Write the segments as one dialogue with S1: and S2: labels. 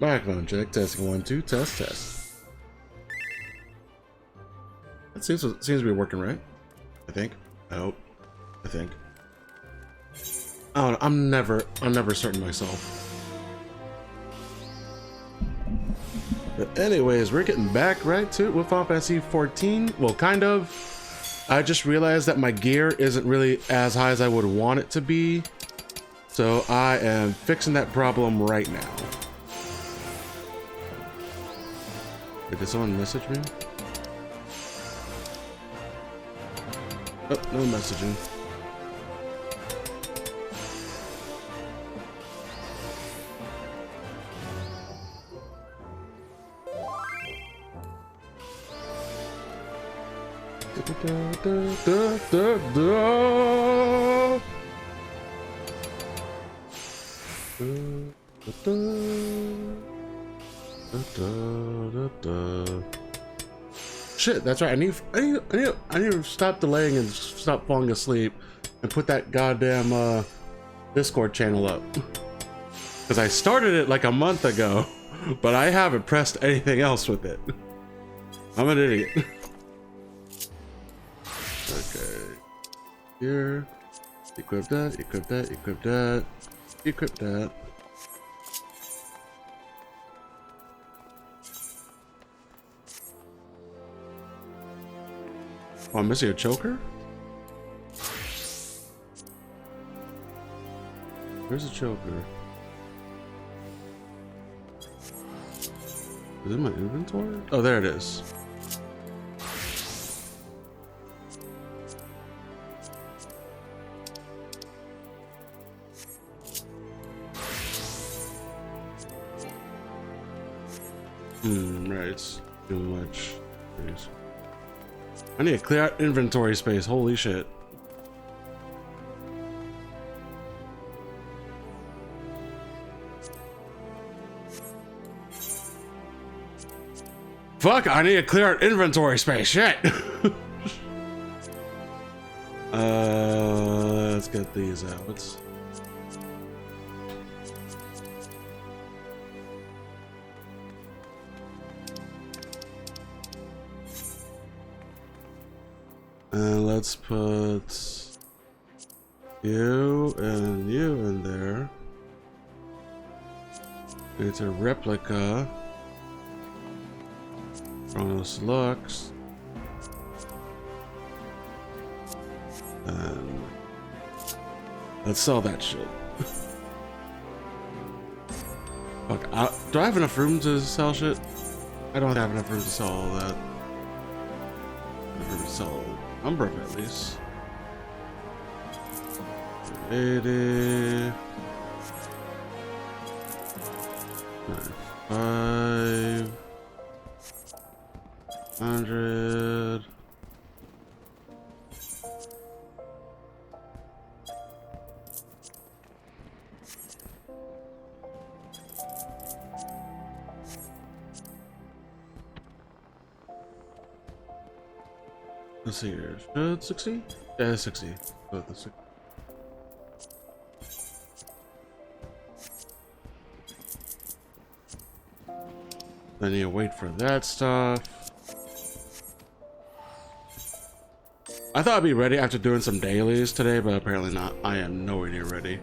S1: Microphone check, testing 1 2, test. That seems to be working right. I think. I hope. I think. I don't know, I'm never certain myself. But anyways, we're getting back right to it with Final Fantasy 14. Well, kind of. I just realized that my gear isn't really as high as I would want it to be. So I am fixing that problem right now. Wait, did someone message me? Oh, no messaging. Shit, that's right. I need to stop delaying and stop falling asleep and put that goddamn Discord channel up. Because I started it like a month ago, but I haven't pressed anything else with it. I'm an idiot. Okay. Here. Equip that, equip that, equip that, equip that. Oh, I'm missing a choker? Where's the choker? Is it in my inventory? Oh, there it is. Right, it's too much space. I need to clear out inventory space, holy shit. Fuck, I need to clear out inventory space, shit! Let's get these out. And let's put you and you in there. It's a replica. Chronos Lux. And let's sell that shit. Fuck, do I have enough room to sell shit? I don't have enough room to sell all that. Enough room to sell Umbra at least. 80. 95. 100. Let's see here. Should 60? Yeah, 60. Oh, that's 60. Then you wait for that stuff. I thought I'd be ready after doing some dailies today, but apparently not. I am nowhere near ready.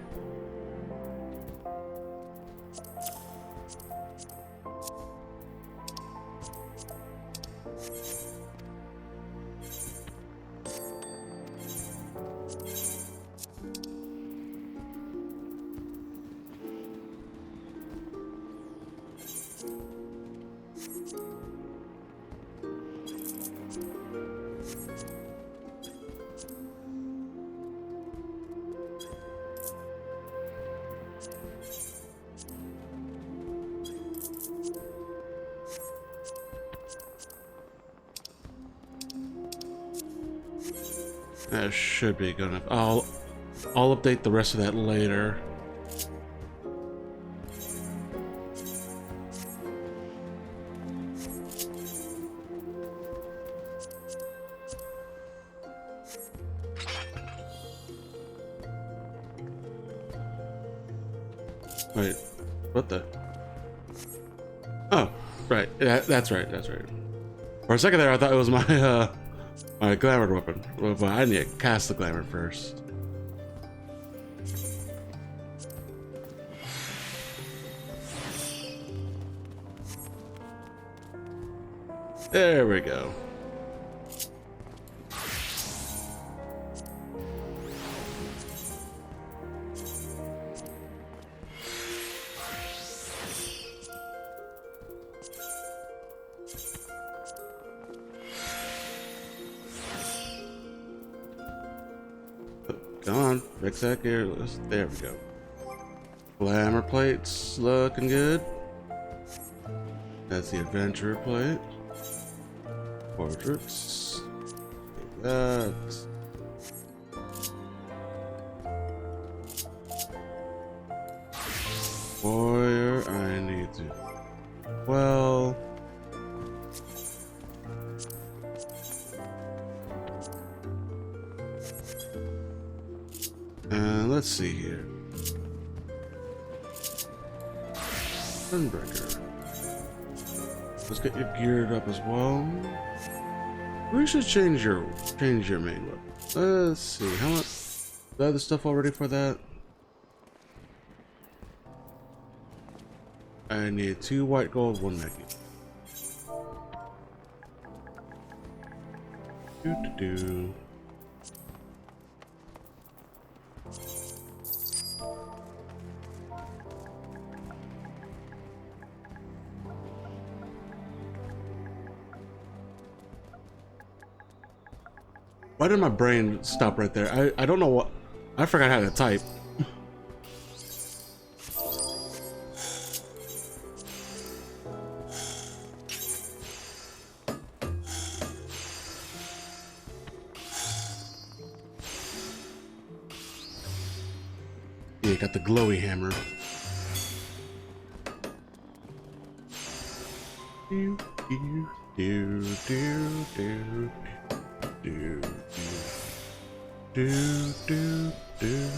S1: That should be good enough. I'll update the rest of that later. Wait, what the? Oh, right. Yeah, that's right. That's right. For a second there, I thought it was my my glamour weapon, but I need to cast the glamour first. There we go. Come on, fix that gear. There we go. Glamour plates looking good. That's the adventurer plate. Portraits. Take that. Warrior, I need to. Well. And let's see here. Sunbreaker. Let's get you geared up as well. We should change your main weapon. Let's see, how much? Do I have the stuff already for that? I need 2 white gold, 1 Maggie. Do. Why did my brain stop right there? I don't know what. I forgot how to type. Yeah, got the glowy hammer. Do do do do do do do do do.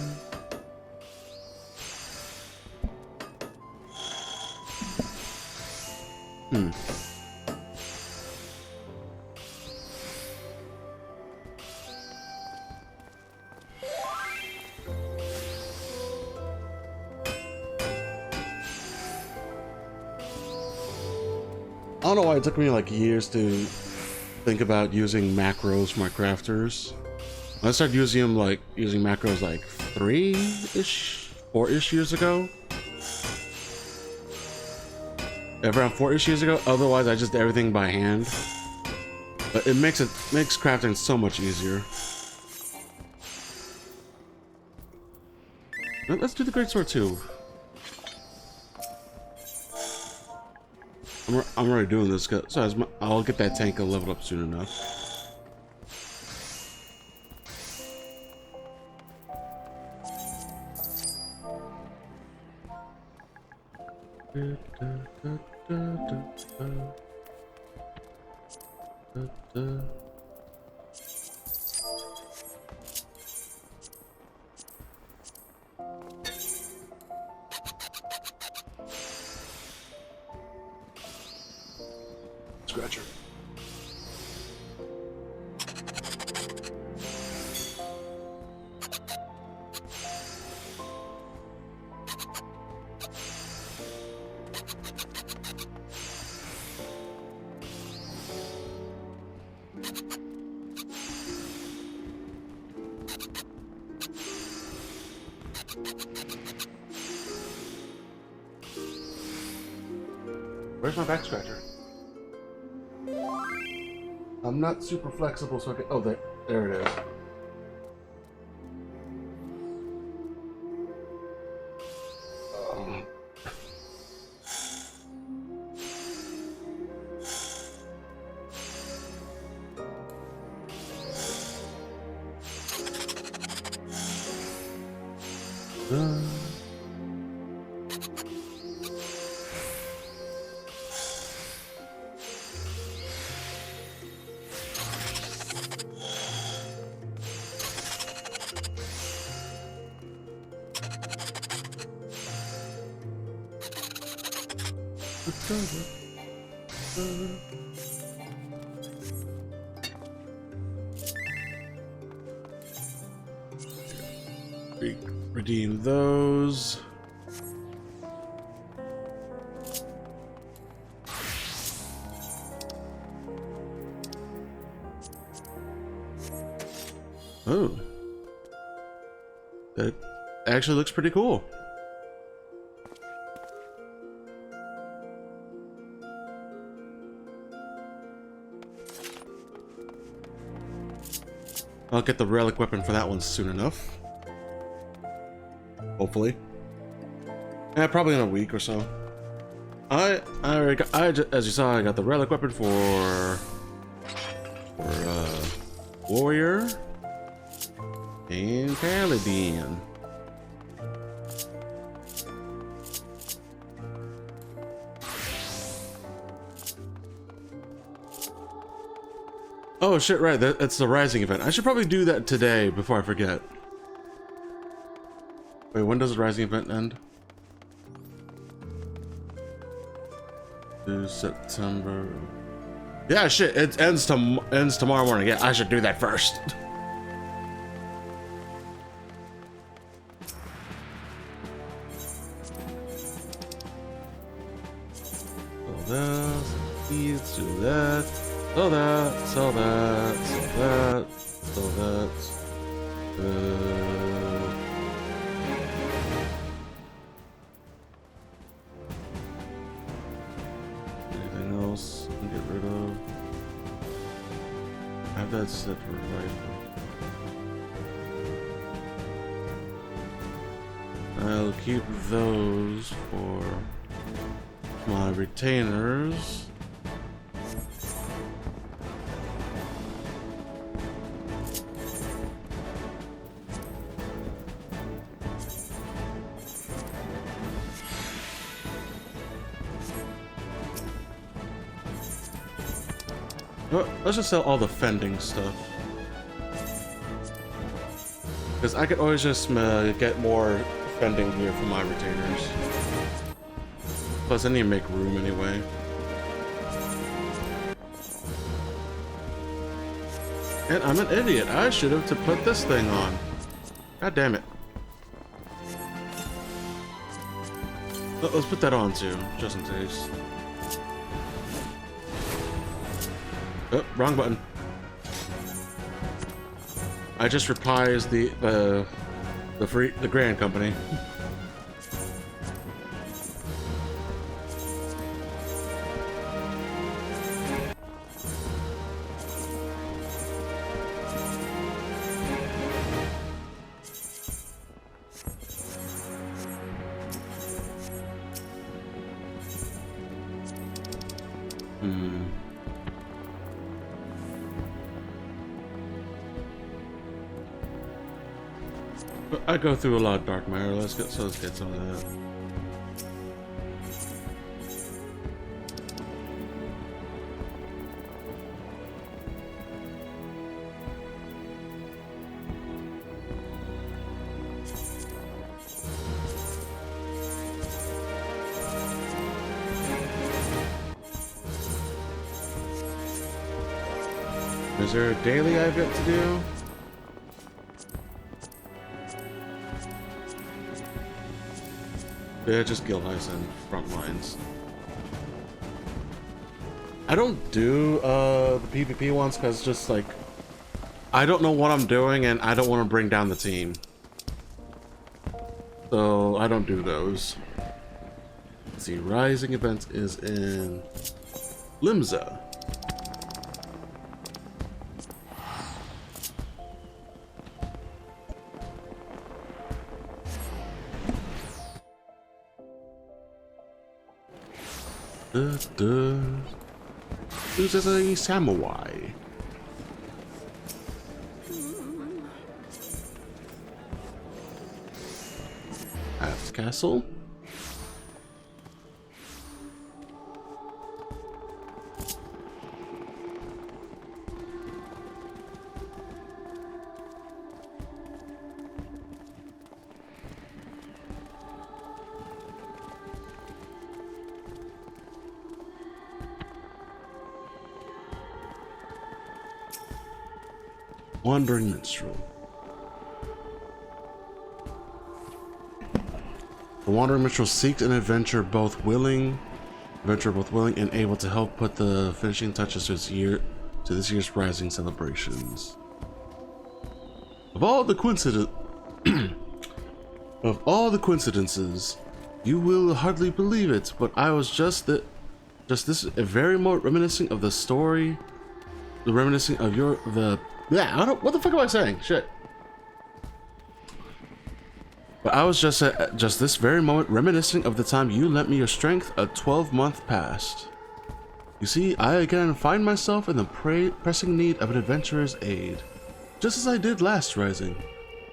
S1: I don't know why it took me like years to think about using macros for my crafters. I started using macros like 3-ish, 4-ish years ago. Around 4-ish years ago. Otherwise, I just did everything by hand. But it makes crafting so much easier. Let's do the greatsword too. I'm already doing this, so I'll get that tank leveled up soon enough. Scratcher. Where's my back scratcher? I'm not super flexible, so I can. Oh, there it is. Redeem those. Oh, that actually looks pretty cool. I'll get the relic weapon for that one soon enough. Hopefully. Yeah, probably in a week or so. As you saw, I got the relic weapon for warrior and paladin. Oh shit, right, that's the Rising event. I should probably do that today before I forget. Wait, when does the Rising event end? September. Yeah, shit, it ends tomorrow morning. Yeah, I should do that first. So that, let's do that. So that, so that, so that, so that. Anything else I can get rid of? I have that set for rifle. I'll keep those for my retainers. Let's just sell all the fending stuff. Because I could always just get more fending gear for my retainers. Plus, I need to make room anyway. And I'm an idiot. I should have put this thing on. God damn it. Let's put that on too, just in case. Oh, wrong button. I just reprised the Grand Company. I go through a lot of dark matter. Let's get some of that. Is there a daily I've got to do? Yeah, just guild heists and front lines. I don't do the PvP ones because just like I don't know what I'm doing and I don't want to bring down the team, so I don't do those. Let's see, Rising event is in Limza. Who's as a samurai? Aft Castle. Wandering minstrel. The wandering minstrel seeks an adventurer both willing and able to help put the finishing touches to this year's rising celebrations. Of all the coincidences, you will hardly believe it, but I was just this very more reminiscing of the story, what the fuck am I saying? Shit. But I was just this very moment reminiscing of the time you lent me your strength a 12-month past. You see, I again find myself in the pressing need of an adventurer's aid, just as I did last rising.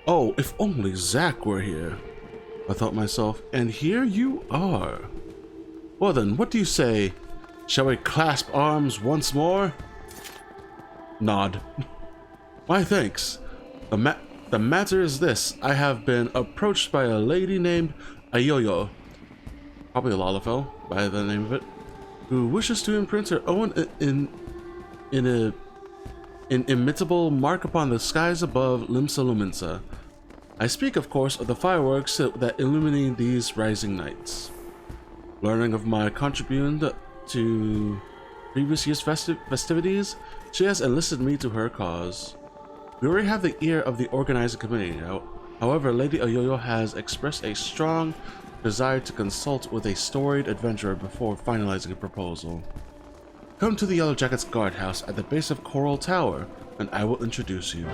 S1: Oh, if only Zack were here, I thought myself, and here you are. Well then, what do you say? Shall we clasp arms once more? Nod. Why, thanks. The matter is this: I have been approached by a lady named Ayoyo, probably a Lalafell by the name of it, who wishes to imprint her own an imitable mark upon the skies above Limsa Luminsa. I speak, of course, of the fireworks that illuminate these rising nights. Learning of my contribution to previous year's festivities, she has enlisted me to her cause. We already have the ear of the organizing committee now. However, Lady Ayoyo has expressed a strong desire to consult with a storied adventurer before finalizing a proposal. Come to the Yellow Jackets guardhouse at the base of Coral Tower, and I will introduce you.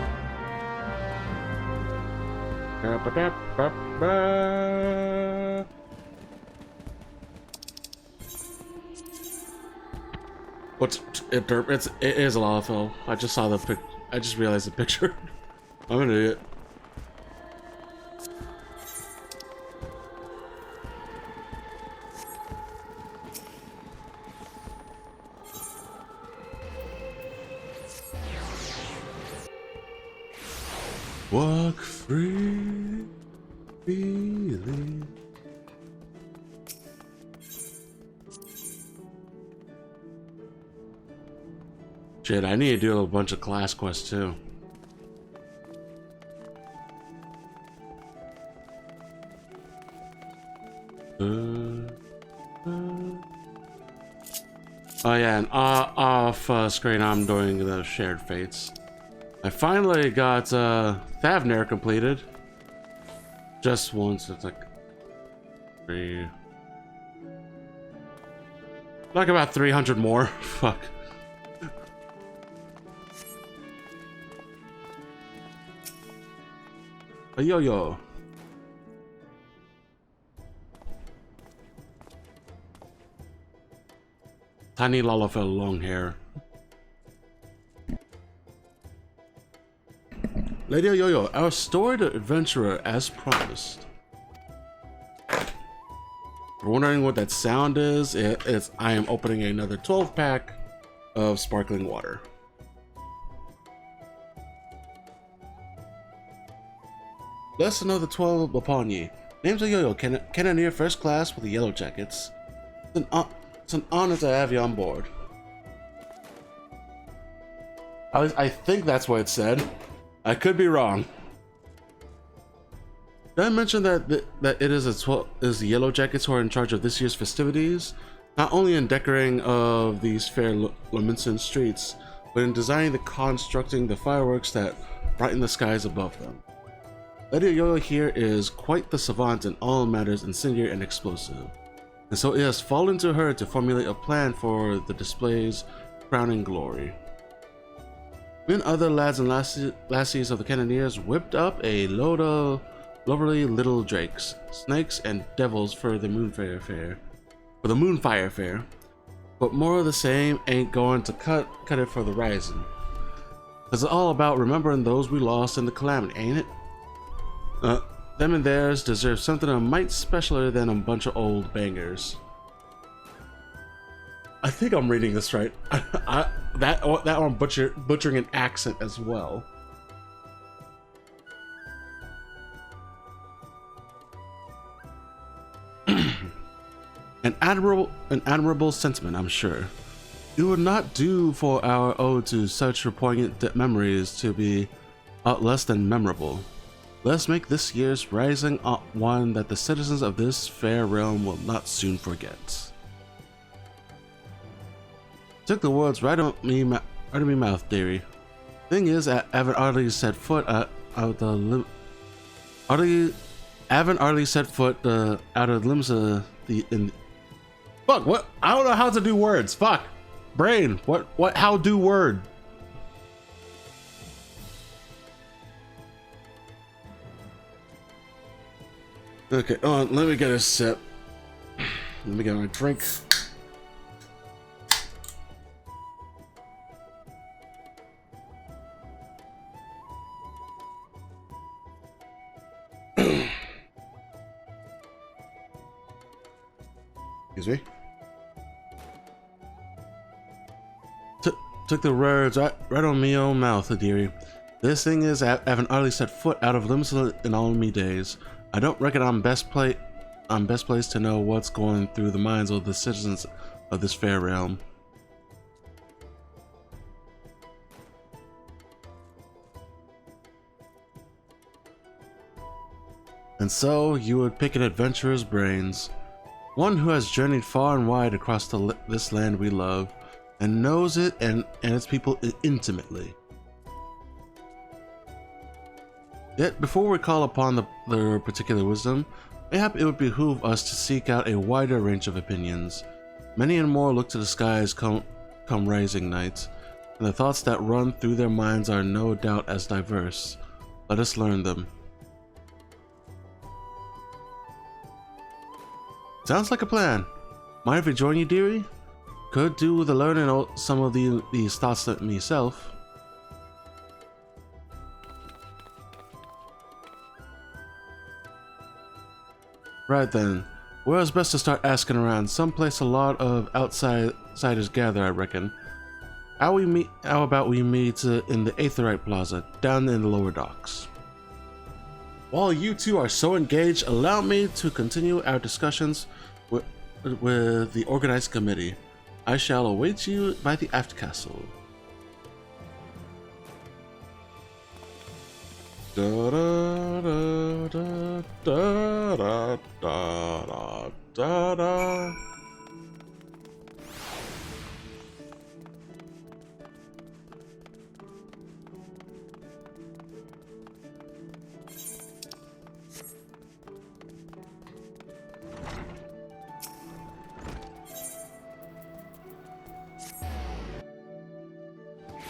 S1: It is a Lalafell. I just saw the pic. I just realized the picture. I'm an idiot. Walk free, feeling. Shit, I need to do a bunch of class quests too. Oh yeah, and off screen I'm doing the shared fates. I finally got Thavner completed. Just once. It's like about 300 more. Fuck. A yo-yo. Tiny Lalafell long hair. Lady Yo-Yo, our storied adventurer as promised. If you're wondering what that sound is, it's I am opening another 12-pack of sparkling water. Lesson of the 12 upon ye. Name's Yo-Yo, Cannoneer First Class with the Yellow Jackets. It's an honor to have you on board. I think that's what it said. I could be wrong. Did I mention that it is the Yellow Jackets who are in charge of this year's festivities? Not only in decorating of these fair Luminsan streets, but in designing and constructing the fireworks that brighten the skies above them. Lady Yo-Yo here is quite the savant in all matters incendiary and explosive, and so it has fallen to her to formulate a plan for the display's crowning glory. Me and other lads and lassies of the Cannoneers whipped up a load of lovely little drakes, snakes, and devils for the Moonfire Fair. But more of the same ain't going to cut it for the rising. It's all about remembering those we lost in the calamity, ain't it? Them and theirs deserve something a mite specialer than a bunch of old bangers. I think I'm reading this right. that one butchering an accent as well. An admirable sentiment, I'm sure. It would not do for our ode to such poignant memories to be less than memorable. Let's make this year's rising one that the citizens of this fair realm will not soon forget. Took the words right out of me mouth, dearie. Thing is, I haven't hardly set foot out of the limbs of the Fuck, what? I don't know how to do words. Fuck. Brain. What? How do word? Okay, let me get a sip. Let me get my drink. Excuse me. Took the words right on me own mouth, dearie. This thing is, I haven't hardly set foot out of limbs in all me days. I don't reckon I'm best placed to know what's going through the minds of the citizens of this fair realm. And so you would pick an adventurer's brains, one who has journeyed far and wide across this land we love, and knows it and its people intimately. Yet, before we call upon their particular wisdom, mayhap it would behoove us to seek out a wider range of opinions. Many and more look to the skies come rising nights, and the thoughts that run through their minds are no doubt as diverse. Let us learn them. Sounds like a plan. Mind if we join you, dearie? Could do with the learning some of these thoughts myself. Right then, where's best to start asking around? Someplace a lot of outsiders gather, I reckon. How about we meet in the Aetherite Plaza, down in the lower docks? While you two are so engaged, allow me to continue our discussions with the organized committee. I shall await you by the aft castle. Da da da da da da da da.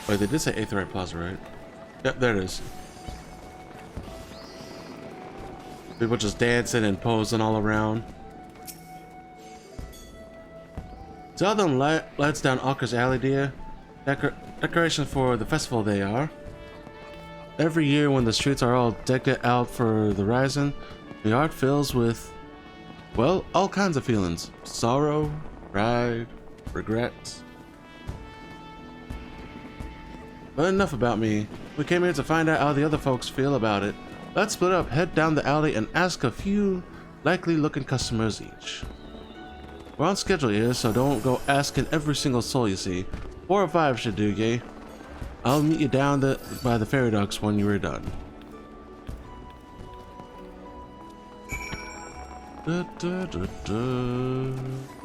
S1: Wait, they did say Aetherite Plaza, right? Yep, there it is. People just dancing and posing all around. Tell them lights down Ocker's Alley, dear. Decorations for the festival they are. Every year when the streets are all decked out for the rising, the art fills with, well, all kinds of feelings. Sorrow, pride, regret. But enough about me. We came here to find out how the other folks feel about it. Let's split up, head down the alley, and ask a few likely-looking customers each. We're on schedule here, so don't go asking every single soul you see. 4 or 5 should do, yay. I'll meet you down by the ferry docks when you are done. Da, da, da, da, da.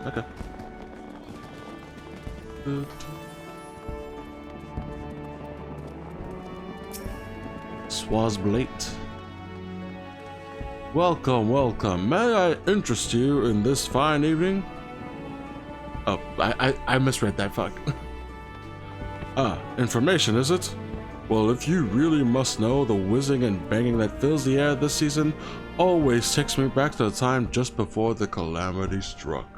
S1: Okay. Swazblate. Welcome, welcome. May I interest you in this fine evening? Oh, I misread that, fuck. Information, is it? Well, if you really must know, the whizzing and banging that fills the air this season always takes me back to the time just before the calamity struck.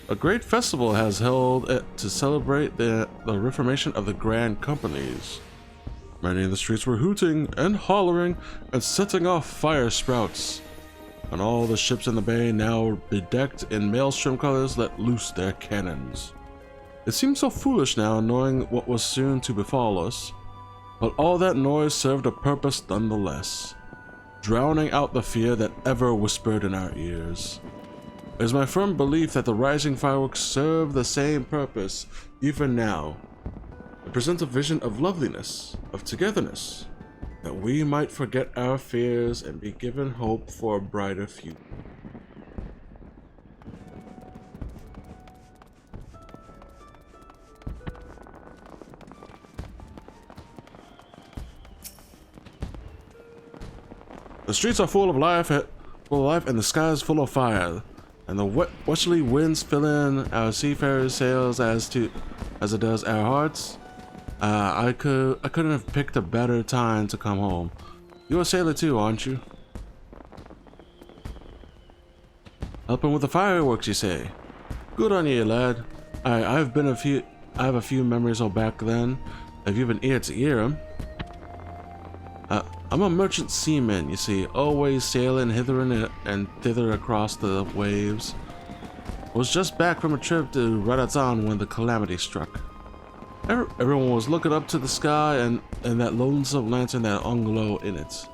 S1: A great festival has held to celebrate the reformation of the grand companies. Many in the streets were hooting and hollering and setting off fire sprouts, and all the ships in the bay now bedecked in maelstrom colors let loose their cannons. It seemed so foolish now, knowing what was soon to befall us, but all that noise served a purpose nonetheless, drowning out the fear that ever whispered in our ears. It is my firm belief that the rising fireworks serve the same purpose even now. It presents a vision of loveliness, of togetherness, that we might forget our fears and be given hope for a brighter future. The streets are full of life, and the sky is full of fire, and the westerly winds fill in our seafarers' sails as it does our hearts. I couldn't have picked a better time to come home. You're a sailor too, aren't you? Helping with the fireworks, you say? Good on you, lad. I have a few memories of back then. Have you been ear to ear? I'm a merchant seaman, you see, always sailing hither and thither across the waves. I was just back from a trip to Radatan when the calamity struck. Everyone was looking up to the sky and that lonesome lantern that hung low in it.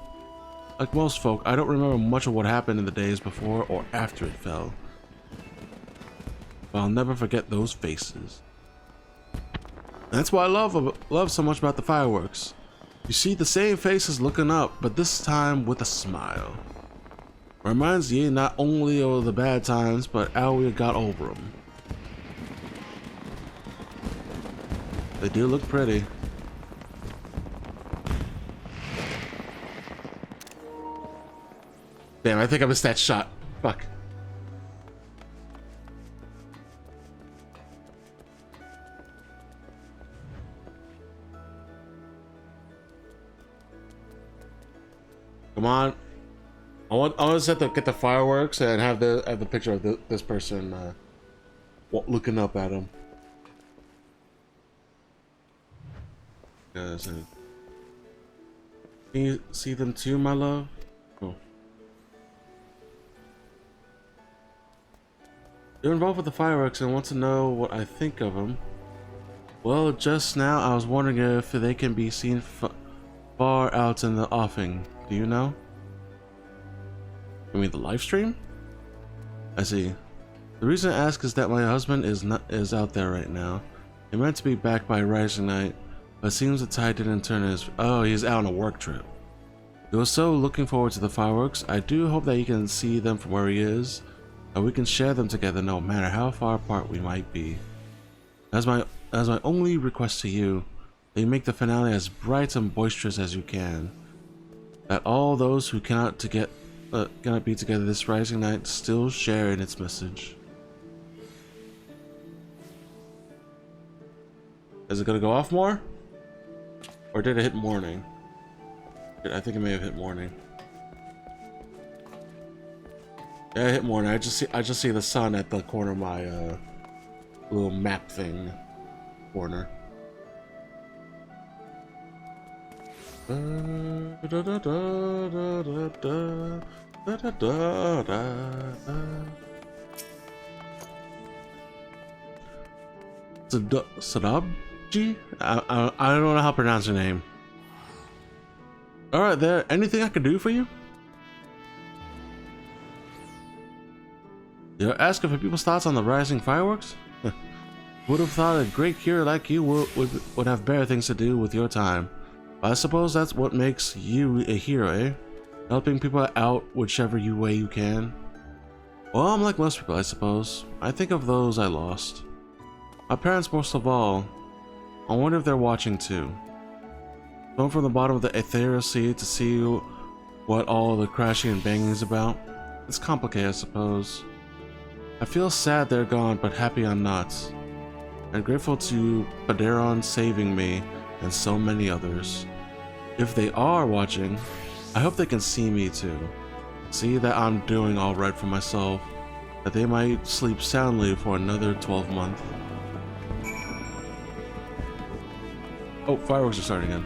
S1: Like most folk, I don't remember much of what happened in the days before or after it fell. But I'll never forget those faces. And that's why I love so much about the fireworks. You see the same faces looking up, but this time with a smile. Reminds ye not only of the bad times, but how we got over them. They do look pretty. Damn, I think I missed that shot. Fuck. Come on. I want to get the fireworks and have the picture of this person looking up at him. Can you see them too, my love? Oh. You're involved with the fireworks and want to know what I think of them. Well, just now I was wondering if they can be seen far out in the offing. Do you know? You mean the live stream? I see. The reason I ask is that my husband is out there right now. He meant to be back by rising night, but it seems the tide didn't turn his. Oh, he's out on a work trip. He was so looking forward to the fireworks. I do hope that he can see them from where he is, and we can share them together no matter how far apart we might be. As my only request to you, that you make the finale as bright and boisterous as you can. That all those who cannot be together this rising night still share in its message. Is it gonna go off more? Or did it hit morning? I think it may have hit morning. Yeah, it hit morning. I just see the sun at the corner of my little map thing corner. Sadabji? I don't know how to pronounce her name. Alright there, anything I can do for you? You're asking for people's thoughts on the rising fireworks? Would have thought a great hero like you would have better things to do with your time. But I suppose that's what makes you a hero, eh? Helping people out whichever way you can. Well, I'm like most people, I suppose. I think of those I lost. My parents most of all. I wonder if they're watching too. Going from the bottom of the ethereal sea to see what all the crashing and banging is about. It's complicated, I suppose. I feel sad they're gone, but happy I'm not. I'm grateful to Paderon saving me and so many others. If they are watching, I hope they can see me too. See that I'm doing alright for myself, that they might sleep soundly for another 12 months. Oh, fireworks are starting again.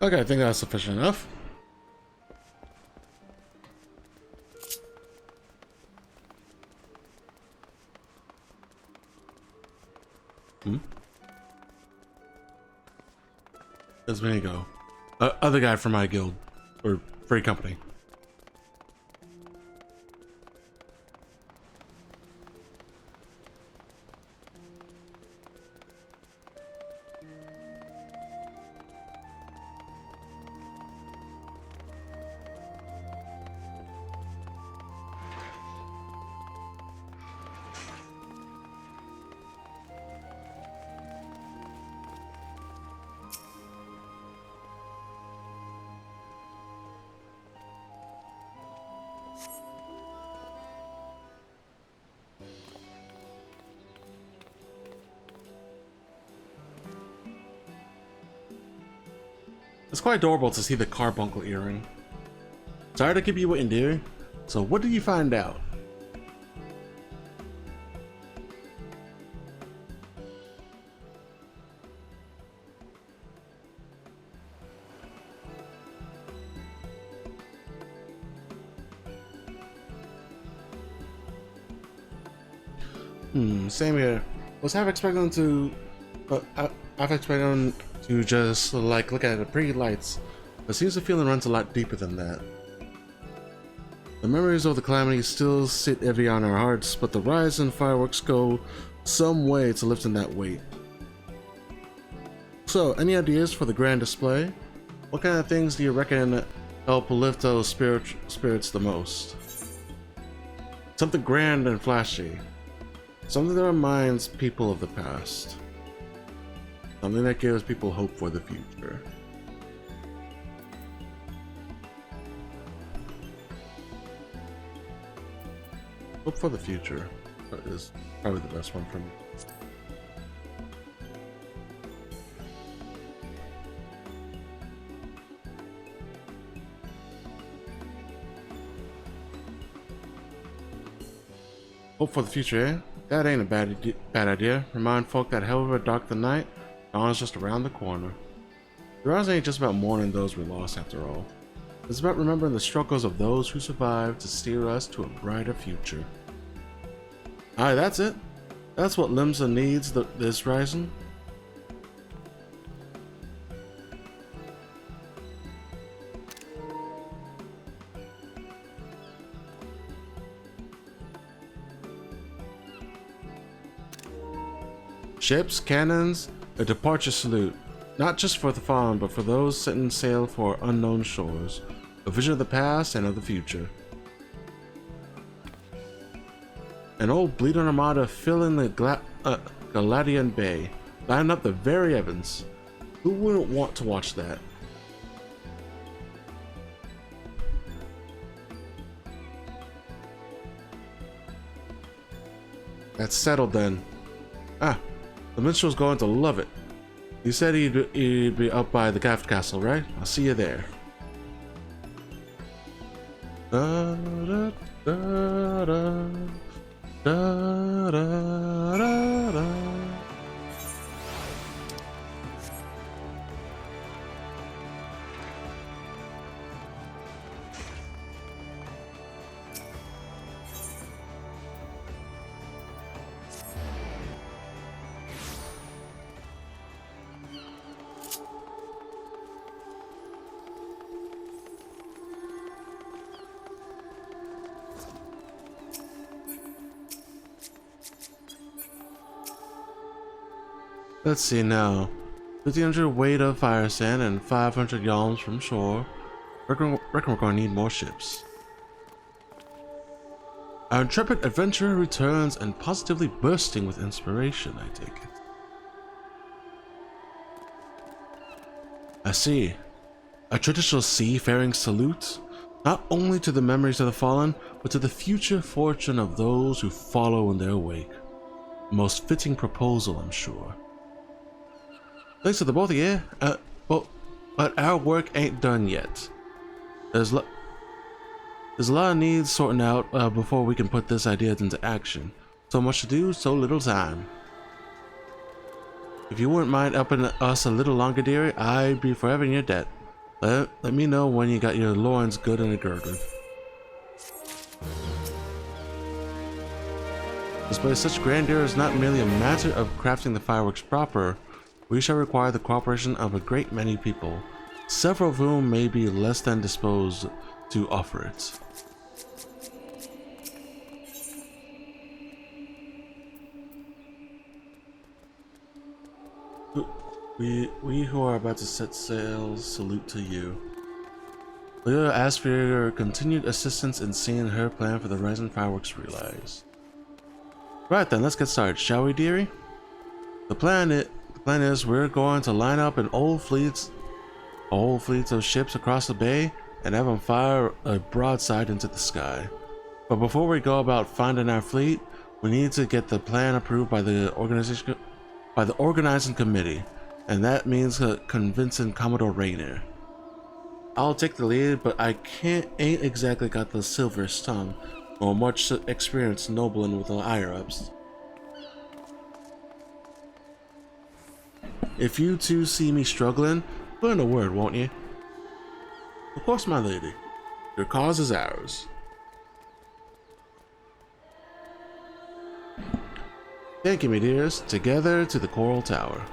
S1: Okay, I think that's sufficient enough. There's me go. Other guy from my guild or free company. It's quite adorable to see the carbuncle earring. Sorry to keep you waiting, dear. So what did you find out? Same here. Was half expecting to, half expecting to just like look at the pretty lights, but seems the feeling runs a lot deeper than that. The memories of the calamity still sit heavy on our hearts, but the rise and fireworks go some way to lifting that weight. So, any ideas for the grand display? What kind of things do you reckon help lift those spirits the most? Something grand and flashy. Something that reminds people of the past. Something that gives people hope for the future. Hope for the future is probably the best one for me. Hope for the future, eh? That ain't a bad idea. Remind folk that however dark the night, dawn is just around the corner. The rise ain't just about mourning those we lost after all. It's about remembering the struggles of those who survived to steer us to a brighter future. Alright, that's it. That's what NameIsZ needs this rising. Ships, cannons, a departure salute, not just for the fallen, but for those setting sail for unknown shores, a vision of the past and of the future. An old bleeding armada filling the Galadian Bay, lining up the very heavens. Who wouldn't want to watch that? That's settled then. Ah. The minstrel's going to love it. You said he'd be up by the Gaft Castle, right? I'll see you there. Da, da, da, da, da, da, da, da. Let's see now. 1,500 weight of fire sand and 500 yalms from shore. Reckon we're gonna need more ships. Our intrepid adventurer returns and positively bursting with inspiration, I take it. I see. A traditional seafaring salute, not only to the memories of the fallen, but to the future fortune of those who follow in their wake. A most fitting proposal, I'm sure. Thanks to the both of you, but our work ain't done yet. There's There's a lot of needs sorting out before we can put this idea into action. So much to do, so little time. If you wouldn't mind upping us a little longer, dearie, I'd be forever in your debt. Let me know when you got your loins good and girded. Display such grandeur is not merely a matter of crafting the fireworks proper. We shall require the cooperation of a great many people, several of whom may be less than disposed to offer it. We who are about to set sail salute to you. Leah asks for your continued assistance in seeing her plan for the Rising Fireworks realized. Right then, let's get started, shall we, dearie? The plan is we're going to line up an old fleets of ships across the bay and have them fire a broadside into the sky. But before we go about finding our fleet, we need to get the plan approved by the organizing committee, and that means convincing Commodore Rainier. I'll take the lead, but I ain't exactly got the silverest tongue or much experience nobling with the higher-ups. If you two see me struggling, put in a word, won't you? Of course, my lady. Your cause is ours. Thank you, my dears. Together to the Coral Tower.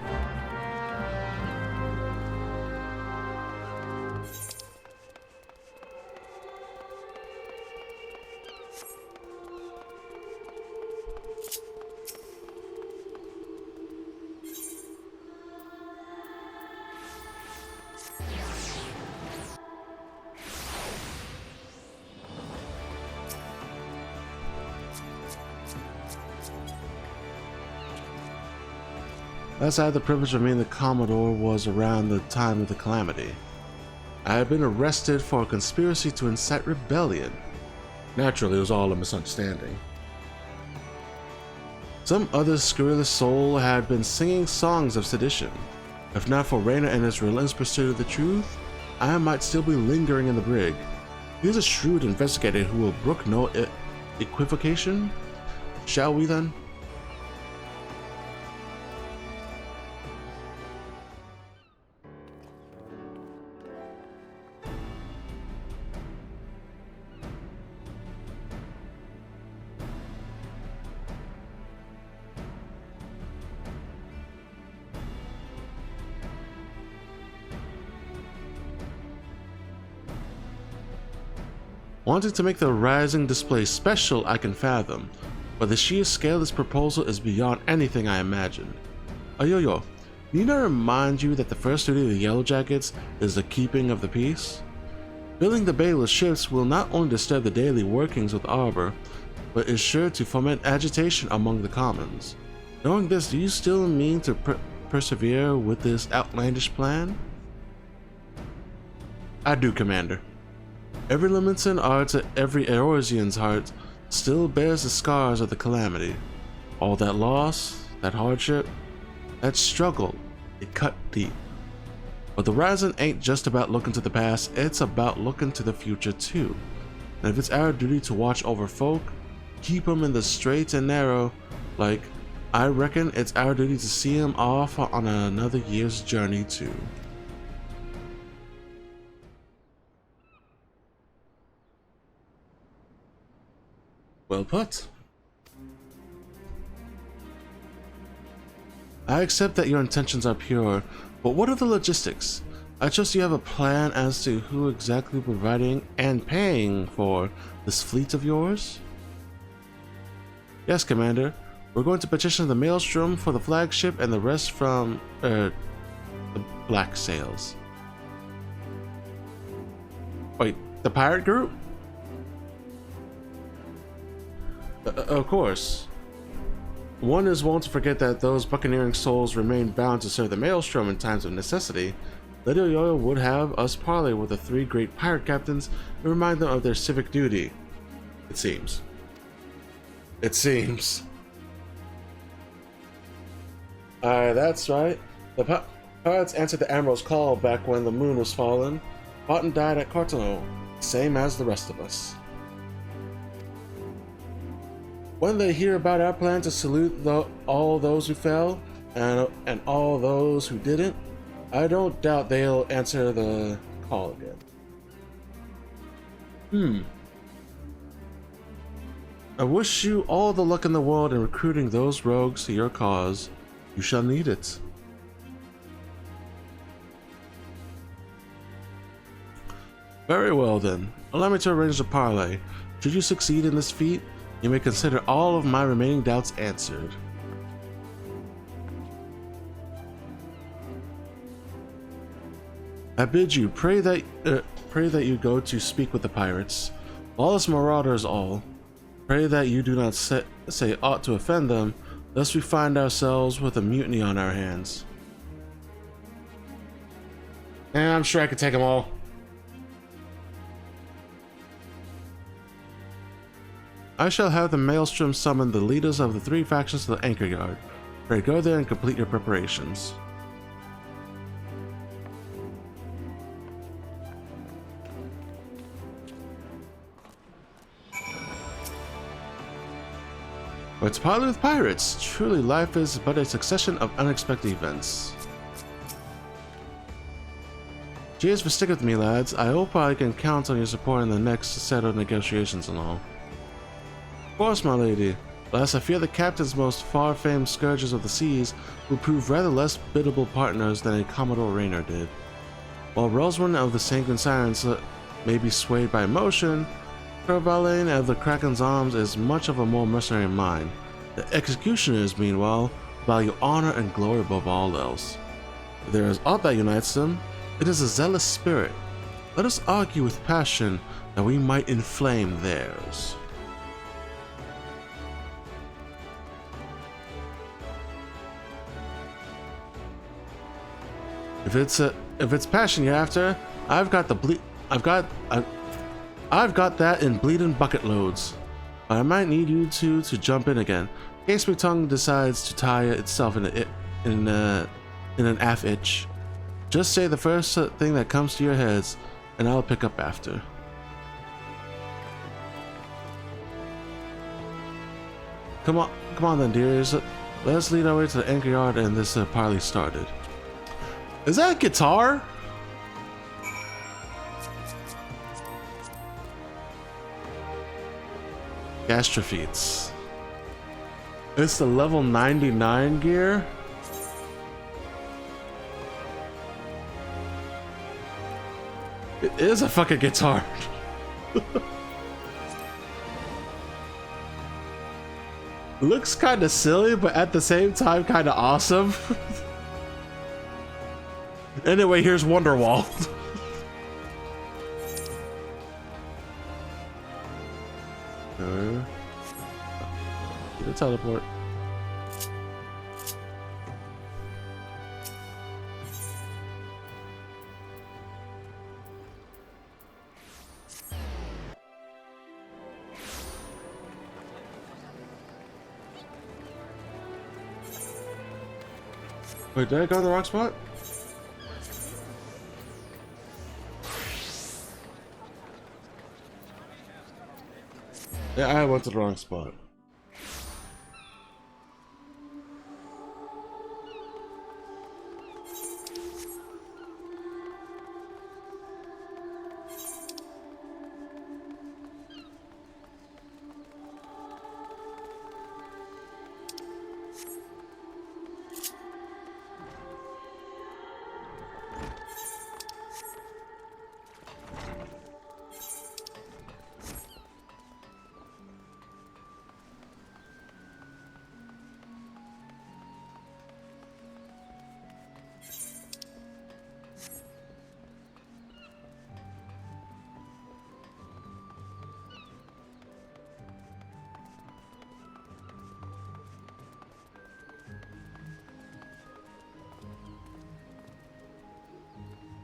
S1: Last I had the privilege of meeting the Commodore was around the time of the calamity. I had been arrested for a conspiracy to incite rebellion. Naturally, it was all a misunderstanding. Some other scurrilous soul had been singing songs of sedition. If not for Rainer and his relentless pursuit of the truth, I might still be lingering in the brig. He is a shrewd investigator who will brook no equivocation. Shall we then? Wanting to make the rising display special, I can fathom, but the sheer scale of this proposal is beyond anything I imagined. Ayoyo, need I remind you that the first duty of the Yellow Jackets is the keeping of the peace? Filling the bay with ships will not only disturb the daily workings of the Arbor, but is sure to foment agitation among the commons. Knowing this, do you still mean to persevere with this outlandish plan? I do, Commander. Every Lemonson art, every Eorzean's heart still bears the scars of the calamity. All that loss, that hardship, that struggle, it cut deep. But the Rising ain't just about looking to the past, it's about looking to the future too. And if it's our duty to watch over folk, keep them in the straight and narrow, I reckon it's our duty to see them off on another year's journey too. Well put. I accept that your intentions are pure, but what are the logistics? I trust you have a plan as to who exactly providing and paying for this fleet of yours? Yes, Commander. We're going to petition the Maelstrom for the flagship and the rest from, the Black Sails. Wait, the pirate group? Of course. One is wont to forget that those buccaneering souls remain bound to serve the Maelstrom in times of necessity. Little Yoyo would have us parley with the three great pirate captains and remind them of their civic duty. It seems. It seems. That's right. The pirates answered the Admiral's call back when the moon was fallen. Fought and died at Cartano, same as the rest of us. When they hear about our plan to salute all those who fell and all those who didn't, I don't doubt they'll answer the call again. I wish you all the luck in the world in recruiting those rogues to your cause. You shall need it. Very well then, allow me to arrange the parley. Should you succeed in this feat, you may consider all of my remaining doubts answered. I bid you, pray that you go to speak with the pirates. Lawless marauders all. Pray that you do not say aught to offend them, lest we find ourselves with a mutiny on our hands. I'm sure I could take them all. I shall have the Maelstrom summon the leaders of the 3 factions to the anchor yard. Pray go there and complete your preparations. It's Pelu with pirates. Truly, life is but a succession of unexpected events. Cheers for sticking with me, lads. I hope I can count on your support in the next set of negotiations and all. Of course, my lady. Alas, I fear the captain's most far-famed scourges of the seas will prove rather less biddable partners than a Commodore Raynor did. While Roswin of the Sanguine Sirens may be swayed by emotion, Kervalane of the Kraken's arms is much of a more mercenary mind. The executioners, meanwhile, value honor and glory above all else. If there is aught that unites them, it is a zealous spirit. Let us argue with passion that we might inflame theirs. If it's passion you're after, I've got that in bleeding bucket loads. But I might need you two to jump in again, in case my tongue decides to tie itself in an aft itch. Just say the first thing that comes to your heads, and I'll pick up after. Come on then, dears. Let's lead our way to the anchor yard and this parley started. Is that a guitar? Gastrophetes. It's the level 99 gear. It is a fucking guitar. Looks kind of silly, but at the same time kind of awesome. Anyway, here's Wonderwall. Get a teleport. Wait, did I go to the wrong spot? Yeah, I went to the wrong spot.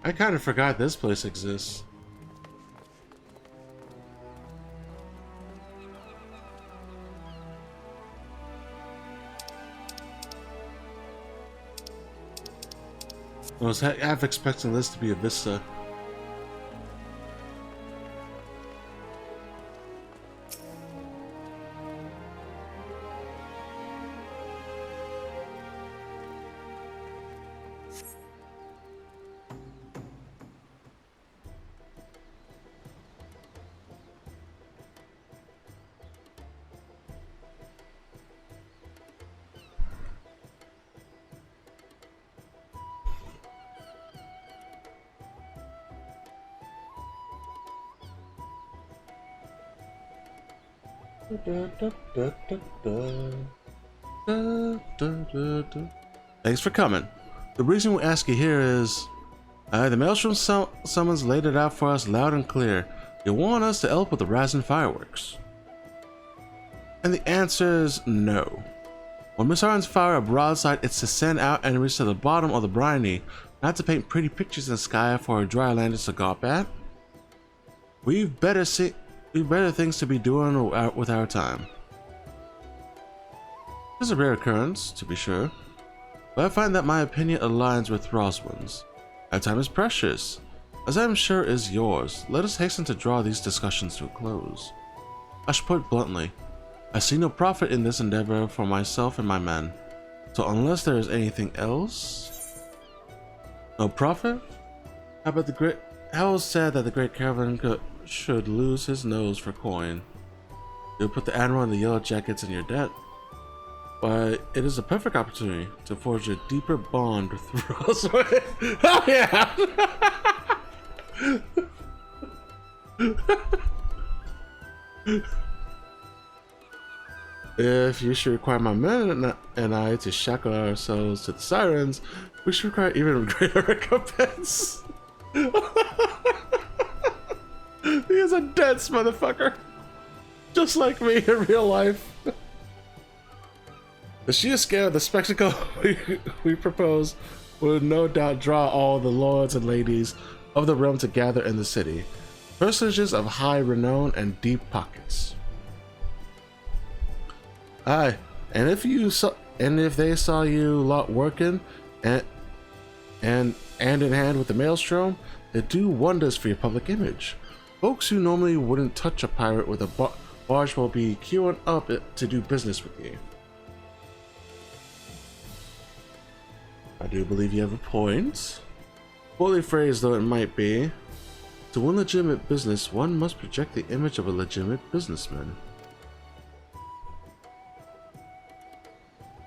S1: I kind of forgot this place exists. I was half expecting this to be a vista. Thanks for coming. The reason we ask you here is the Maelstrom summons laid it out for us loud and clear. You want us to help with the Razin fireworks. And the answer is no. When Misarans fire a broadside, it's to send out enemies to the bottom of the briny, not to paint pretty pictures in the sky for drylanders to gawp at. We've better things to be doing with our time. This is a rare occurrence, to be sure, but I find that my opinion aligns with Roswin's. Our time is precious, as I am sure is yours. Let us hasten to draw these discussions to a close. I should put it bluntly, I see no profit in this endeavor for myself and my men. So unless there is anything else... No profit? How sad that the great caravan should lose his nose for coin. You'll put the Admiral and the Yellow Jackets in your debt. But it is a perfect opportunity to forge a deeper bond with Roswell. Oh yeah! If you should require my men and I to shackle ourselves to the sirens, we should require even greater recompense. He is a dense motherfucker. Just like me in real life. The sheer scale of the spectacle we propose would no doubt draw all the lords and ladies of the realm to gather in the city. Personages of high renown and deep pockets. Aye, and if they saw you lot working and hand in hand with the Maelstrom, they do wonders for your public image. Folks who normally wouldn't touch a pirate with a barge will be queuing up to do business with you. I do believe you have a point. Poorly phrased though it might be, to win legitimate business, one must project the image of a legitimate businessman.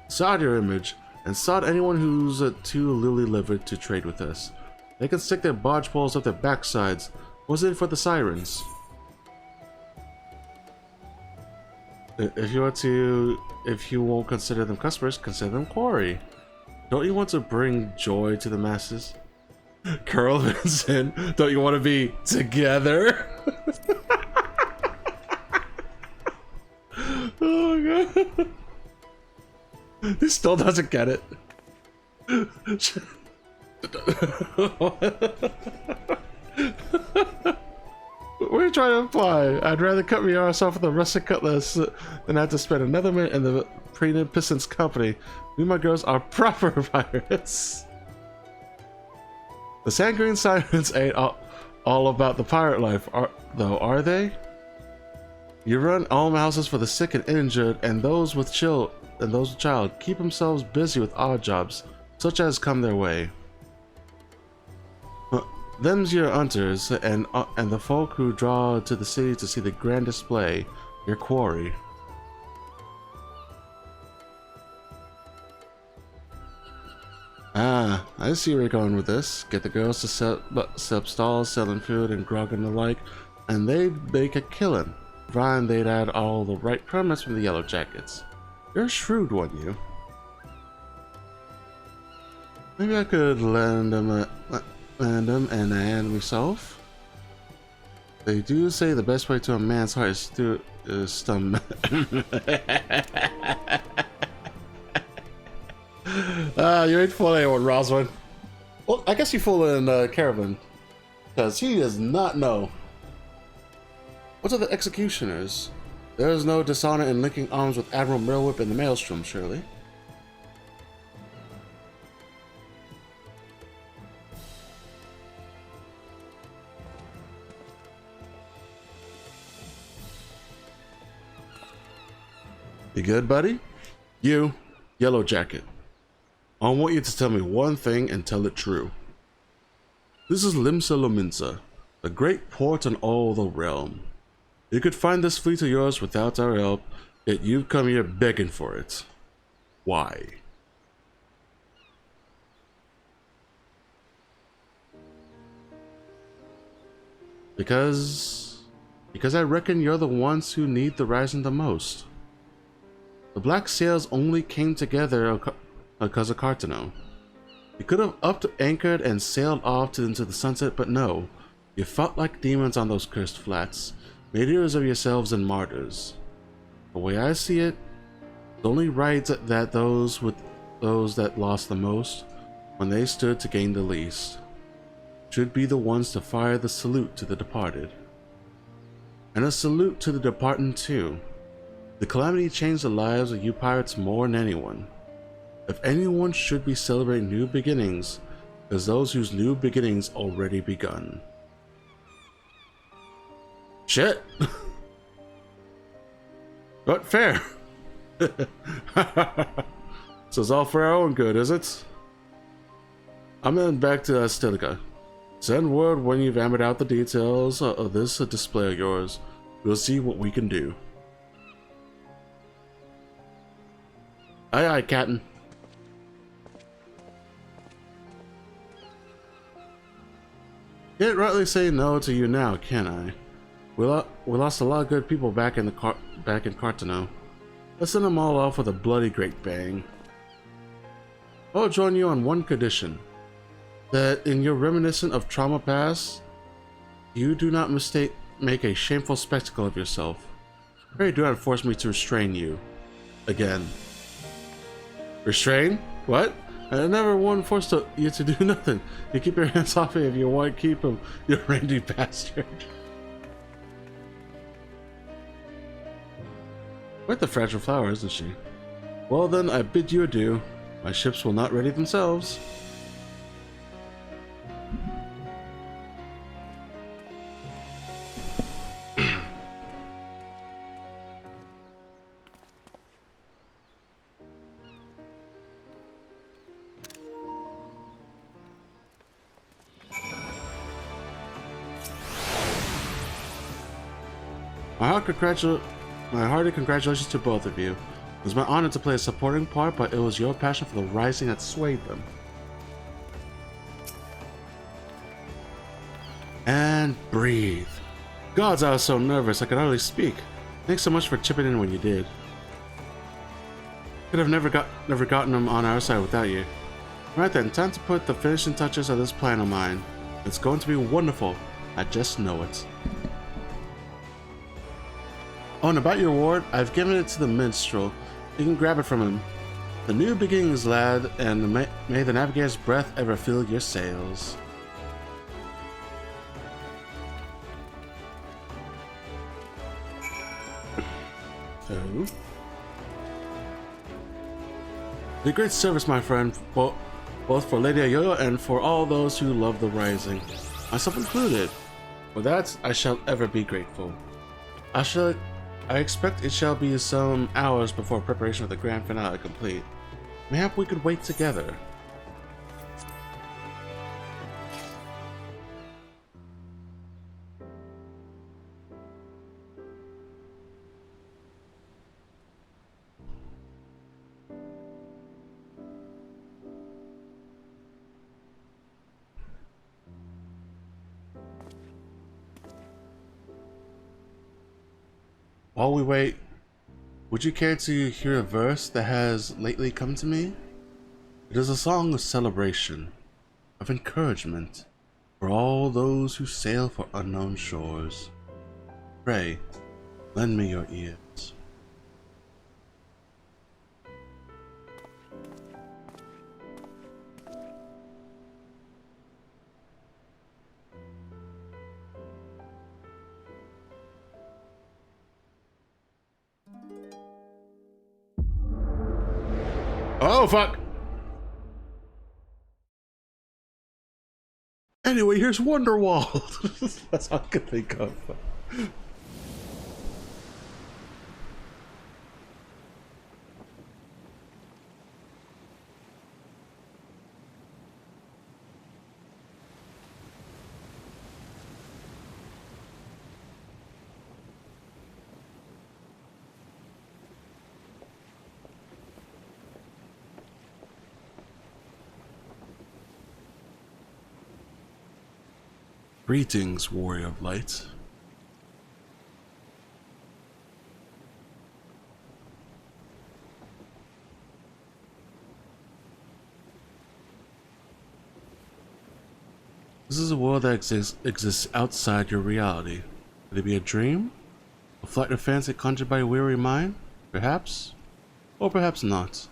S1: Sod your image, and sod anyone who's too lily-livered to trade with us. They can stick their barge poles up their backsides. What's in it for the sirens? If you won't consider them customers, consider them quarry. Don't you want to bring joy to the masses? Curl Vincent, don't you want to be together? Oh my god. He still doesn't get it. What are you trying to imply? I'd rather cut my arse off with a rustic cutlass than have to spend another minute in the pregnant pistons' company. We, my girls, are proper pirates. The Sanguine Sirens ain't all about the pirate life, are they? You run almshouses for the sick and injured, and those with child keep themselves busy with odd jobs, such as come their way. Them's your hunters, and the folk who draw to the city to see the grand display, your quarry. Ah, I see where you're going with this. Get the girls to set up stalls selling food and grog and the like, and they'd make a killing, providing they'd add all the right permits from the Yellow Jackets. You're a shrewd one, you. Maybe I could lend them and a hand myself. They do say the best way to a man's heart is to stum. You ain't fooling anyone, Roswin. Well, I guess you fooling Caravan, because he does not know. What are the executioners? There is no dishonor in linking arms with Admiral Merlewhip and the Maelstrom, surely. You good, buddy? You, Yellow Jacket. I want you to tell me one thing and tell it true. This is Limsa Lominsa, the great port in all the realm. You could find this fleet of yours without our help, yet you've come here begging for it. Why? Because because I reckon you're the ones who need the rising the most. The black sails only came together because of Cartano. You could have upped anchored and sailed off into the sunset, but no. You fought like demons on those cursed flats, made heroes of yourselves and martyrs. The way I see it, it's only right that those that lost the most, when they stood to gain the least, should be the ones to fire the salute to the departed. And a salute to the departing too. The calamity changed the lives of you pirates more than anyone. If anyone should be celebrating new beginnings, it's those whose new beginnings already begun. Shit! But fair. So it's all for our own good, is it? I'm heading back to Stilica. Send word when you've hammered out the details of this display of yours. We'll see what we can do. Aye aye, Captain. Can't rightly say no to you now, can I? We lost a lot of good people back in Cartano. Let's send them all off with a bloody great bang. I'll join you on one condition. That in your reminiscent of trauma past, you do not make a shameful spectacle of yourself. Pray do not force me to restrain you. Again. Restrain? What? I never forced you to do nothing. You keep your hands off me if you want to keep them, you randy bastard. Quite the fragile flower, isn't she? Well then, I bid you adieu. My ships will not ready themselves. My hearty congratulations to both of you. It was my honor to play a supporting part, but it was your passion for the rising that swayed them. And breathe. Gods, I was so nervous I could hardly speak. Thanks so much for chipping in when you did. Could have never gotten them on our side without you. Right then, time to put the finishing touches of this plan of mine. It's going to be wonderful. I just know it. Oh, and about your reward, I've given it to the minstrel. You can grab it from him. The new beginnings, lad, and may the navigator's breath ever fill your sails. Oh. The great service, my friend, both for Lady Ayoyo and for all those who love the rising, myself included. For that, I shall ever be grateful. I expect it shall be some hours before preparation of the grand finale complete. Mayhap we could wait together. While we wait, would you care to hear a verse that has lately come to me? It is a song of celebration, of encouragement, for all those who sail for unknown shores. Pray, lend me your ears. Oh, fuck! Anyway, here's Wonderwall. That's all I can think of. Greetings, warrior of light. This is a world that exists outside your reality. Could it be a dream? A flight of fancy conjured by a weary mind? Perhaps? Or perhaps not.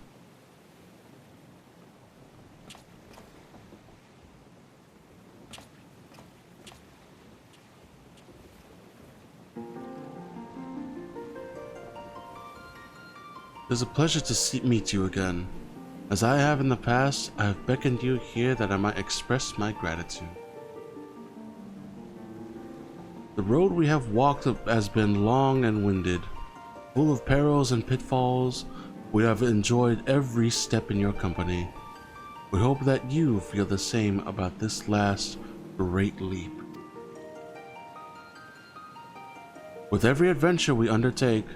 S1: It is a pleasure to meet you again. As I have in the past, I have beckoned you here that I might express my gratitude. The road we have walked has been long and winded, full of perils and pitfalls. We have enjoyed every step in your company. We hope that you feel the same about this last great leap. With every adventure we undertake,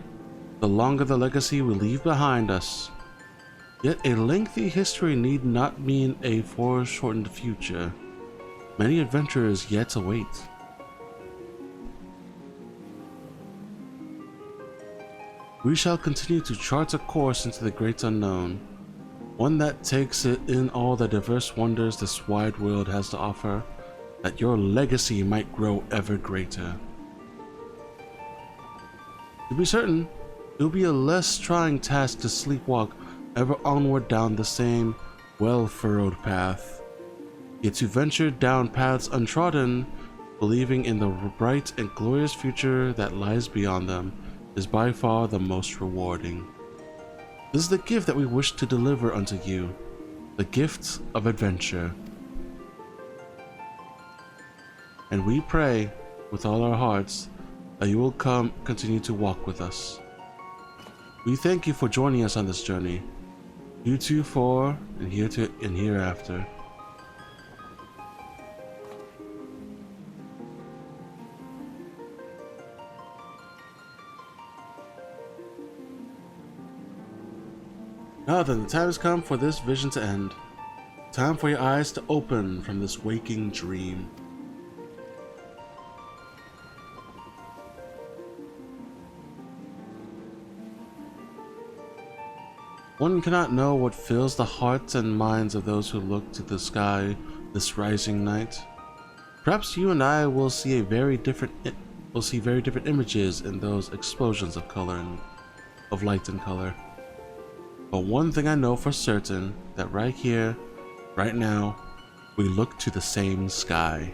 S1: the longer the legacy we leave behind us. Yet a lengthy history need not mean a foreshortened future. Many adventures yet await. We shall continue to chart a course into the great unknown, one that takes it in all the diverse wonders this wide world has to offer, that your legacy might grow ever greater. To be certain, it will be a less trying task to sleepwalk ever onward down the same well-furrowed path, yet to venture down paths untrodden, believing in the bright and glorious future that lies beyond them, is by far the most rewarding. This is the gift that we wish to deliver unto you, the gift of adventure. And we pray with all our hearts that you will continue to walk with us. We thank you for joining us on this journey, heretofore and hereafter. Now then, the time has come for this vision to end. Time for your eyes to open from this waking dream. One cannot know what fills the hearts and minds of those who look to the sky this rising night. Perhaps you and I will see very different images in those explosions of color of light and color. But one thing I know for certain, that right here, right now, we look to the same sky.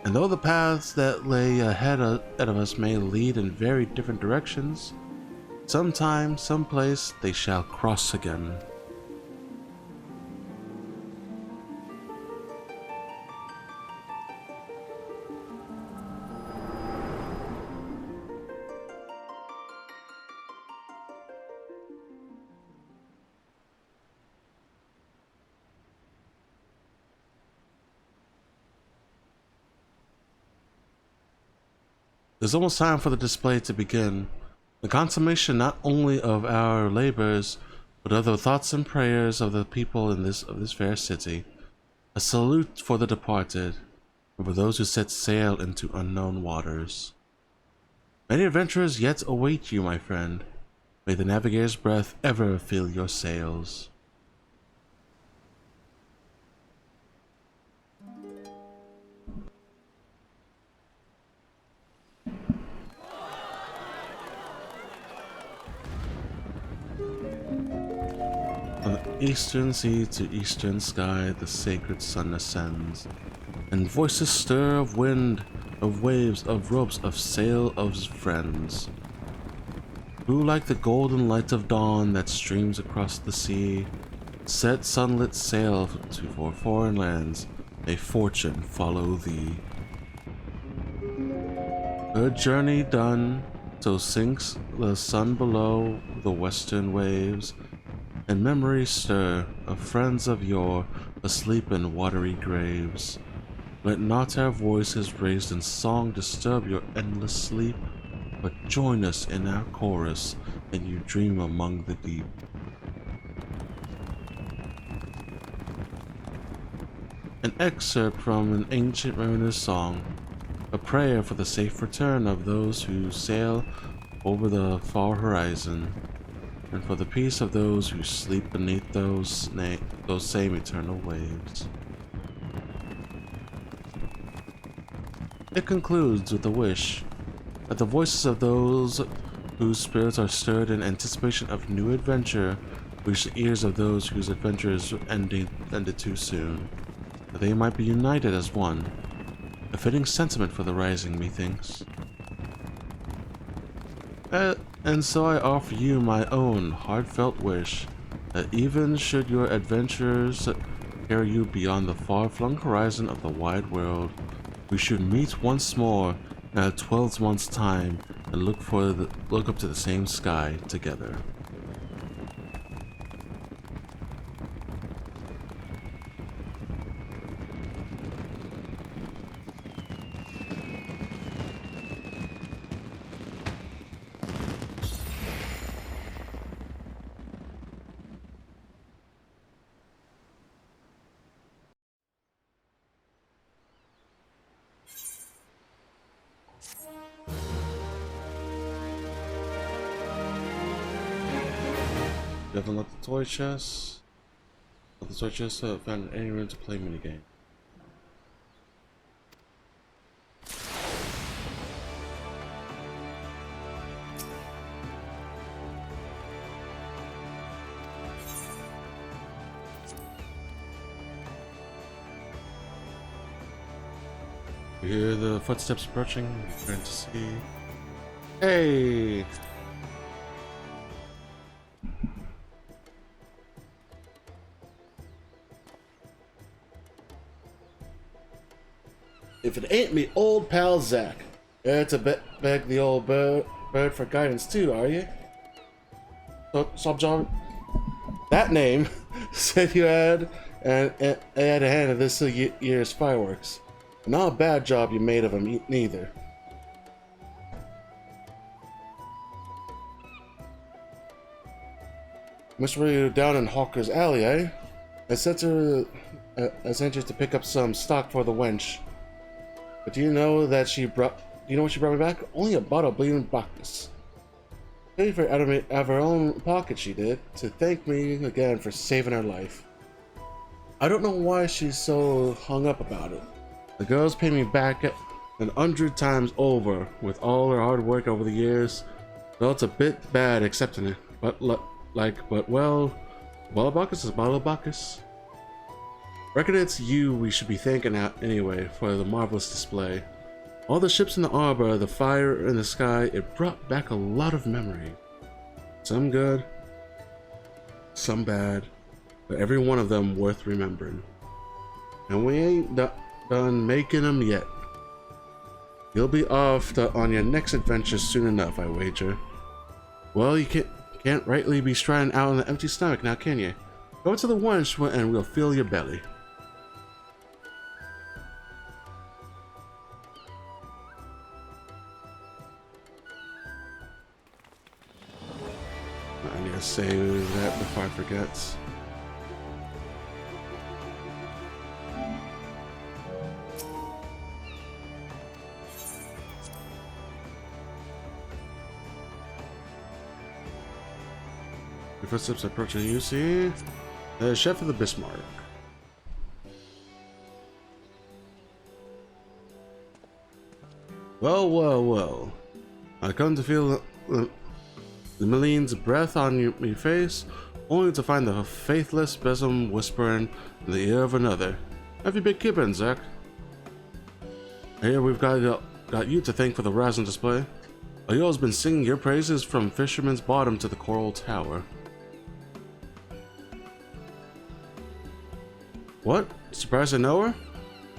S1: And though the paths that lay ahead of us may lead in very different directions, sometime, someplace, they shall cross again. It's almost time for the display to begin. The consummation not only of our labors, but of the thoughts and prayers of the people of this fair city. A salute for the departed, and for those who set sail into unknown waters. Many adventures yet await you, my friend. May the navigator's breath ever fill your sails. On the eastern sea to eastern sky, the sacred sun ascends, and voices stir of wind, of waves, of ropes, of sail, of friends, who like the golden light of dawn that streams across the sea, set sunlit sail for foreign lands, may fortune follow thee. Her journey done, so sinks the sun below the western waves, and memories stir of friends of yore asleep in watery graves. Let not our voices raised in song disturb your endless sleep, but join us in our chorus and you dream among the deep. An excerpt from an ancient mariner's song, a prayer for the safe return of those who sail over the far horizon. and for the peace of those who sleep beneath those same eternal waves. It concludes with a wish that the voices of those whose spirits are stirred in anticipation of new adventure reach the ears of those whose adventures ended too soon, that they might be united as one. A fitting sentiment for the rising, methinks. And so I offer you my own heartfelt wish that even should your adventures carry you beyond the far-flung horizon of the wide world, we should meet once more in a 12 months' time and look up to the same sky together. You have unlocked the toy chest. The toy chest found in any room to play minigame. You hear the footsteps approaching. You're trying to see. Hey! If it ain't me old pal Zach. You're to beg the old bird for guidance too, are you? So John, that name said you had a hand in this year's fireworks. Not a bad job you made of them neither. Must be down in Hawker's Alley, eh? I sent you to pick up some stock for the wench. But do you know what she brought me back? Only a bottle of bleeding Bacchus. Paid for it out of her own pocket, she did, to thank me again for saving her life. I don't know why she's so hung up about it. The girl's paid me back 100 times over with all her hard work over the years. Well, it's a bit bad accepting it, but well, Bacchus is bottle of Bacchus. Reckon it's you we should be thanking out anyway for the marvelous display. All the ships in the harbor, the fire in the sky, it brought back a lot of memory. Some good, some bad, but every one of them worth remembering. And we ain't done making them yet. You'll be off on your next adventure soon enough, I wager. Well, you can't rightly be striding out on an empty stomach now, can you? Go to the wench and we'll fill your belly. I need to save that before I forget. Your footsteps approaching, you see the chef of the Bismarck. Well. I come to feel the Maline's breath on your face, only to find the faithless besom whispering in the ear of another. Have you been keeping, Zach? Here we've got you to thank for the rousing display. Ayo's been singing your praises from Fisherman's Bottom to the Coral Tower. What? Surprised I know her?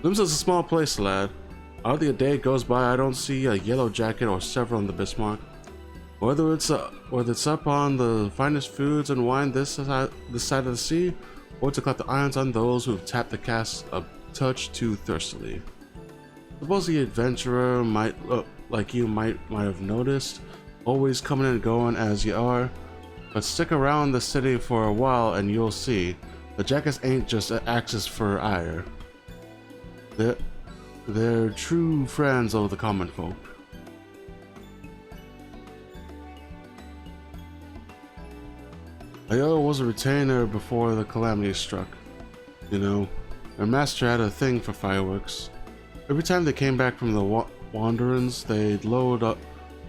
S1: Limbs is a small place, lad. Hardly a day goes by I don't see a yellow jacket or several in the Bismarck. Whether it's up on the finest foods and wine this side of the sea, or to collect the irons on those who've tapped the cask a touch too thirstily. Suppose the adventurer like you might have noticed, always coming and going as you are, but stick around the city for a while and you'll see. The jackets ain't just axes for ire. They're true friends of the common folk. Ayo was a retainer before the calamity struck. You know, their master had a thing for fireworks. Every time they came back from the wanderings, they'd load up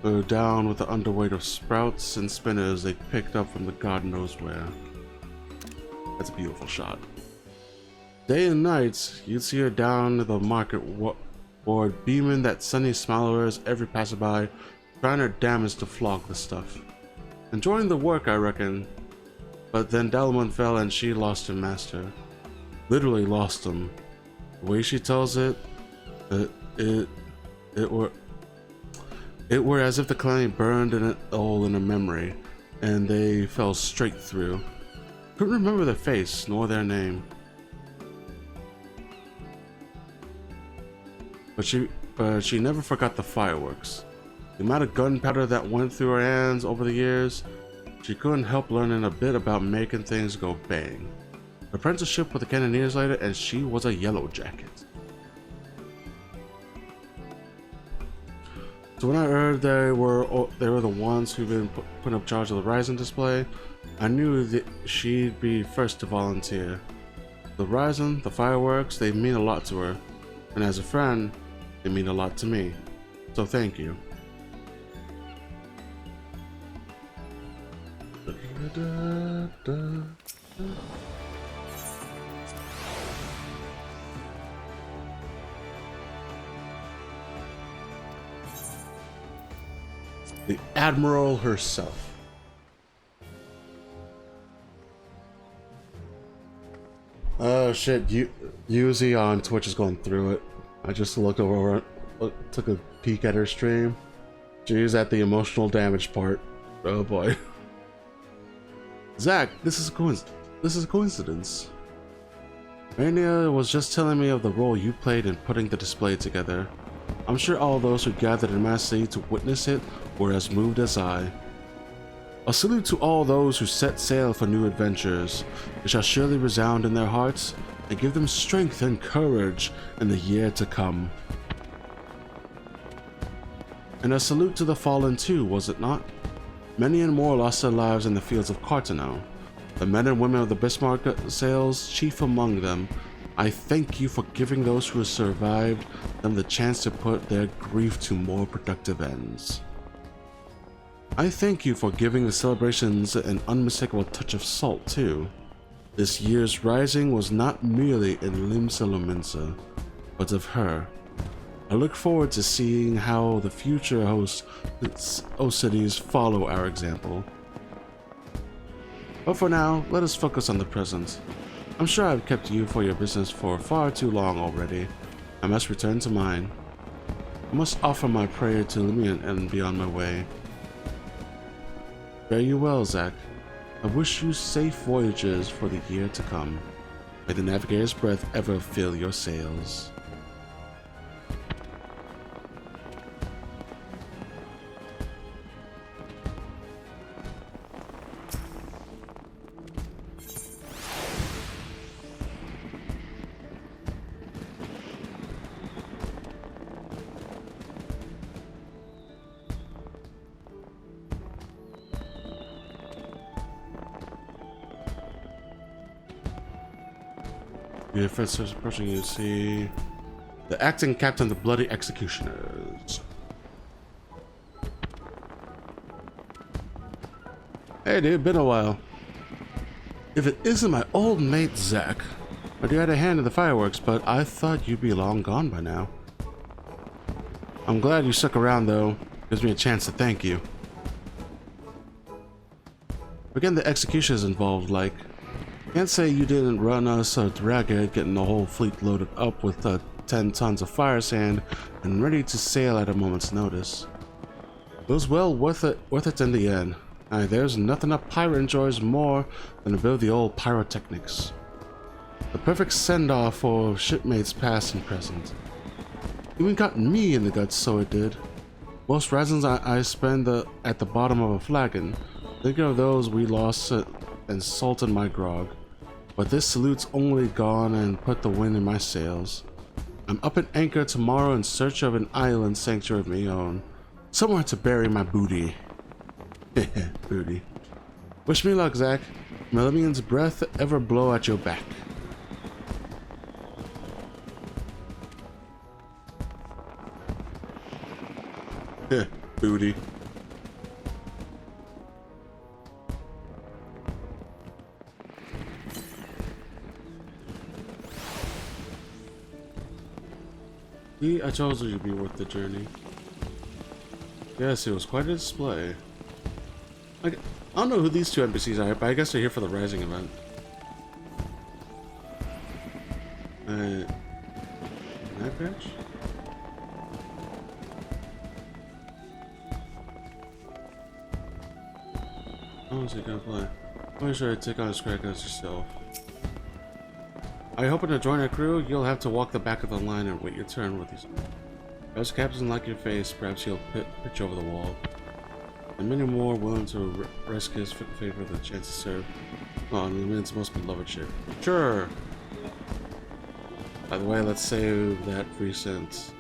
S1: or down with the underweight of sprouts and spinners they picked up from the god knows where. That's a beautiful shot. Day and night, you'd see her down the market board, beaming that sunny smile of hers every passerby, trying her damnedest to flog the stuff. Enjoying the work, I reckon. But then Dalmon fell and she lost her master. Literally lost him. The way she tells it, it were as if the calamity burned in a hole in her memory, and they fell straight through. Couldn't remember their face nor their name. But she never forgot the fireworks. The amount of gunpowder that went through her hands over the years, she couldn't help learning a bit about making things go bang. Apprenticeship with the Cannoneers later, and she was a yellow jacket. So when I heard they were the ones who'd been put up charge of the Rising display, I knew that she'd be first to volunteer. The Rising, the fireworks, they mean a lot to her, and as a friend, they mean a lot to me. So thank you. The Admiral herself. Oh shit, Yuzi on Twitch is going through it. I just looked over, took a peek at her stream. She's at the emotional damage part. Oh boy. Zach, this is a coincidence. Rainier was just telling me of the role you played in putting the display together. I'm sure all those who gathered in MSQ to witness it were as moved as I. A salute to all those who set sail for new adventures. It shall surely resound in their hearts and give them strength and courage in the year to come. And a salute to the fallen too, was it not? Many and more lost their lives in the fields of Cartano. The men and women of the Bismarck sails, chief among them, I thank you for giving those who have survived them the chance to put their grief to more productive ends. I thank you for giving the celebrations an unmistakable touch of salt too. This year's rising was not merely in Limsa, but of her. I look forward to seeing how the future hosts cities follow our example. But for now, let us focus on the present. I'm sure I've kept you for your business for far too long already. I must return to mine. I must offer my prayer to Lumion and be on my way. Fare you well, Zach. I wish you safe voyages for the year to come. May the navigator's breath ever fill your sails. Your first approaching, you see the acting captain of the Bloody Executioners. Hey dude, been a while. If it isn't my old mate Zach, I do had a hand in the fireworks, but I thought you'd be long gone by now. I'm glad you stuck around though. Gives me a chance to thank you. Again, the executioners involved, like, can't say you didn't run us ragged, getting the whole fleet loaded up with 10 tons of fire sand and ready to sail at a moment's notice. It was well worth it in the end. Aye, there's nothing a pirate enjoys more than a bit of the old pyrotechnics. The perfect send-off for shipmates past and present. Even got me in the guts, so it did. Most rations I spend at the bottom of a flagon. Thinking of those we lost and salted my grog. But this salute's only gone and put the wind in my sails. I'm up at anchor tomorrow in search of an island sanctuary of my own. Somewhere to bury my booty. Booty. Wish me luck, Zach. Melamian's breath ever blow at your back. Heh, booty. See, I chose it to be worth the journey. Yes, it was quite a display. Like, I don't know who these two NPCs are, but I guess they're here for the Rising event. Night patch? How is it gonna play? Why should I take on a crack as yourself? Are you hoping to join our crew? You'll have to walk the back of the line and wait your turn with these. Perhaps Captain like your face, perhaps he'll pitch over the wall. And many more willing to risk his favor the chance to serve on the man's most beloved ship. Sure! By the way, let's save that recent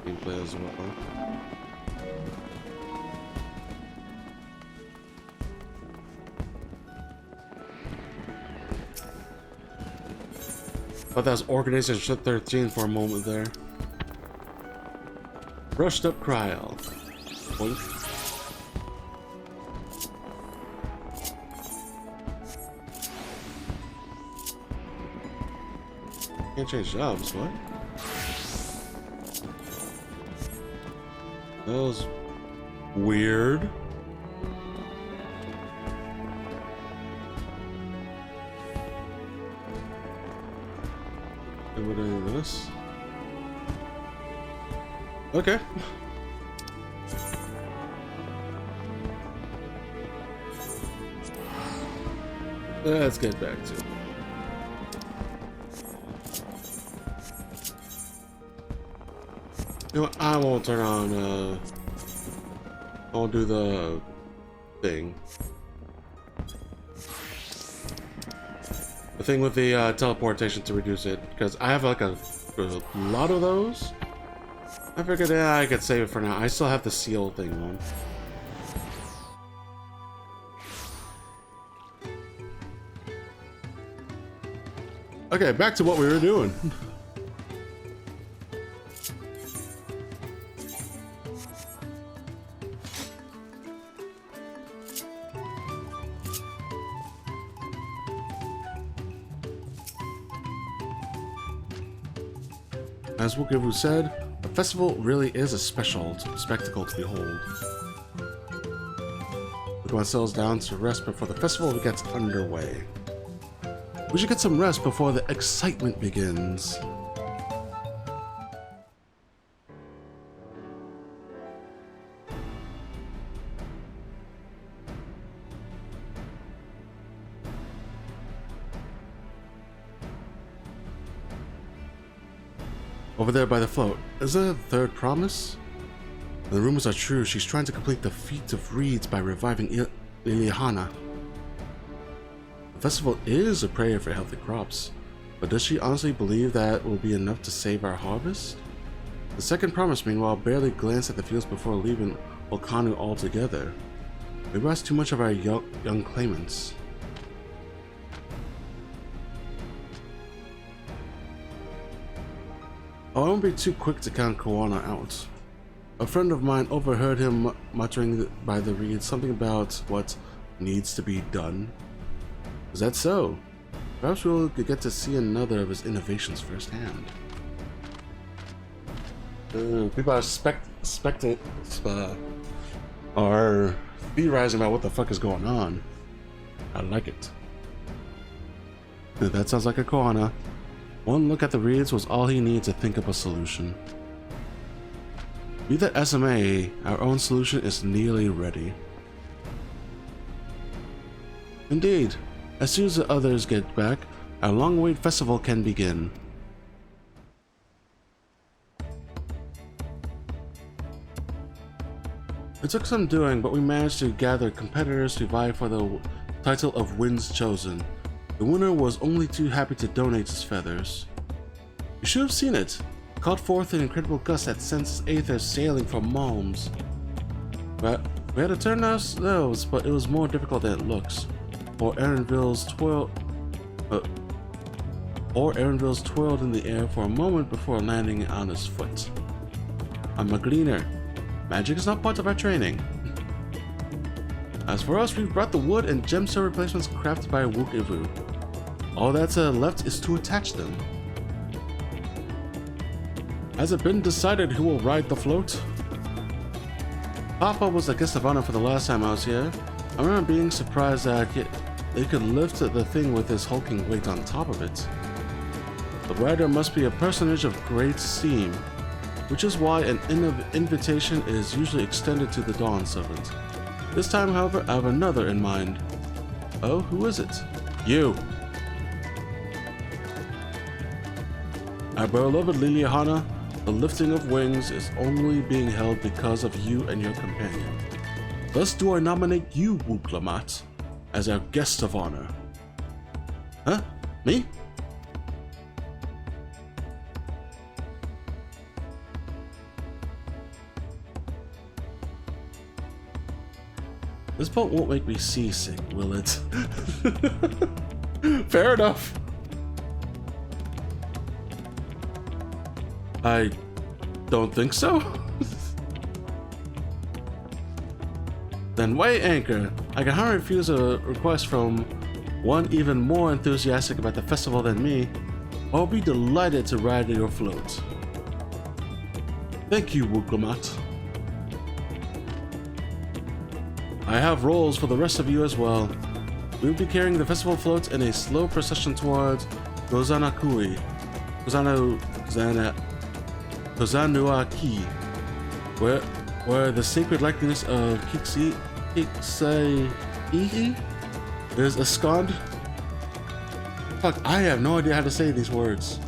S1: gameplay as well. Thought that was Organization 13 for a moment there. Brushed up cryo. Boink. Can't change jobs, what? That was weird. What is this? Okay. Let's get back to it. You know what? I won't turn on, I won't do the thing. The thing with the teleportation to reduce it, because I have like a lot of those. I figured, yeah, I could save it for now. I still have the seal thing on. Okay, back to what we were doing. As Wukivu said, the festival really is a special spectacle to behold. We put ourselves down to rest before the festival gets underway. We should get some rest before the excitement begins. Over there by the float, is there a third promise? The rumors are true, she's trying to complete the feat of reeds by reviving Liliana. The festival is a prayer for healthy crops, but does she honestly believe that will be enough to save our harvest? The second promise, meanwhile, barely glanced at the fields before leaving Volcano altogether. Maybe that's too much of our young claimants. Oh, I won't be too quick to count Koana out. A friend of mine overheard him muttering by the reeds something about what needs to be done. Is that so? Perhaps we'll get to see another of his innovations firsthand. People are are theorizing about what the fuck is going on. I like it. That sounds like a Koana. One look at the reeds was all he needed to think up a solution. Be that SMA, our own solution is nearly ready. Indeed, as soon as the others get back, our long-awaited festival can begin. It took some doing, but we managed to gather competitors to vie for the title of Winds Chosen. The winner was only too happy to donate his feathers. You should have seen it. Caught forth an incredible gust that sends its aether sailing from Malms. We had to turn ourselves, but it was more difficult than it looks. Or Aaronville's twirled in the air for a moment before landing on his foot. I'm a gleaner. Magic is not part of our training. As for us, we've brought the wood and gemstone replacements crafted by Wook-Ivu. All that's left is to attach them. Has it been decided who will ride the float? Papa was the guest of honor for the last time I was here. I remember being surprised that they could lift the thing with his hulking weight on top of it. The rider must be a personage of great esteem, which is why an invitation is usually extended to the Dawn Servant. This time, however, I have another in mind. Oh, who is it? You! Our beloved Liliana, the lifting of wings is only being held because of you and your companion. Thus do I nominate you, Wook-Lamat, as our guest of honor. Huh? Me? This boat won't make me seasick, will it? Fair enough. I don't think so. Then weigh anchor. I can hardly refuse a request from one even more enthusiastic about the festival than me. I'll be delighted to ride your float. Thank you, Wook-Lamat. I have roles for the rest of you as well. We will be carrying the festival floats in a slow procession towards Gozanakui. Kozanuaki, where the sacred likeness of Kiksaihi is ensconced. Fuck, I have no idea how to say these words.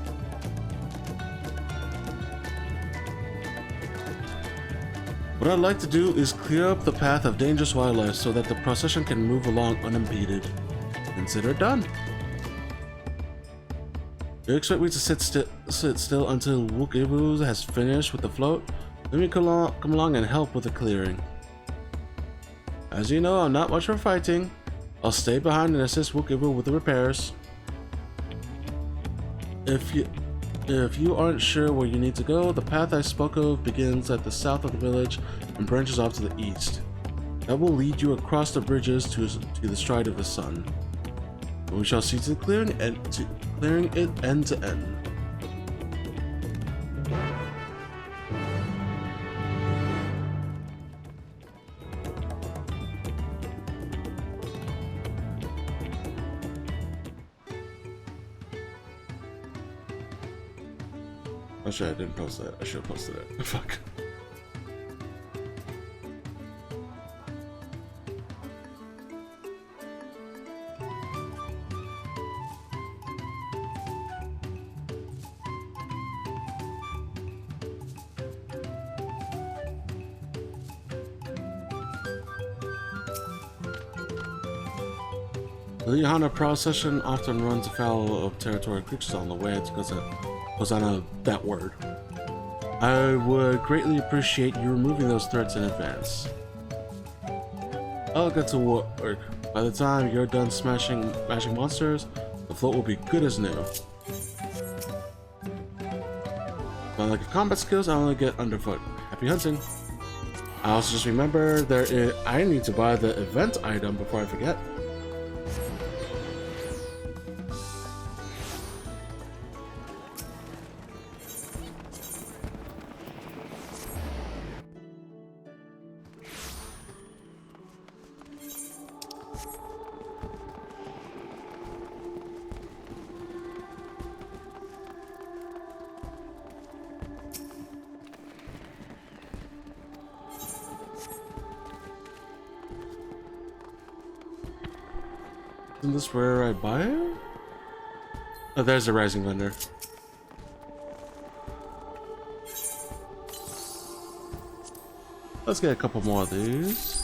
S1: What I'd like to do is clear up the path of dangerous wildlife so that the procession can move along unimpeded. Consider it done. You expect me to sit still until Wook-Ivu has finished with the float? Let me come along and help with the clearing. As you know, I'm not much for fighting. I'll stay behind and assist Wook-Ivu with the repairs. If you aren't sure where you need to go, the path I spoke of begins at the south of the village and branches off to the east. That will lead you across the bridges to the stride of the sun. And we shall see to clearing it end to end. Actually, I didn't post that. I should have posted it. Fuck. The Liliana procession often runs afoul of territorial creatures on the way to Gozana, that word. I would greatly appreciate you removing those threats in advance. I'll get to work. By the time you're done smashing monsters, the float will be good as new. If I like your combat skills, I only get underfoot. Happy hunting. I also just remember I need to buy the event item before I forget. Isn't this where I buy it? Oh, there's a rising vendor. Let's get a couple more of these.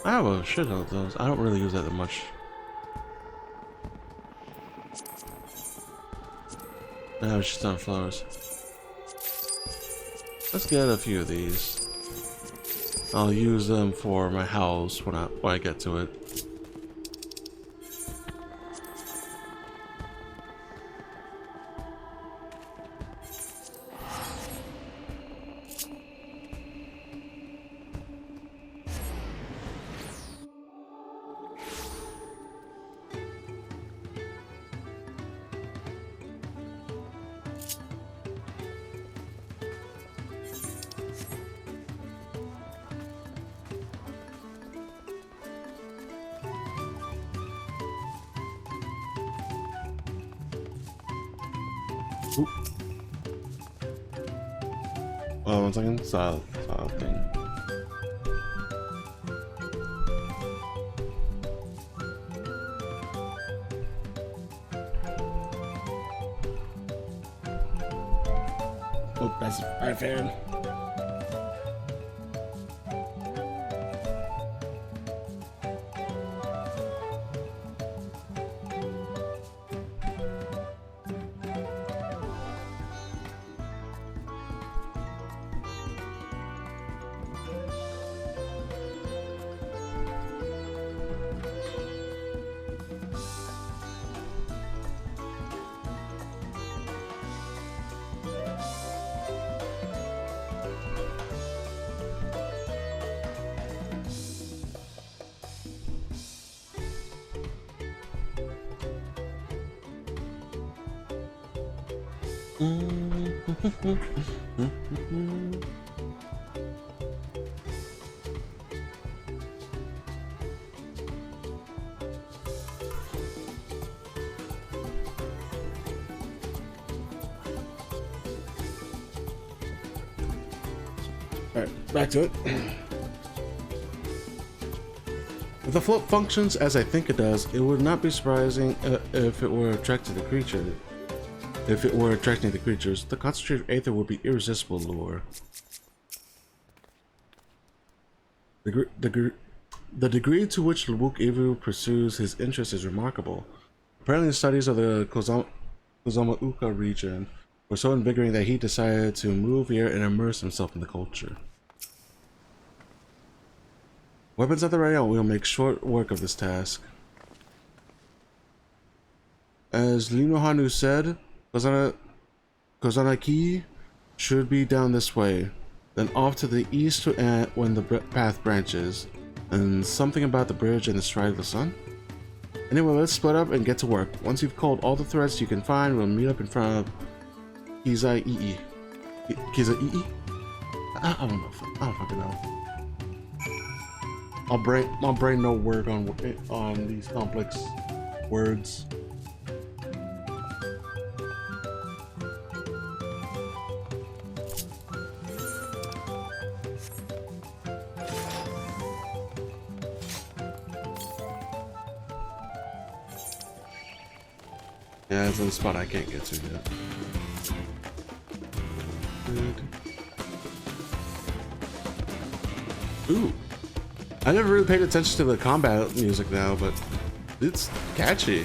S1: I have a shit ton of those. I don't really use that much. I have a shit ton of flowers. Let's get a few of these. I'll use them for my house when I get to it. Oop. Oh, 1 second. Style thing. Oh, that's my fan. Alright, back to it. If the float functions as I think it does, it would not be surprising if it were attracted to creature. If it were attracting the creatures, the concentrated aether would be irresistible lure. The degree to which Lubuk Ivu pursues his interest is remarkable. Apparently, the studies of the Kozamauka region were so invigorating that he decided to move here and immerse himself in the culture. Weapons at the ready, we'll make short work of this task. As Linohanu said, Kozanaki should be down this way, then off to the east when the path branches, and something about the bridge and the stride of the sun. Anyway, let's split up and get to work. Once you've culled all the threads you can find, we'll meet up in front of Kizai-ii. Kizai-ii? I don't know. I don't fucking know. My brain no work on these complex words. Yeah, it's in a spot I can't get to yet. Ooh. I never really paid attention to the combat music now, but it's catchy.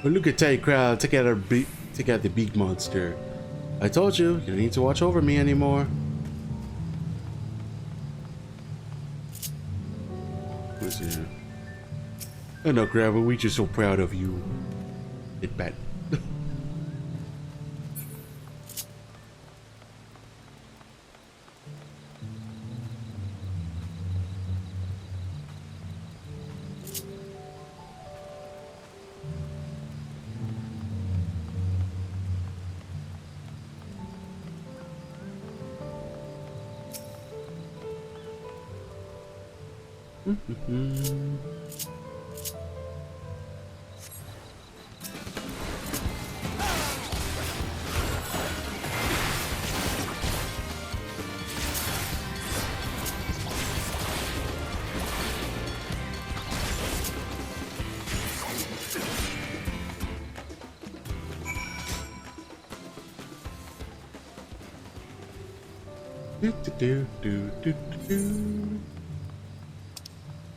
S1: But look at that crowd, take out the big monster. I told you, you don't need to watch over me anymore. Who's here? I know, Grandma, we just so proud of you. It bet.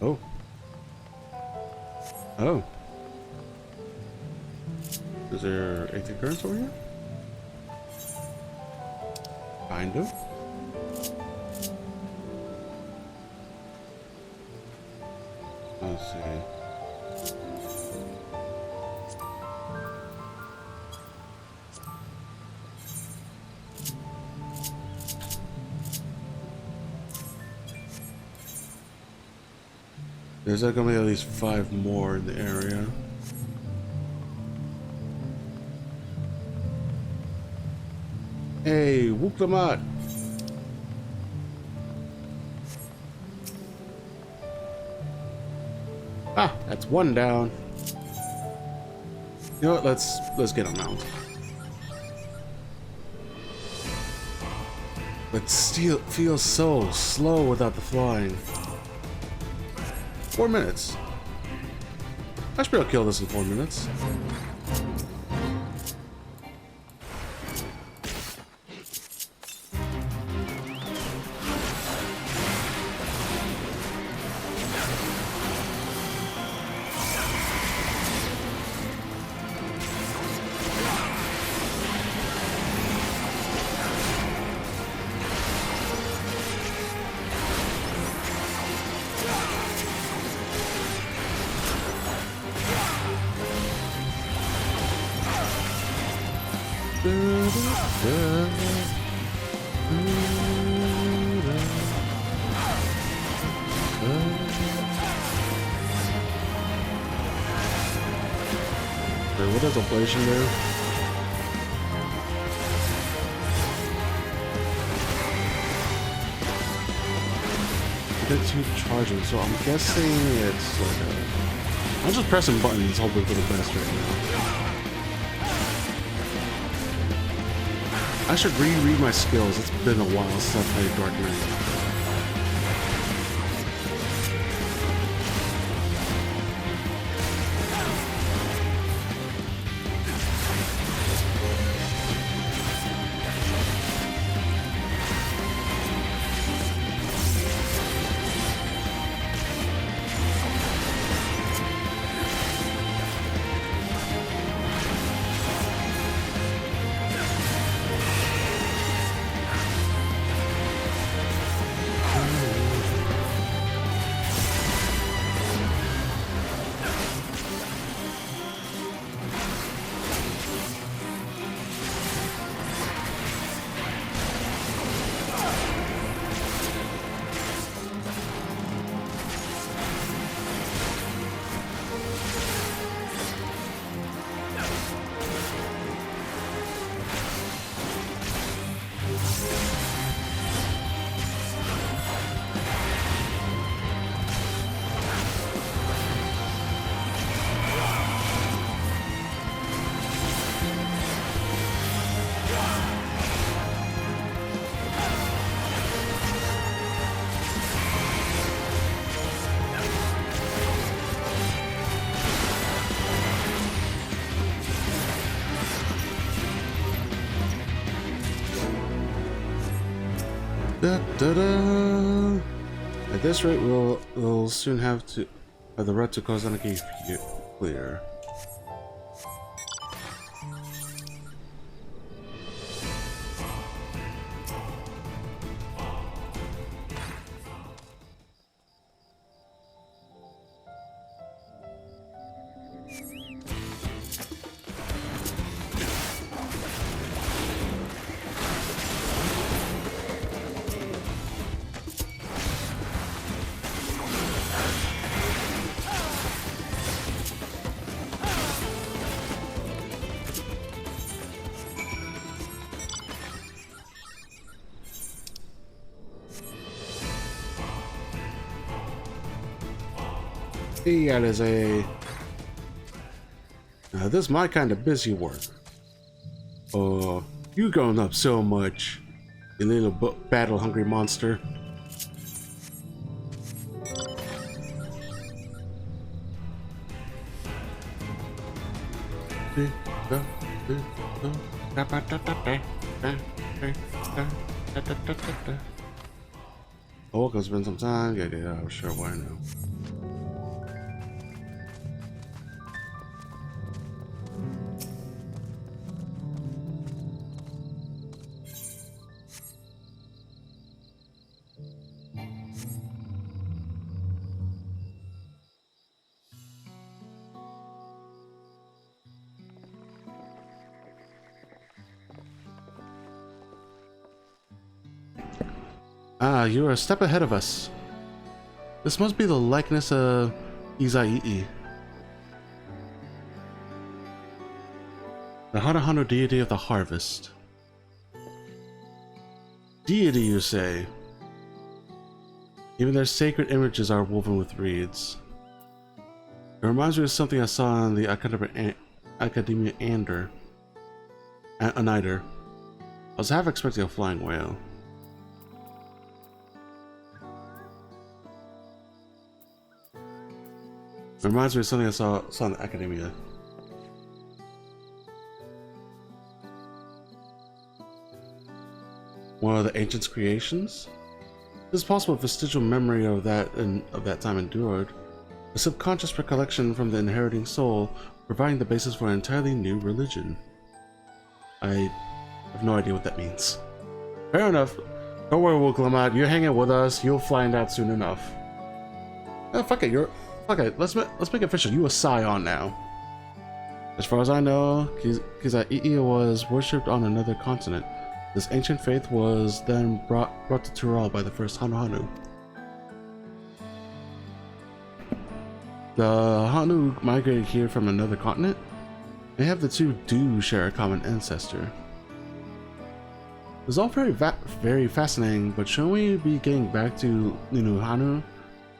S1: Oh. Oh. Is there anything current over here? Kind of. Let's see. There's like gonna be at least 5 more in the area. Hey, whoop them out! Ah, that's 1 down. You know what? Let's get him out. But still feels so slow without the flying. 4 minutes. I should be able to kill this in 4 minutes. What does inflation do? Get 2 charging, so I'm guessing it's like a... I'm just pressing buttons hoping for the best right now. I should reread my skills. It's been a while since I played Dark Knight. Da, da, da. At this rate, we'll soon have the route to Kozanaki clear. Hey, that is a... this is my kind of busy work. Oh, you going up so much, you little battle-hungry monster. Oh, gonna spend some time. Yeah, sure, why not? Ah, you are a step ahead of us. This must be the likeness of Izai'i, the Hana deity of the harvest. Deity, you say? Even their sacred images are woven with reeds. It reminds me of something I saw in the Academia Anider. I was half expecting a flying whale. It reminds me of something I saw in the Academia. One of the ancients' creations? It is possible a vestigial memory of that time endured. A subconscious recollection from the inheriting soul, providing the basis for an entirely new religion. I have no idea what that means. Fair enough. Don't worry, Wooklamad. You're hanging with us. You'll find out soon enough. Oh, fuck it. Fuck it. Let's make it official. You a scion now. As far as I know, Izai'i was worshipped on another continent. This ancient faith was then brought to Tural by the first Hanu. The Hanu migrated here from another continent. They have the two do share a common ancestor. It was all very fascinating, but shouldn't we be getting back to Nunu Hanu?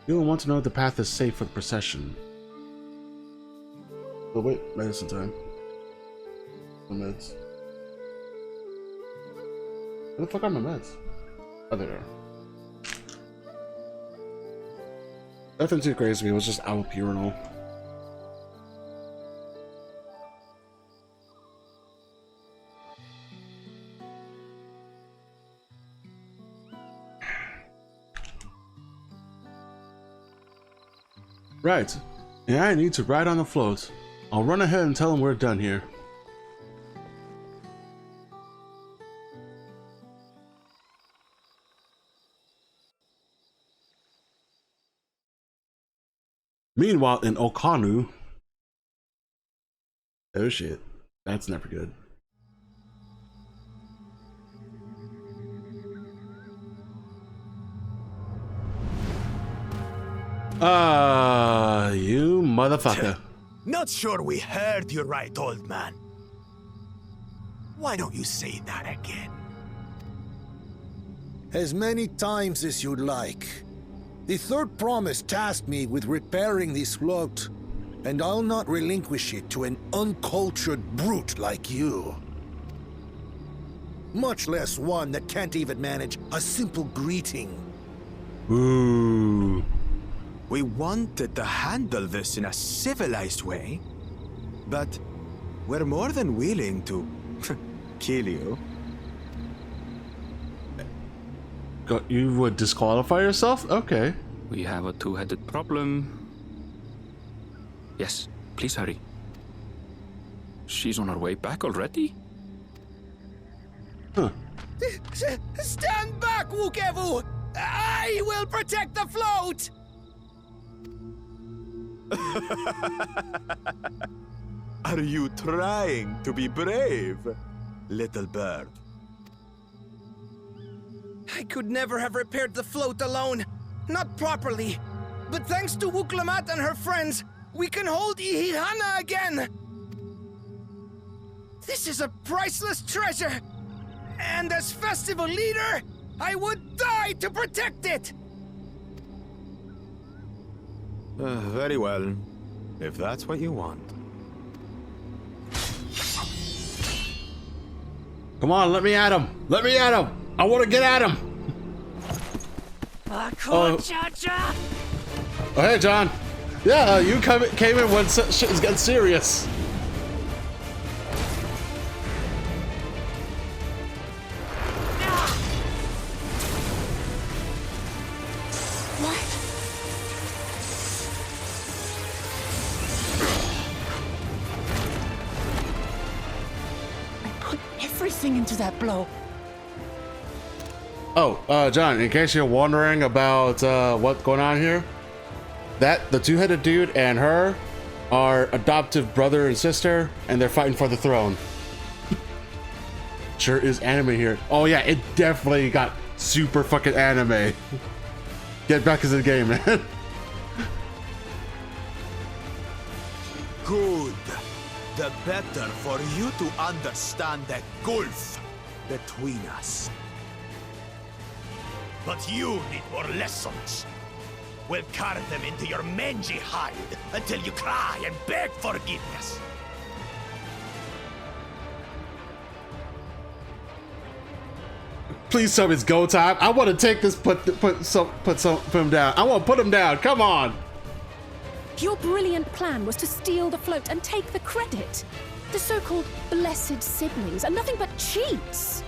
S1: You'll want to know if the path is safe for the procession. Oh wait, medicine time. The meds. Where the fuck are my meds? Oh, there they are. Nothing too crazy, it was just allopurinol. Right. Yeah, I need to ride on the float. I'll run ahead and tell him we're done here. Meanwhile, in Okanu... Oh shit. That's never good. You motherfucker.
S2: Not sure we heard you right, old man. Why don't you say that again?
S3: As many times as you'd like. The third promise tasked me with repairing this float, and I'll not relinquish it to an uncultured brute like you. Much less one that can't even manage a simple greeting.
S1: Ooh.
S2: We wanted to handle this in a civilized way, but we're more than willing to kill you.
S1: You would disqualify yourself? Okay.
S4: We have a two-headed problem. Yes, please hurry. She's on her way back already?
S1: Huh.
S2: Stand back, Wukevu! I will protect the float! Are you trying to be brave, little bird?
S5: I could never have repaired the float alone. Not properly. But thanks to Wuklamat and her friends, we can hold Ihihana again! This is a priceless treasure! And as festival leader, I would die to protect it!
S2: Very well. If that's what you want.
S1: Come on, let me at him. Let me at him. I want to get at him. Oh, hey, John. Yeah, you came in when shit was getting serious.
S6: Into that blow.
S1: Oh, John, in case you're wondering about what's going on here, the two-headed dude and her are adoptive brother and sister, and they're fighting for the throne. Sure is anime here. Oh yeah, it definitely got super fucking anime. Get back into the game, man.
S2: Good. The better for you to understand the gulf between us.
S7: But you need more lessons. We'll carve them into your mangy hide until you cry and beg forgiveness.
S1: Please tell me it's go time. I want to take this, put him down. I want to put him down. Come on.
S6: Your brilliant plan was to steal the float and take the credit. The so-called blessed siblings are nothing but cheats.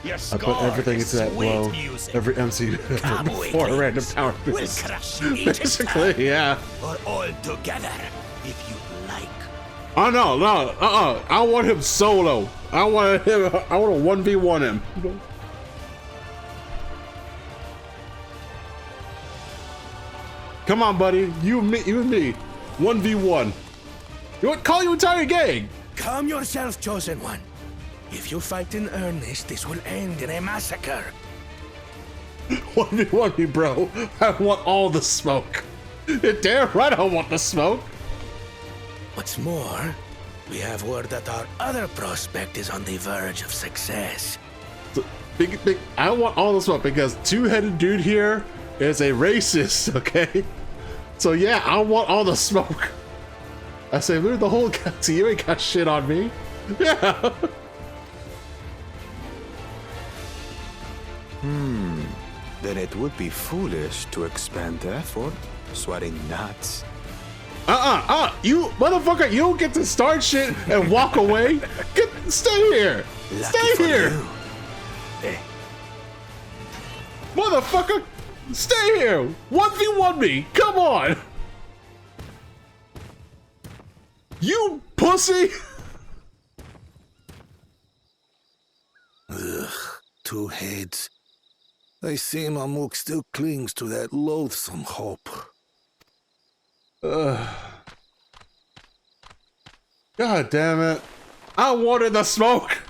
S7: I
S1: put everything into that blow.
S7: Music.
S1: Every MC before a random power
S7: We'll
S1: boost.
S7: crush you each
S1: Basically,
S7: time,
S1: yeah.
S7: or all together, if you like.
S1: Oh no, I want him solo. I want to 1v1 him. Come on, buddy. You and me. 1v1. You want call your entire gang?
S5: Calm yourself, chosen one. If you fight in earnest, this will end in a massacre.
S1: 1v1 me, bro. I want all the smoke. You're damn right I want the smoke.
S5: What's more, we have word that our other prospect is on the verge of success.
S1: So, big, I want all the smoke because two-headed dude here is a racist, okay? So yeah, I want all the smoke. I say, move the whole galaxy, you ain't got shit on me. Yeah.
S2: Then it would be foolish to expend effort sweating nuts.
S1: You motherfucker, you don't get to start shit and walk away. Stay here. Stay here. Motherfucker, stay here. 1v1 me. Come on. You pussy.
S3: Ugh, two heads. I see Mamuk still clings to that loathsome hope.
S1: God damn it. I wanted the smoke.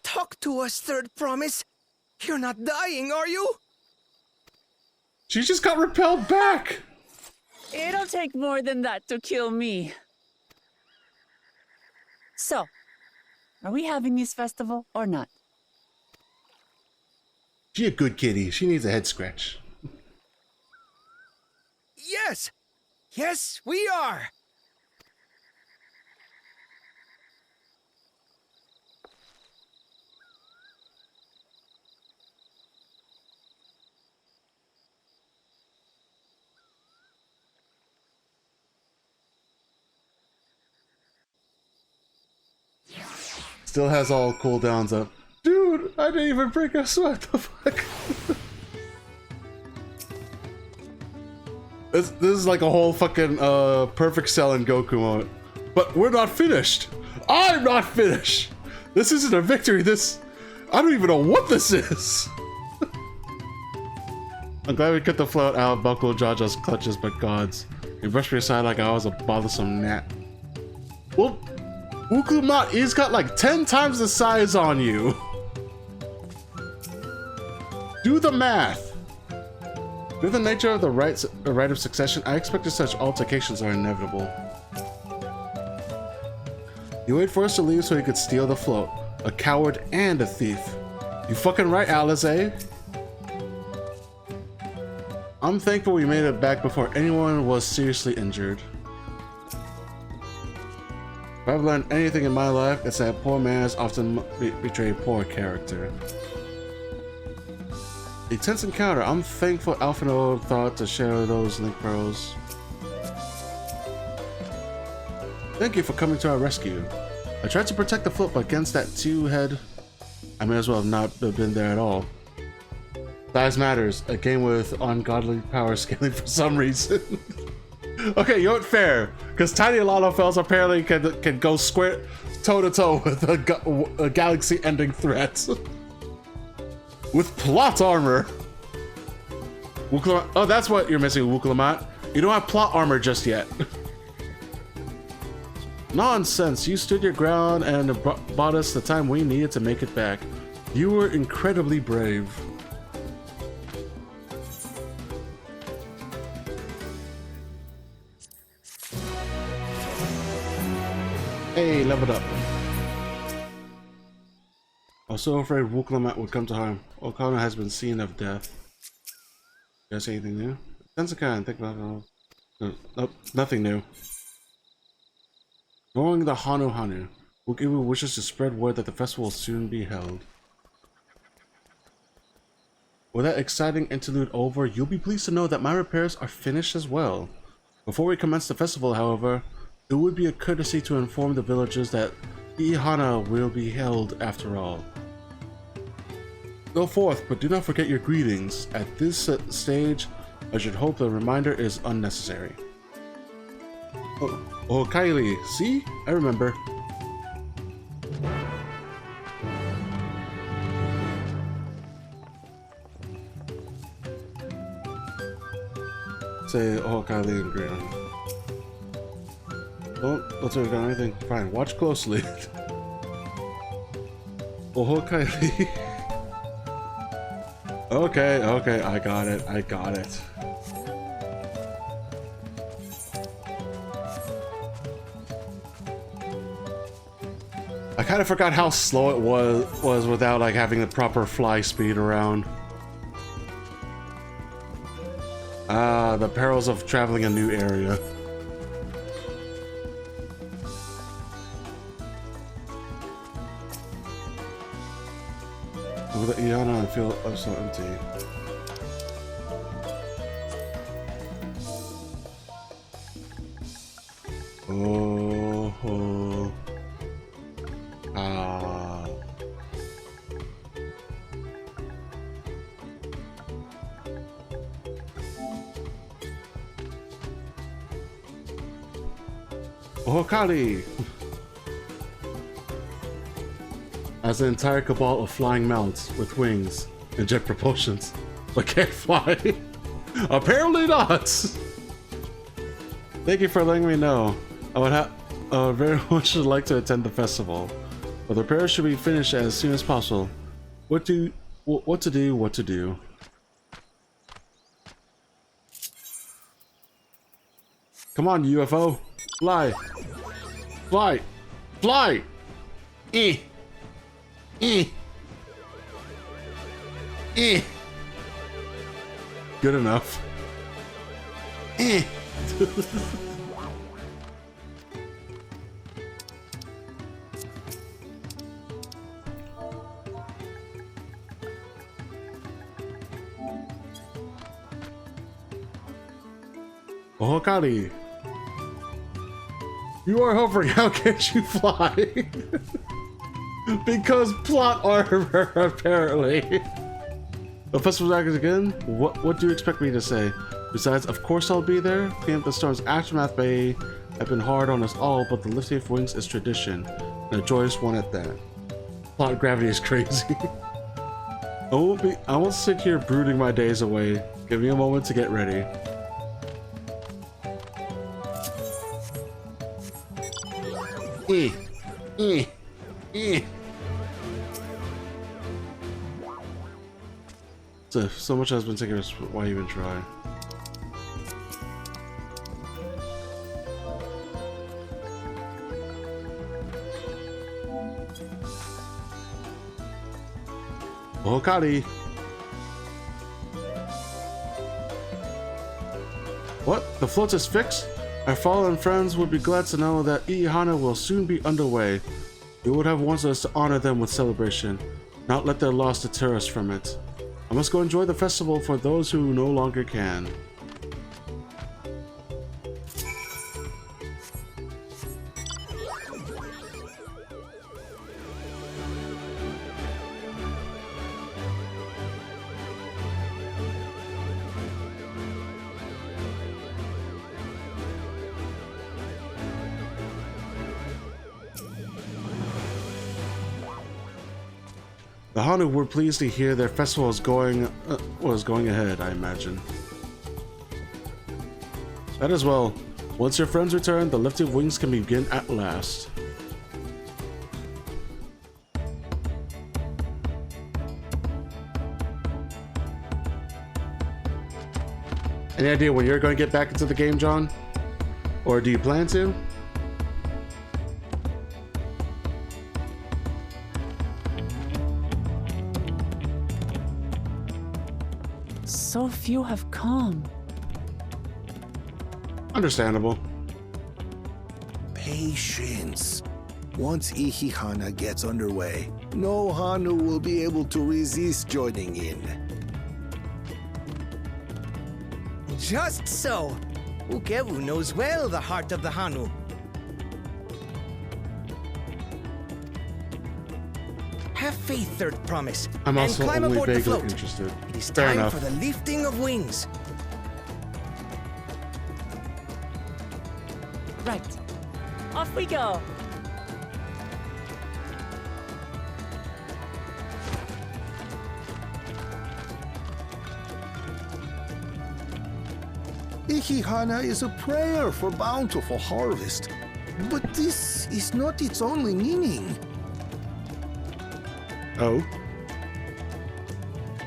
S5: Talk to us, Third Promise. You're not dying, are you?
S1: She just got repelled back.
S8: It'll take more than that to kill me. So, are we having this festival or not?
S1: She a good kitty. She needs a head scratch.
S5: Yes! Yes, we are!
S1: Still has all cooldowns up. Dude, I didn't even break a sweat. The fuck? This is like a whole fucking perfect cell in Goku moment. But we're not finished. I'm not finished. This isn't a victory. I don't even know what this is. I'm glad we cut the float out of Buckle Jaja's clutches, but gods. You brushed me aside like I was a bothersome gnat. Well, Ukumat, he's got like 10 times the size on you. Do the math. Due to the nature of the right of succession, I expected such altercations are inevitable. You wait for us to leave so you could steal the float. A coward and a thief. You fucking right, Alice, eh? I'm thankful we made it back before anyone was seriously injured. If I've learned anything in my life, it's that poor manners often betray poor character. A tense encounter. I'm thankful Alphino thought to share those link pearls. Thank you for coming to our rescue. I tried to protect the float, but against that two-head, I may as well have not been there at all. Size matters. A game with ungodly power scaling for some reason. Okay, you aren't fair, because Tiny Alanofells apparently can go square toe-to-toe with a galaxy-ending threat. With plot armor. Oh, that's what you're missing, Wukalamat. You don't have plot armor just yet. Nonsense. You stood your ground and bought us the time we needed to make it back. You were incredibly brave. Hey, leveled up. I was so afraid Wukalamat would come to harm. Okana has been seen of death. You guys say anything new? Sensikan, think about it. Nope, nothing new. Knowing the Hanu, Wukibu wishes to spread word that the festival will soon be held. With that exciting interlude over, you'll be pleased to know that my repairs are finished as well. Before we commence the festival, however, it would be a courtesy to inform the villagers that Ihana will be held after all. Go forth, but do not forget your greetings. At this stage, I should hope the reminder is unnecessary. Oh, Kylie, see? I remember. Say, oh, Kylie and Graham. Don't turn down anything. Fine, watch closely. Oh, Kylie. Okay, I got it. I kind of forgot how slow it was without like having the proper fly speed around. Ah, the perils of traveling a new area. Look at Iana and feel so empty. Oh. Ah. Oh, Kali! As an entire cabal of flying mounts with wings and jet propulsions, but can't fly. Apparently not! Thank you for letting me know. I would very much like to attend the festival, but the repairs should be finished as soon as possible. What to do. Come on, UFO! Fly! Fly! Fly! Eh! Eh! Eh! Good enough. Eh! Oh, Kali. You are hovering, how can't you fly? Because plot armor, apparently. The festival's active again? What do you expect me to say? Besides, of course I'll be there. Cleaning up the storm's aftermath may have been hard on us all, but the lifting of wings is tradition, and a joyous one at that. Plot gravity is crazy. I won't sit here brooding my days away. Give me a moment to get ready. So much has been taking us. Why even try? Okari. What? The float is fixed? Our fallen friends would be glad to know that Ihana will soon be underway. We would have wanted us to honor them with celebration, not let their loss deter us from it. I must go enjoy the festival for those who no longer can. The Hanu were pleased to hear their festival was going ahead, I imagine. That as well. Once your friends return, the lifted wings can begin at last. Any idea when you're going to get back into the game, John? Or do you plan to?
S8: So few have come.
S1: Understandable.
S3: Patience. Once Ihihana gets underway, no Hanu will be able to resist joining in.
S5: Just so. Ukewu knows well the heart of the Hanu. Have faith, Third Promise,
S1: I'm also
S5: and climb
S1: only
S5: aboard the
S1: vaguely
S5: float.
S1: interested.
S5: It is
S1: Fair
S5: time
S1: enough.
S5: for the lifting of wings.
S8: Right. Off we go.
S3: Ihihana is a prayer for bountiful harvest. But this is not its only meaning.
S1: Oh?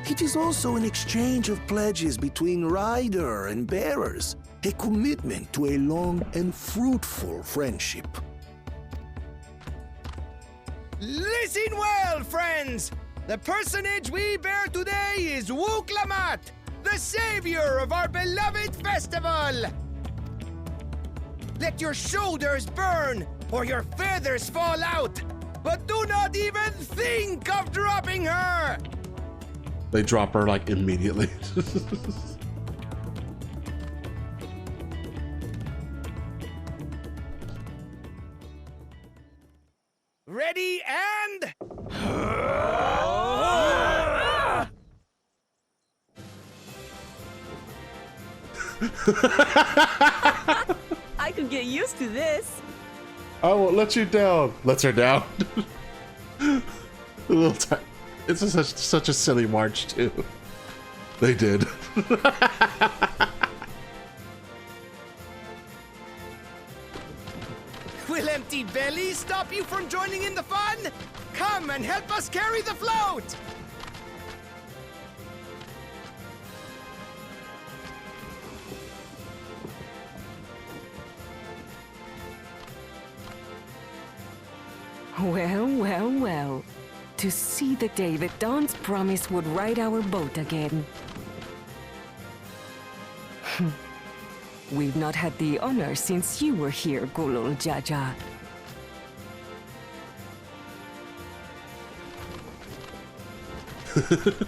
S3: It is also an exchange of pledges between rider and bearers, a commitment to a long and fruitful friendship.
S5: Listen well, friends! The personage we bear today is Wuklamat, the savior of our beloved festival! Let your shoulders burn, or your feathers fall out, but do not even think of dropping her!
S1: They drop her like immediately.
S5: Ready and...
S8: I could get used to this.
S1: I won't let you down. Lets her down. It's such a silly march too. They did.
S5: Will empty belly stop you from joining in the fun? Come and help us carry the float!
S9: Well, well, well. To see the day that Dawn's promise would ride our boat again. We've not had the honor since you were here, Gulul Jaja.
S1: The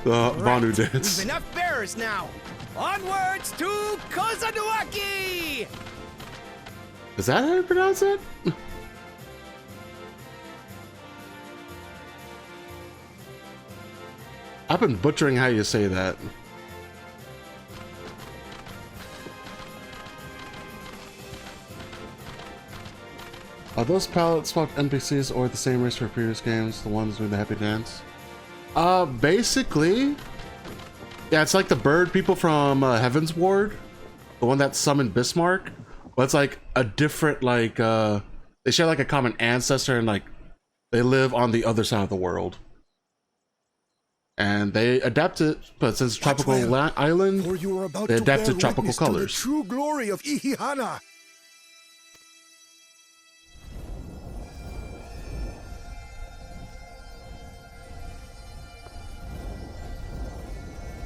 S1: Vanu
S5: Right,
S1: dance.
S5: we've enough bearers now! Onwards to Kozanuaki!
S1: Is that how you pronounce it? I've been butchering how you say that. Are those palette swapped NPCs or the same race for previous games? The ones doing the happy dance? Basically, yeah, it's like the bird people from Heaven's Ward, the one that summoned Bismarck. But it's like a different, like, they share like a common ancestor and like they live on the other side of the world. And they adapted, but since tropical island,
S3: For you are about
S1: they
S3: to
S1: adapted
S3: bear
S1: tropical
S3: witness to the
S1: colors.
S3: true glory of Ihihana.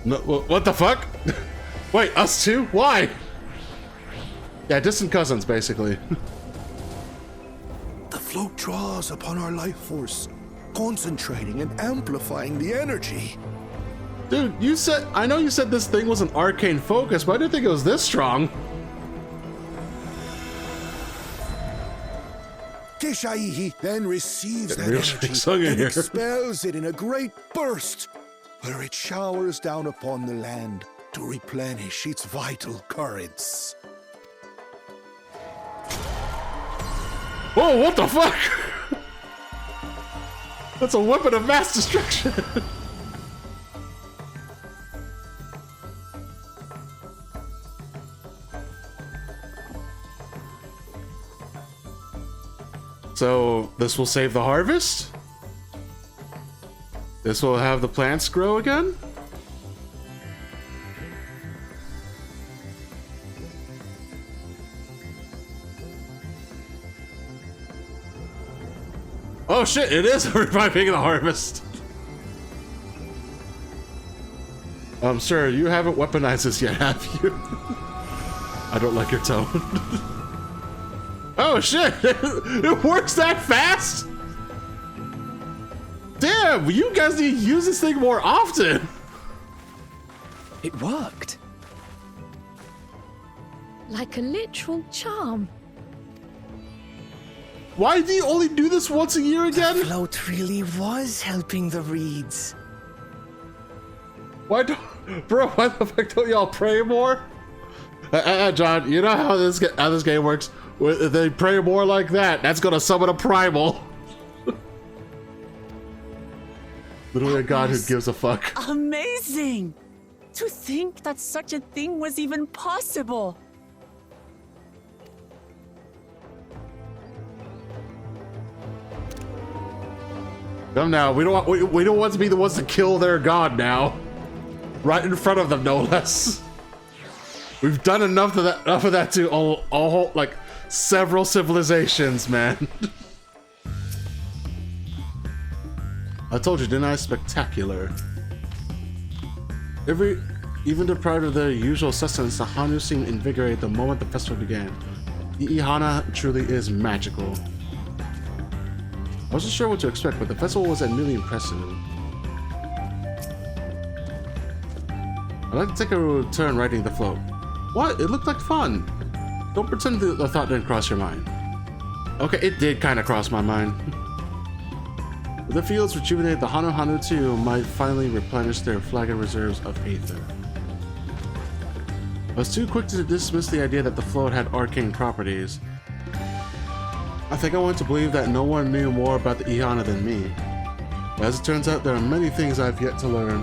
S1: No, what the fuck? Wait, us too? Why? Yeah, distant cousins, basically.
S3: The float draws upon our life force, concentrating and amplifying the energy.
S1: Dude, you said, I know you said this thing was an arcane focus, but I didn't think it was this strong.
S3: Keshaihi then receives that
S1: Real
S3: energy
S1: sung in
S3: and
S1: here.
S3: expels it in a great burst, where it showers down upon the land to replenish its vital currents.
S1: Whoa, what the fuck? That's a weapon of mass destruction. So, this will save the harvest? This will have the plants grow again? Oh shit, it is reviving the harvest. Sir, you haven't weaponized this yet, have you? I don't like your tone. Oh shit, it works that fast? Damn, you guys need to use this thing more often.
S4: It worked.
S6: Like a literal charm.
S1: Why do you only do this once a year again?
S5: The float really was helping the reeds.
S1: Why don't, bro, why the fuck don't y'all pray more? John, you know how this game works? If they pray more like that, that's gonna summon a primal. Literally a god who gives a fuck.
S8: Amazing! To think that such a thing was even possible.
S1: Come now, we don't want to be the ones to kill their god now. Right in front of them, no less. We've done enough of that to all like several civilizations, man. I told you, didn't I? Spectacular. Even deprived of their usual sustenance, the Hanu seemed invigorated the moment the festival began. The Ihana truly is magical. I wasn't sure what to expect, but the festival was admittedly impressive. I'd like to take a turn riding the float. What? It looked like fun. Don't pretend the thought didn't cross your mind. Okay, it did kind of cross my mind. With the fields rejuvenated, the Hanu too might finally replenish their flagging reserves of Aether. I was too quick to dismiss the idea that the float had arcane properties. I think I want to believe that no one knew more about the Ihana than me. But as it turns out, there are many things I've yet to learn.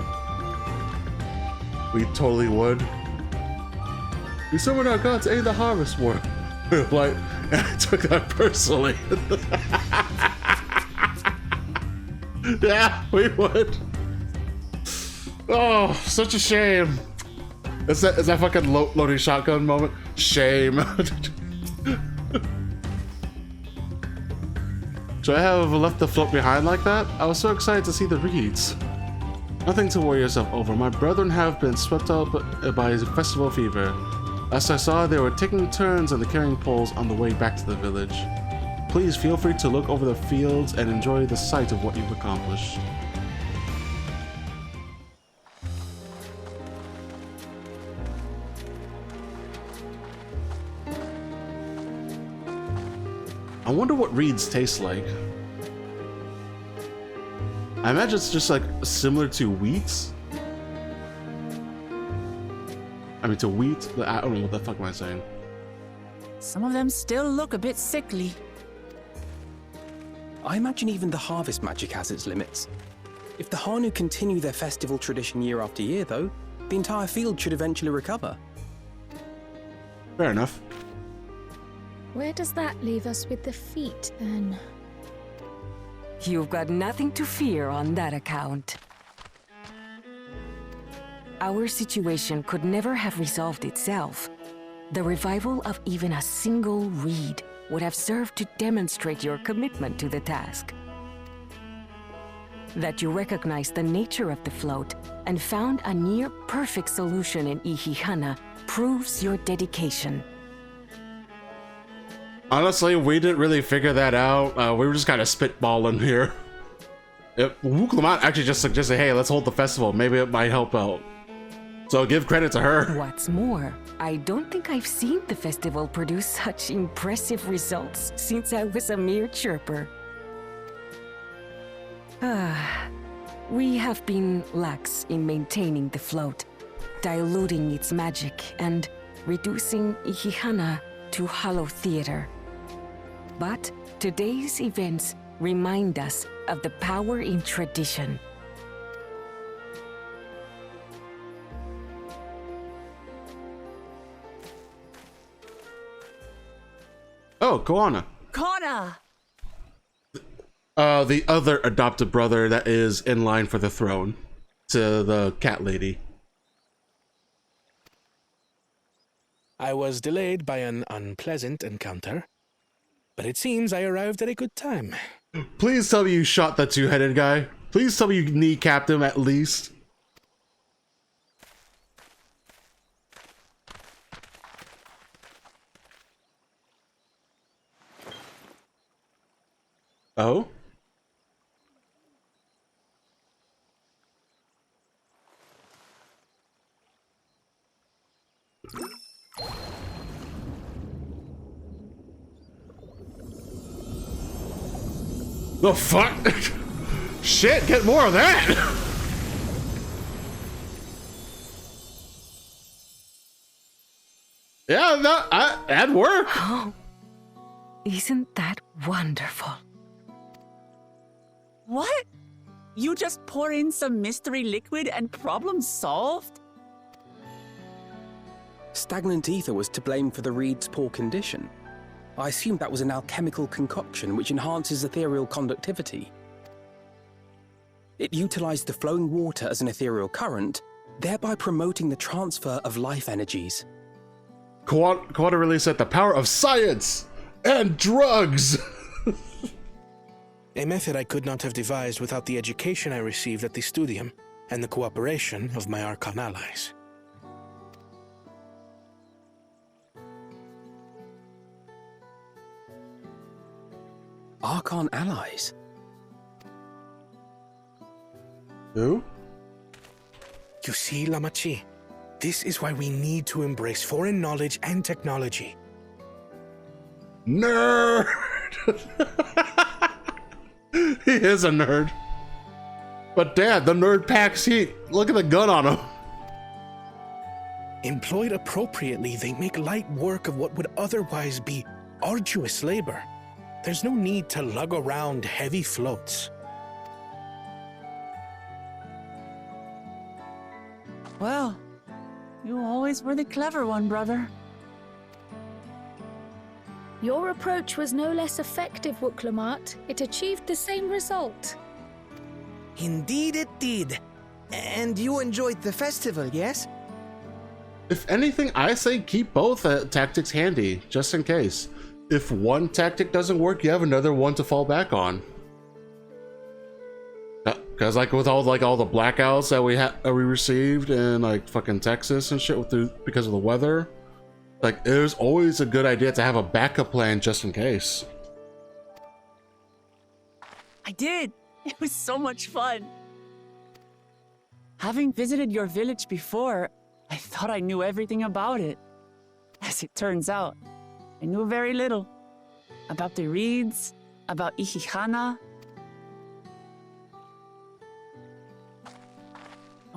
S1: We totally would. We summoned our god to aid the harvest war. Like, and I took that personally. Yeah, we would. Oh, such a shame. Is that fucking loading shotgun moment? Shame. Should I have left the float behind like that? I was so excited to see the reeds. Nothing to worry yourself over. My brethren have been swept up by festival fever. Last I saw, they were taking turns on the carrying poles on the way back to the village. Please feel free to look over the fields and enjoy the sight of what you've accomplished. I wonder what reeds taste like. I imagine it's just like similar to wheat. I mean to wheat, I don't know what the fuck am I saying.
S8: Some of them still look a bit sickly.
S10: I imagine even the harvest magic has its limits. If the Hanu continue their festival tradition year after year though, the entire field should eventually recover.
S1: Fair enough.
S6: Where does that leave us with the feet, then?
S9: You've got nothing to fear on that account. Our situation could never have resolved itself. The revival of even a single reed would have served to demonstrate your commitment to the task. That you recognize the nature of the float and found a near-perfect solution in Ihihana proves your dedication.
S1: Honestly, we didn't really figure that out. We were just kind of spitballing here. If Wu Clement actually just suggested, hey, let's hold the festival. Maybe it might help out. So give credit to her.
S9: What's more, I don't think I've seen the festival produce such impressive results since I was a mere chirper. We have been lax in maintaining the float, diluting its magic, and reducing Ihihana to hollow theater. But today's events remind us of the power in tradition.
S1: Oh, Koana.
S8: Kona!
S1: The other adopted brother that is in line for the throne. To the cat lady.
S11: I was delayed by an unpleasant encounter, but it seems I arrived at a good time.
S1: Please tell me you shot that two-headed guy. Please tell me you kneecapped him at least. Oh? The fuck? Shit, get more of that! Yeah, that'd work.
S9: Oh, isn't that wonderful?
S8: What? You just pour in some mystery liquid and problem solved?
S10: Stagnant ether was to blame for the reed's poor condition. I assumed that was an alchemical concoction which enhances ethereal conductivity. It utilized the flowing water as an ethereal current, thereby promoting the transfer of life energies.
S1: Kawada really said the power of science and drugs!
S11: A method I could not have devised without the education I received at the studium and the cooperation of my Archon allies.
S10: Archon allies?
S1: Who?
S11: You see, Lamachi, this is why we need to embrace foreign knowledge and technology.
S1: Nerd! He is a nerd. But Dad, the nerd packs heat. Look at the gun on him.
S11: Employed appropriately, they make light work of what would otherwise be arduous labor. There's no need to lug around heavy floats.
S8: Well, you always were the clever one, brother.
S6: Your approach was no less effective, Wu Clement. It achieved the same result.
S5: Indeed it did. And you enjoyed the festival, yes?
S1: If anything, I say keep both tactics handy, just in case. If one tactic doesn't work, you have another one to fall back on. Because like with all the blackouts that we received in like fucking Texas and shit because of the weather, like it was always a good idea to have a backup plan just in case.
S8: I did. It was so much fun. Having visited your village before, I thought I knew everything about it. As it turns out, I knew very little. About the reeds, about Ihihana.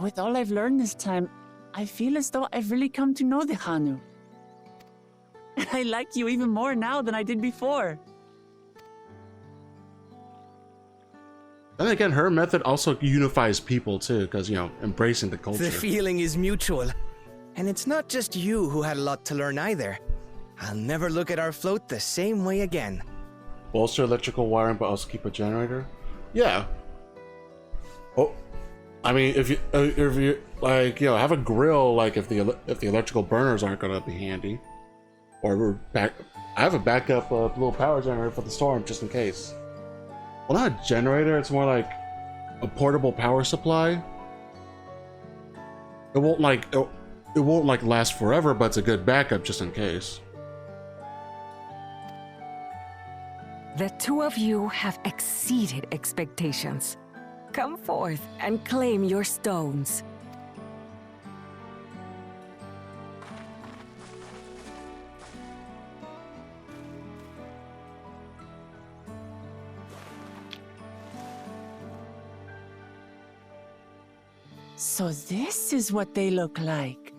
S8: With all I've learned this time, I feel as though I've really come to know the Hanu. And I like you even more now than I did before.
S1: And again, her method also unifies people too, because, you know, embracing the culture.
S5: The feeling is mutual. And it's not just you who had a lot to learn either. I'll never look at our float the same way again.
S1: Bolster electrical wiring, but also keep a generator? Yeah. Oh, I mean, if you like, you know, have a grill, like if the electrical burners aren't gonna be handy, or I have a backup little power generator for the storm just in case. Well, not a generator. It's more like a portable power supply. It won't like last forever, but it's a good backup just in case.
S9: The two of you have exceeded expectations. Come forth and claim your stones.
S8: So this is what they look like.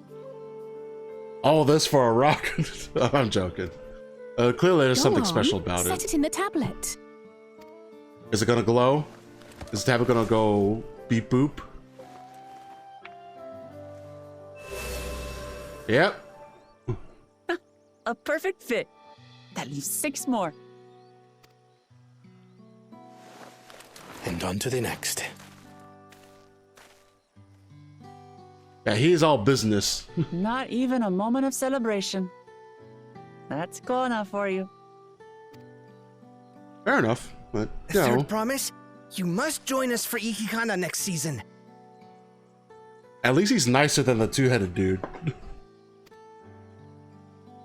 S1: All this for a rock? I'm joking. Clearly there's
S6: Go
S1: something
S6: on,
S1: special about
S6: set it in the tablet.
S1: Is it gonna glow? Is the tablet gonna go beep boop? Yep.
S8: A perfect fit. That leaves 6 more.
S11: And on to the next.
S1: Yeah, he's all business.
S8: Not even a moment of celebration. That's Kona for you.
S1: Fair enough, but
S5: The
S1: you know.
S5: third promise? You must join us for Ikihana next season.
S1: At least he's nicer than the two-headed dude.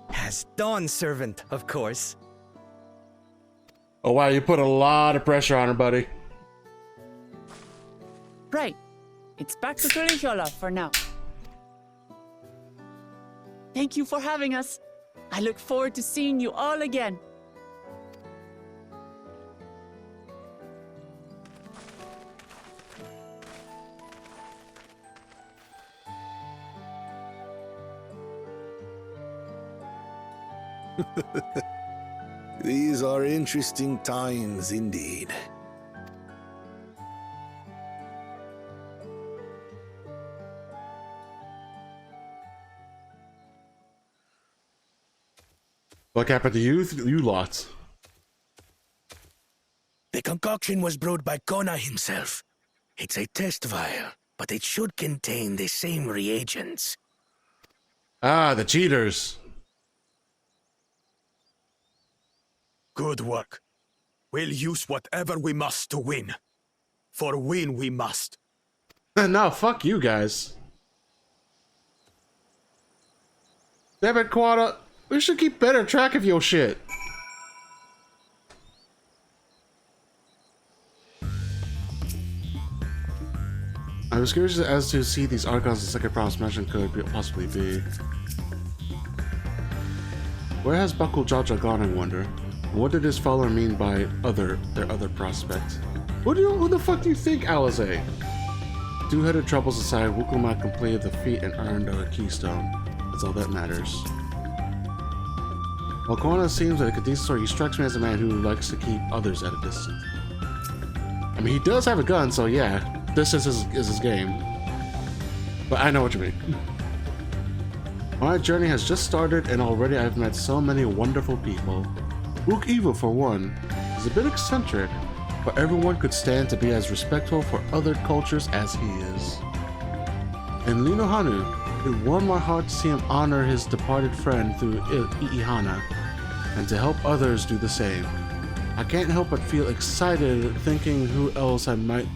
S5: As Dawn servant, of course.
S1: Oh wow, you put a lot of pressure on her, buddy.
S8: Right. It's back to Curicula for now. Thank you for having us. I look forward to seeing you all again.
S3: These are interesting times indeed.
S1: What happened to you lots?
S11: The concoction was brewed by Kona himself. It's a test vial, but it should contain the same reagents.
S1: Ah, the cheaters.
S7: Good work. We'll use whatever we must to win. For win we must.
S1: No, fuck you guys. Damn it, Quada. We should keep better track of your shit. I was curious as to see these archons the second promise mentioned could possibly be. Where has Buckle Jaja gone, I wonder? What did his follower mean by their other prospect? Who the fuck do you think, Alize? Two-headed troubles aside, Wukulma completed the feat and earned a keystone. That's all that matters. While Kona seems like a decent sort, he strikes me as a man who likes to keep others at a distance. I mean, he does have a gun, so yeah, distance is his game. But I know what you mean. My journey has just started, and already I've met so many wonderful people. Wook Evil, for one, is a bit eccentric, but everyone could stand to be as respectful for other cultures as he is. And Linohanu, it warmed my heart to see him honor his departed friend through Ikihana, and to help others do the same. I can't help but feel excited thinking who else I might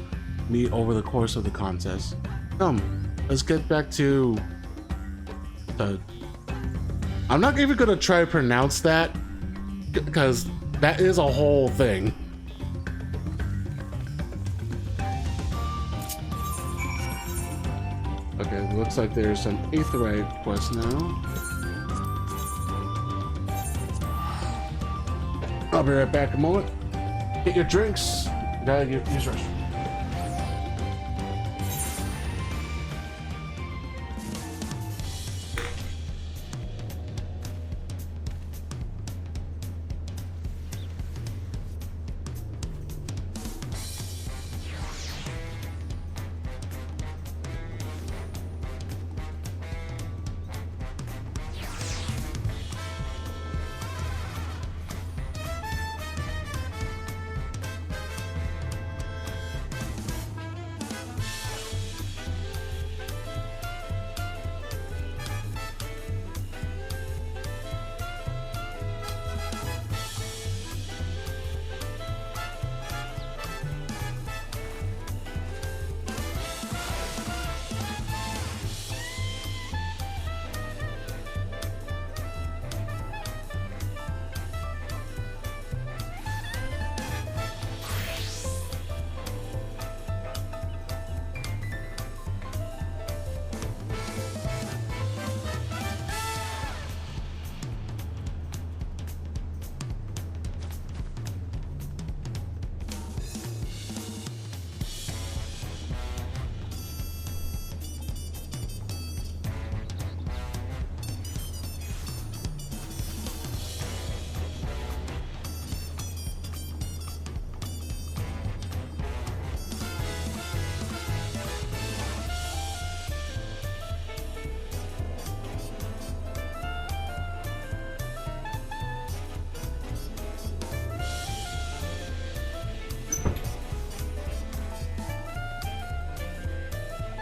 S1: meet over the course of the contest. Come, let's get back to the... I'm not even gonna try to pronounce that, because that is a whole thing. Okay, looks like there's an Aetheryte quest now. I'll be right back in a moment. Get your drinks. Gotta use restroom.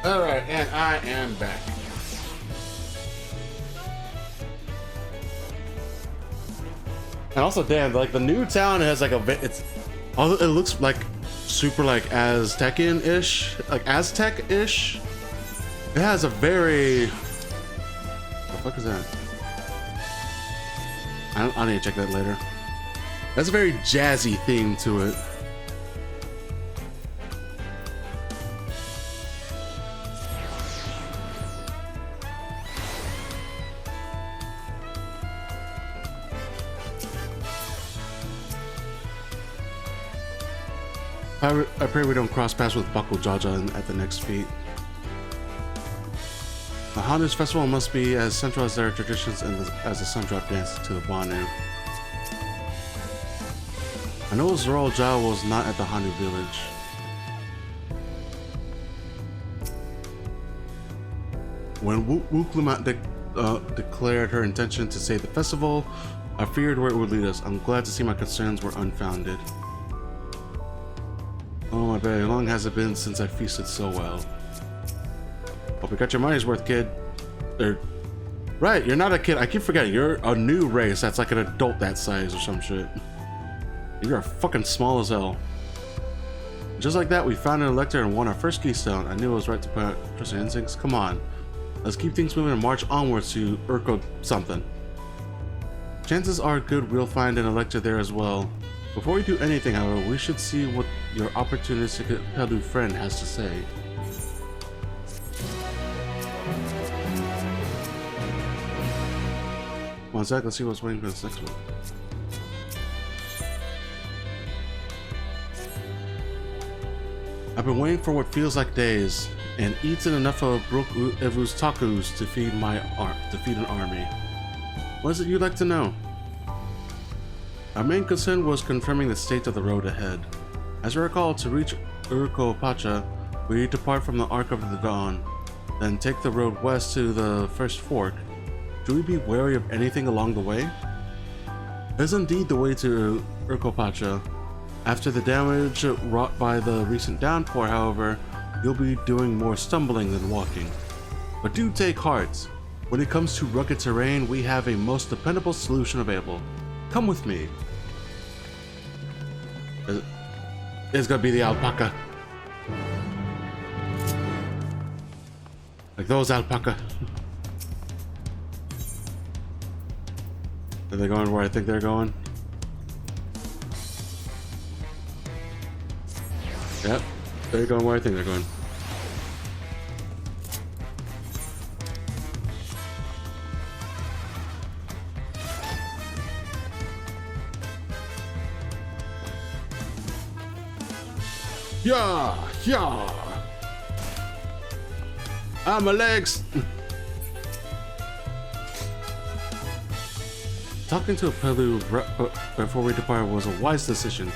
S1: Alright, and I am back. And also, damn, like the new town has like it looks like super like Aztecian-ish, like Aztec-ish. It has a very, what the fuck is that? I need to check that later. That's a very jazzy theme to it. I pray we don't cross paths with Buckle Jaja at the next feat. The Hanu's festival must be as central as their traditions and as the sun drop dance to the Banu. I know Zoral Jao was not at the Hanu village. When Wuklamat declared her intention to save the festival, I feared where it would lead us. I'm glad to see my concerns were unfounded. Oh my baby, how long has it been since I feasted so well? Hope you got your money's worth, kid. Right, you're not a kid. I keep forgetting. You're a new race that's like an adult that size or some shit. You're fucking small as hell. Just like that, we found an elector and won our first keystone. I knew it was right to put out trust our instincts. Come on. Let's keep things moving and march onwards to Urko something. Chances are good we'll find an elector there as well. Before we do anything, however, we should see what your opportunistic Pelu friend has to say. Come on, Zach, let's see what's waiting for this next one. I've been waiting for what feels like days, and eaten enough of Brook Evu's tacos to feed an army. What is it you'd like to know? Our main concern was confirming the state of the road ahead. As I recall, to reach Urko Pacha, we depart from the Arc of the Dawn, then take the road west to the first fork. Should we be wary of anything along the way? It is indeed the way to Urko Pacha. After the damage wrought by the recent downpour, however, you'll be doing more stumbling than walking. But do take heart. When it comes to rugged terrain, we have a most dependable solution available. Come with me. It's gonna be the alpaca. Like those alpaca. Are they going where I think they're going? Yep, they're going where I think they're going. Yeah, yeah. I'm a legs. Talking to a Pelu before we depart was a wise decision.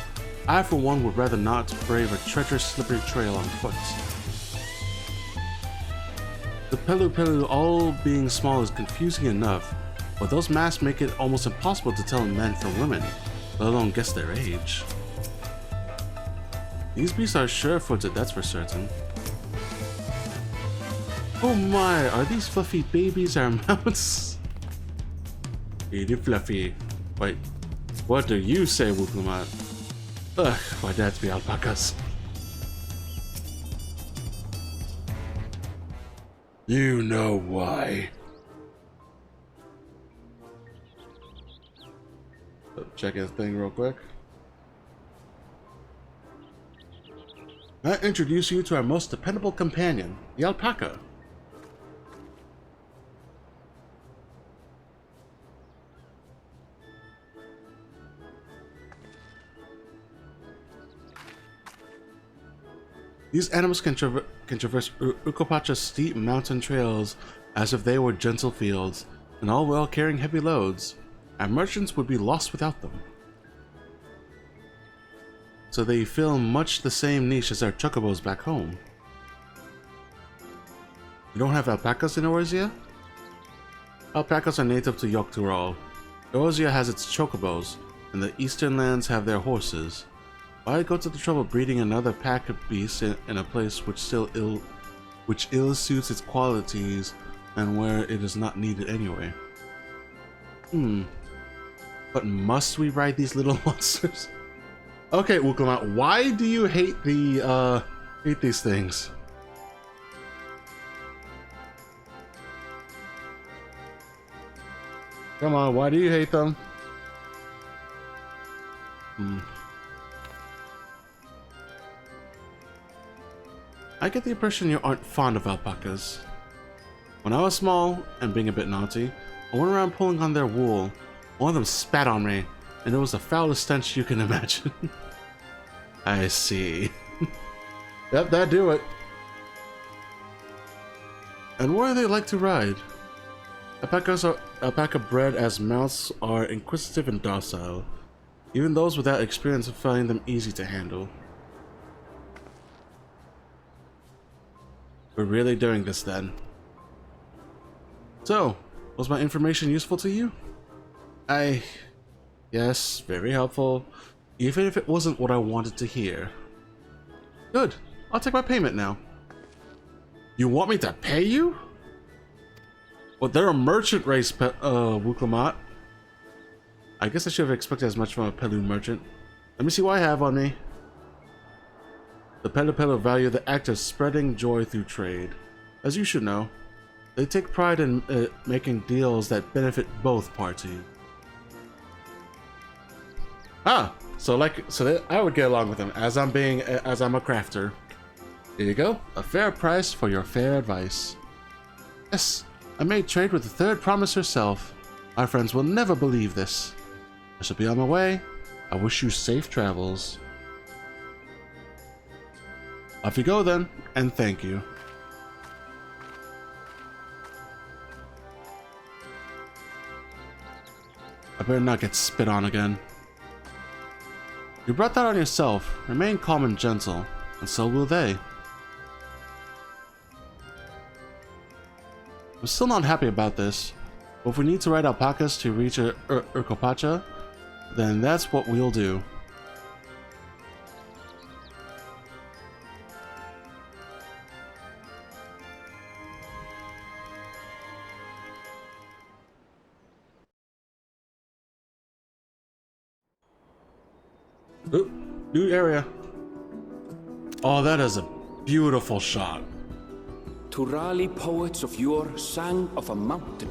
S1: I, for one, would rather not brave a treacherous, slippery trail on foot. The Pelu all being small is confusing enough, but those masks make it almost impossible to tell men from women, let alone guess their age. These beasts are sure-footed, that's for certain. Oh my, are these fluffy babies our mounts? Really fluffy. Wait, what do you say, Wuklamat? Ugh, why'd that be alpacas? You know why. Check his thing real quick. I introduce you to our most dependable companion, the alpaca. These animals can traverse Urko Pacha's steep mountain trails as if they were gentle fields, and all while carrying heavy loads. Our merchants would be lost without them. So they fill much the same niche as our chocobos back home. You don't have alpacas in Eorzea? Alpacas are native to Yogg-Turol. Eorzea has its chocobos, and the eastern lands have their horses. Why go to the trouble of breeding another pack of beasts in a place which still which ill suits its qualities and where it is not needed anyway. But must we ride these little monsters? Okay, Wuklamat, why do you hate hate these things? Come on, why do you hate them? I get the impression you aren't fond of alpacas. When I was small and being a bit naughty, I went around pulling on their wool. One of them spat on me, and it was the foulest stench you can imagine. I see. Yep, that do it. And where do they like to ride? Alpaca bred as mounts are inquisitive and docile. Even those without experience find them easy to handle. We're really doing this then. So, was my information useful to you? Yes, very helpful. Even if it wasn't what I wanted to hear. Good. I'll take my payment now. You want me to pay you? Well, they're a merchant race, Wuklamat. I guess I should have expected as much from a Pelu merchant. Let me see what I have on me. The Pelu value the act of spreading joy through trade. As you should know, they take pride in making deals that benefit both parties. So that I would get along with them as I'm a crafter. Here you go, a fair price for your fair advice. Yes, I made trade with the third promise herself. My friends will never believe this. I shall be on my way. I wish you safe travels. Off you go then, and thank you. I better not get spit on again. You brought that on yourself. Remain calm and gentle, and so will they. I'm still not happy about this, but if we need to ride alpacas to reach Urkopacha, then that's what we'll do. Ooh, new area. Oh, that is a beautiful shot.
S12: Turali poets of yore sang of a mountain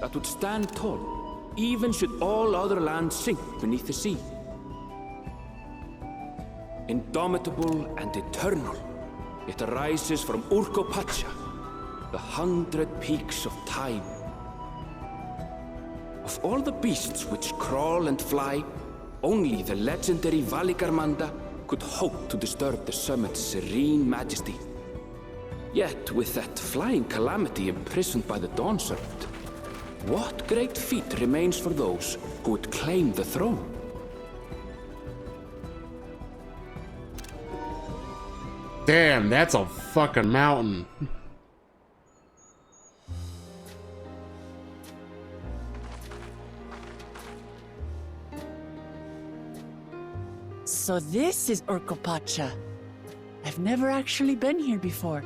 S12: that would stand tall, even should all other lands sink beneath the sea. Indomitable and eternal, it arises from Urkopacha, the 100 peaks of time. Of all the beasts which crawl and fly, only the legendary Valigarmanda could hope to disturb the summit's serene majesty. Yet, with that flying calamity imprisoned by the Dawn Serpent, what great feat remains for those who would claim the throne?
S1: Damn, that's a fucking mountain.
S8: So this is Urkopacha. I've never actually been here before.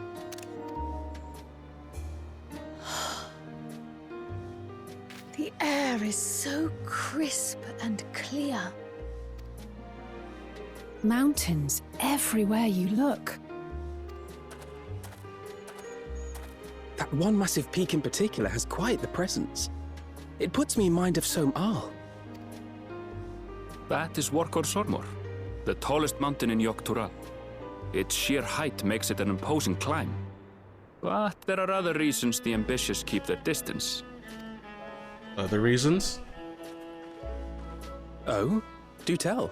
S6: The air is so crisp and clear. Mountains everywhere you look.
S10: That one massive peak in particular has quite the presence. It puts me in mind of Som-Al.
S4: That is Workor Sormor, the tallest mountain in Yogg-Tural. Its sheer height makes it an imposing climb. But there are other reasons the ambitious keep their distance.
S1: Other reasons?
S10: Oh, do tell.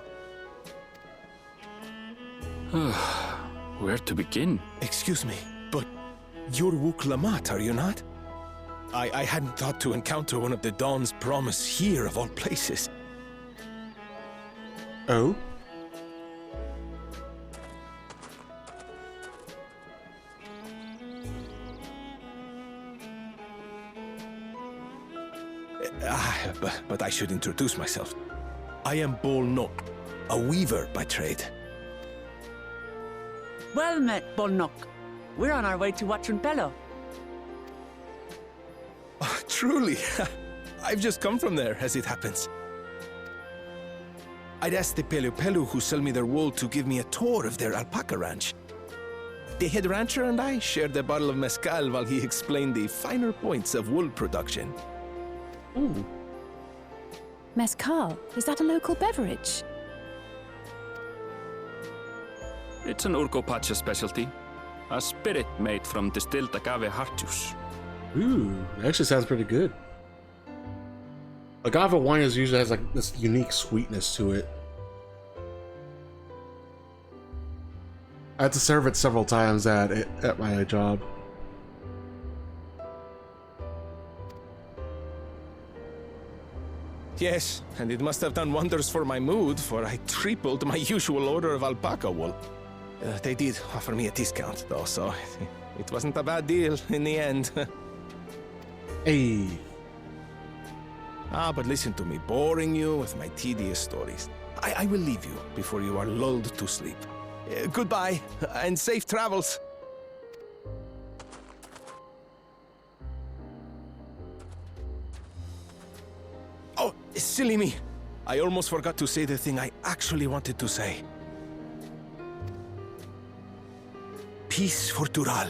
S4: Where to begin?
S11: Excuse me, but you're Wuklamat, are you not? I hadn't thought to encounter one of the Dawn's promise here of all places.
S1: Oh?
S11: But I should introduce myself. I am Bolnok, a weaver by trade.
S8: Well met, Bolnok. We're on our way to watching Pelu.
S11: Oh, truly. I've just come from there, as it happens. I'd asked the Pelu who sell me their wool to give me a tour of their alpaca ranch. The head rancher and I shared a bottle of mezcal while he explained the finer points of wool production.
S6: Ooh. Mezcal, is that a local beverage?
S4: It's an Urgopacha specialty. A spirit made from distilled agave heart juice.
S1: Ooh, that actually sounds pretty good. Agave wine usually has like this unique sweetness to it. I had to serve it several times at my job.
S11: Yes, and it must have done wonders for my mood, for I tripled my usual order of alpaca wool. They did offer me a discount, though, so it wasn't a bad deal in the end.
S1: Hey.
S11: But listen to me, boring you with my tedious stories. I will leave you before you are lulled to sleep. Goodbye, and safe travels. Oh, silly me. I almost forgot to say the thing I actually wanted to say. Peace for Dural.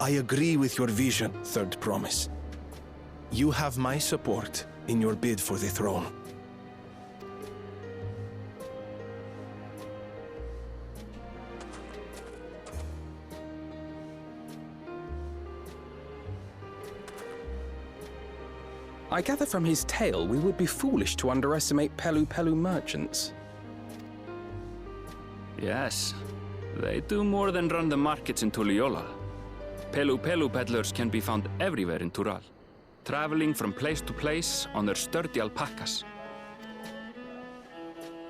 S11: I agree with your vision, Third Promise. You have my support in your bid for the throne.
S10: I gather from his tale we would be foolish to underestimate Pelu merchants.
S4: Yes, they do more than run the markets in Tuliyola. Pelu peddlers can be found everywhere in Tural, traveling from place to place on their sturdy alpacas.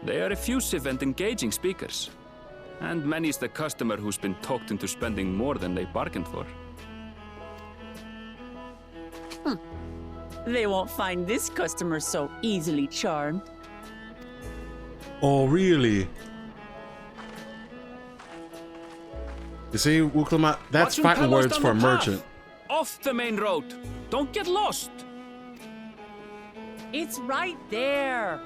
S4: They are effusive and engaging speakers, and many's the customer who's been talked into spending more than they bargained for.
S8: They won't find this customer so easily charmed.
S1: Oh, really? You see, Wuklamat, that's
S4: Watching
S1: fighting
S4: Pelu's
S1: words
S4: down
S1: for a
S4: the path.
S1: merchant.
S4: Off the main road. Don't get lost.
S8: It's right there.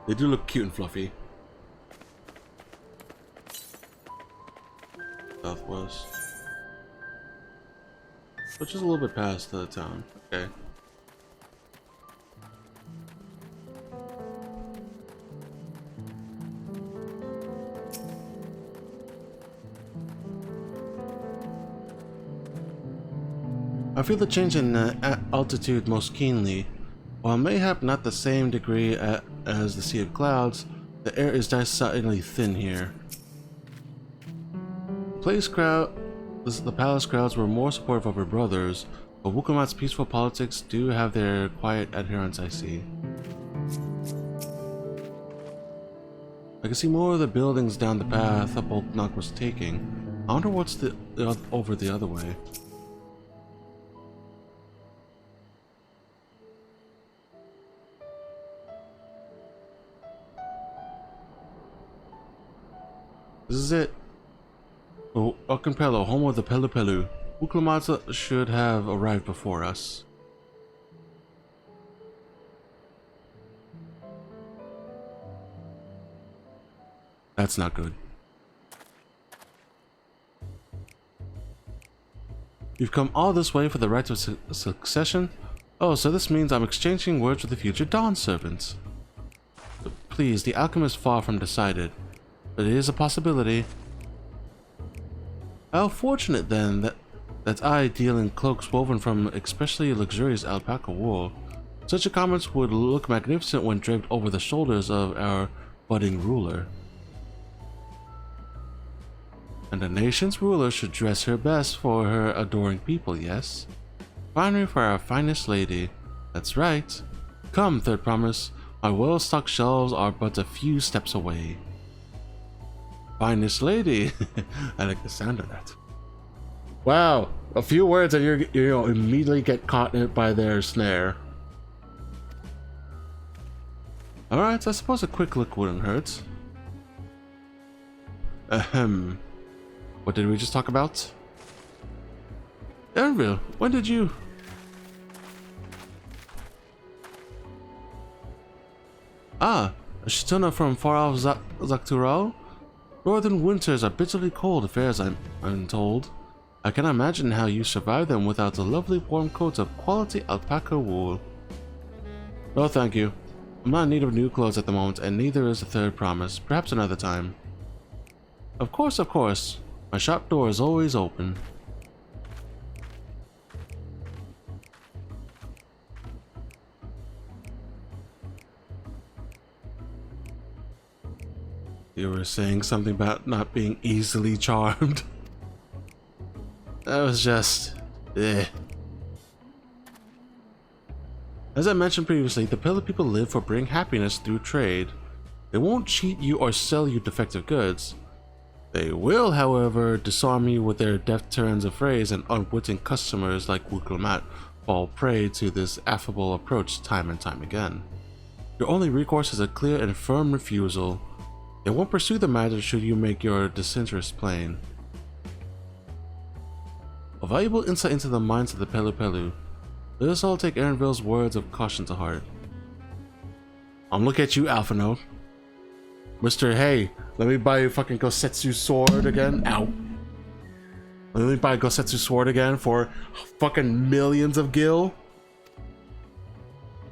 S1: They do look cute and fluffy. Southwest. Which is a little bit past the town. Okay. I feel the change in altitude most keenly. While mayhap not the same degree as the Sea of Clouds, the air is decidedly thin here. The palace crowds were more supportive of her brothers, but Wukamat's peaceful politics do have their quiet adherents, I see. I can see more of the buildings down the path that Boltnock was taking. I wonder what's over the other way. This is it. Oh, Pelu, home of the Pelu. Wuklamat should have arrived before us. That's not good. You've come all this way for the right of succession? Oh, so this means I'm exchanging words with the future Dawn servants. Please, the outcome is far from decided, but it is a possibility. How fortunate then that I deal in cloaks woven from especially luxurious alpaca wool. Such a garment would look magnificent when draped over the shoulders of our budding ruler. And a nation's ruler should dress her best for her adoring people, yes? Finery for our finest lady. That's right. Come, Third Promise. My well-stocked shelves are but a few steps away. Finest lady. I like the sound of that. Wow, a few words and you know, immediately get caught by their snare. Alright, so I suppose a quick look wouldn't hurt. Ahem. What did we just talk about? Ernville, when did you... Ah, a Shituna from far off Zaktural? Northern winters are bitterly cold affairs, I'm told. I can imagine how you survive them without a lovely warm coat of quality alpaca wool. No, thank you. I'm not in need of new clothes at the moment, and neither is the third promise. Perhaps another time. Of course, of course. My shop door is always open. You were saying something about not being easily charmed. That was just... eh. As I mentioned previously, the Pelu people live for bringing happiness through trade. They won't cheat you or sell you defective goods. They will, however, disarm you with their deft turns of phrase, and unwitting customers like Wuklamat fall prey to this affable approach time and time again. Your only recourse is a clear and firm refusal. They won't pursue the matter should you make your disinterest plain. A valuable insight into the minds of the Pelu. Let us all take Ernville's words of caution to heart. Look at you, Alphino. Mr. Hey, let me buy a fucking Gosetsu sword again. Ow. Let me buy a Gosetsu sword again for fucking millions of gil.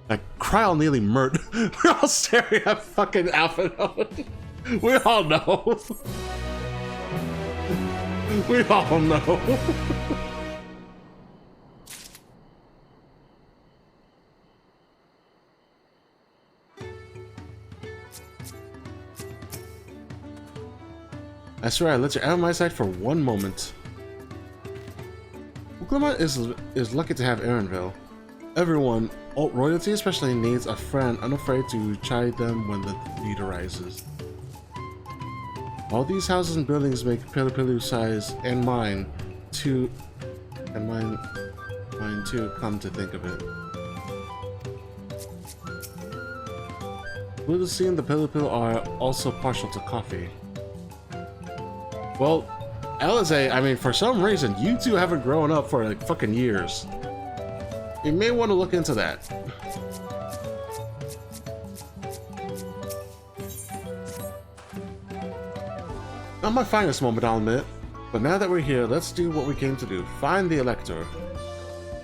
S1: Like, Kryl nearly murdered. We're all staring at fucking Alphino. We all know. We all know. I swear I let you out of my sight for one moment. Wuklamat is lucky to have Ernville. Everyone, royalty especially, needs a friend unafraid to chide them when the need arises. All these houses and buildings make Pelu's size and mine too, come to think of it. Lucy and the Pelu are also partial to coffee. Well, Alize, I mean, for some reason, you two haven't grown up for like fucking years. You may want to look into that. Not my finest moment, I'll admit. But now that we're here, let's do what we came to do. Find the Elector.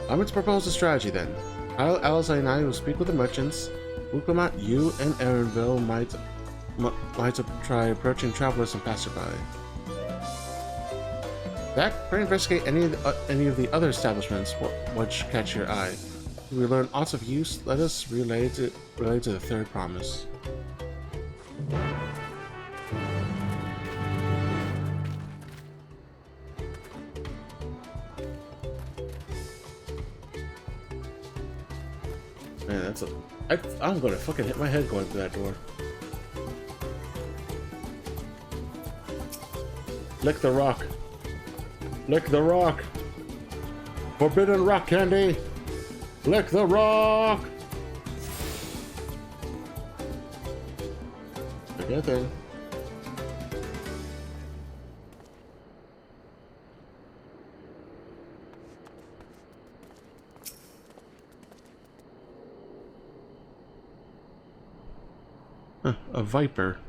S1: I'm going to propose a strategy then. Alize and I will speak with the merchants. Wuklamat, you and Ernville might try approaching travelers and passerby. Zach, investigate any of the other establishments which catch your eye. If we learn aught of use, let us relay to the third promise. Man, that's I'm gonna fucking hit my head going through that door. Lick the rock. Lick the rock! Forbidden rock candy! Lick the rock! Good thing. A viper.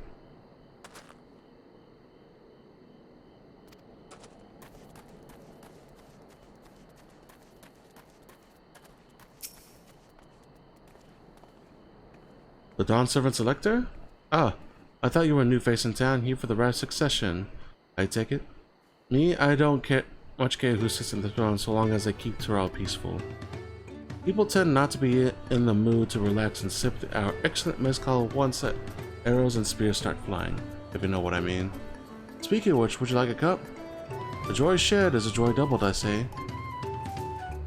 S1: The Dawn Servant Selector? Ah, I thought you were a new face in town, here for the right succession. I take it? Me, I don't much care who sits in the throne so long as they keep Tural peaceful. People tend not to be in the mood to relax and sip our excellent mezcal once that arrows and spears start flying, if you know what I mean. Speaking of which, would you like a cup? A joy shared is a joy doubled, I say.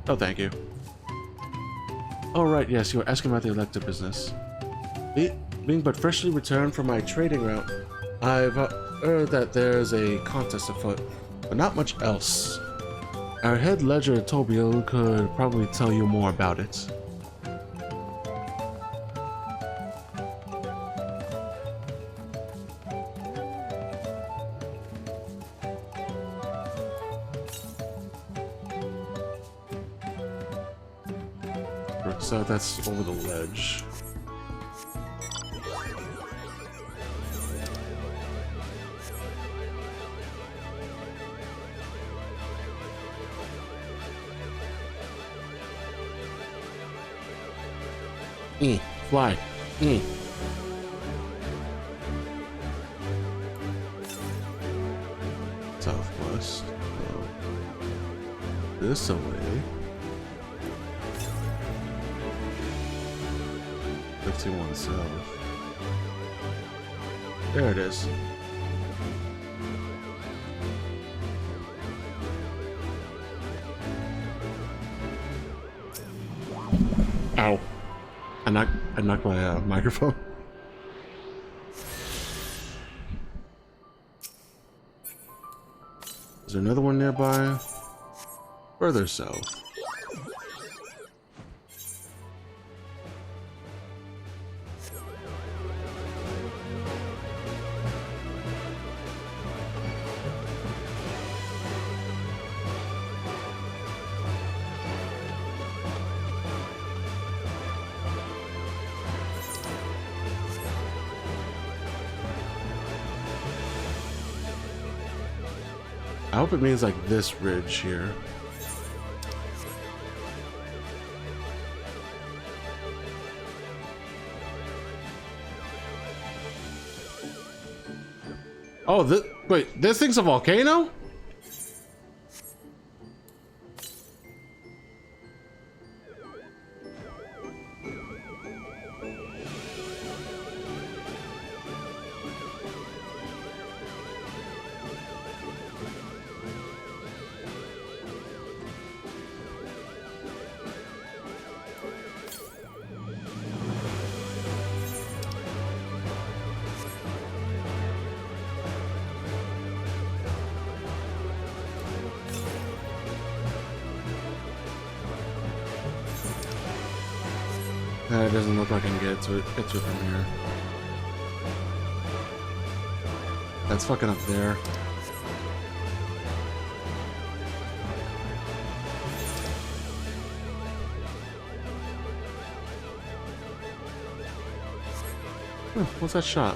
S1: Oh, thank you. Oh right, yes, you were asking about the Elector business. Being but freshly returned from my trading route, I've heard that there's a contest afoot, but not much else. Our head ledger, Tobio, could probably tell you more about it. So that's over the ledge. Fly. Southwest. So this away. 51 south. There it is. Ow. I knocked my microphone. Is there another one nearby? Further south. I hope it means like this ridge here. Oh, wait, this thing's a volcano? It doesn't look like I can get to it from here. That's fucking up there. What's that shot?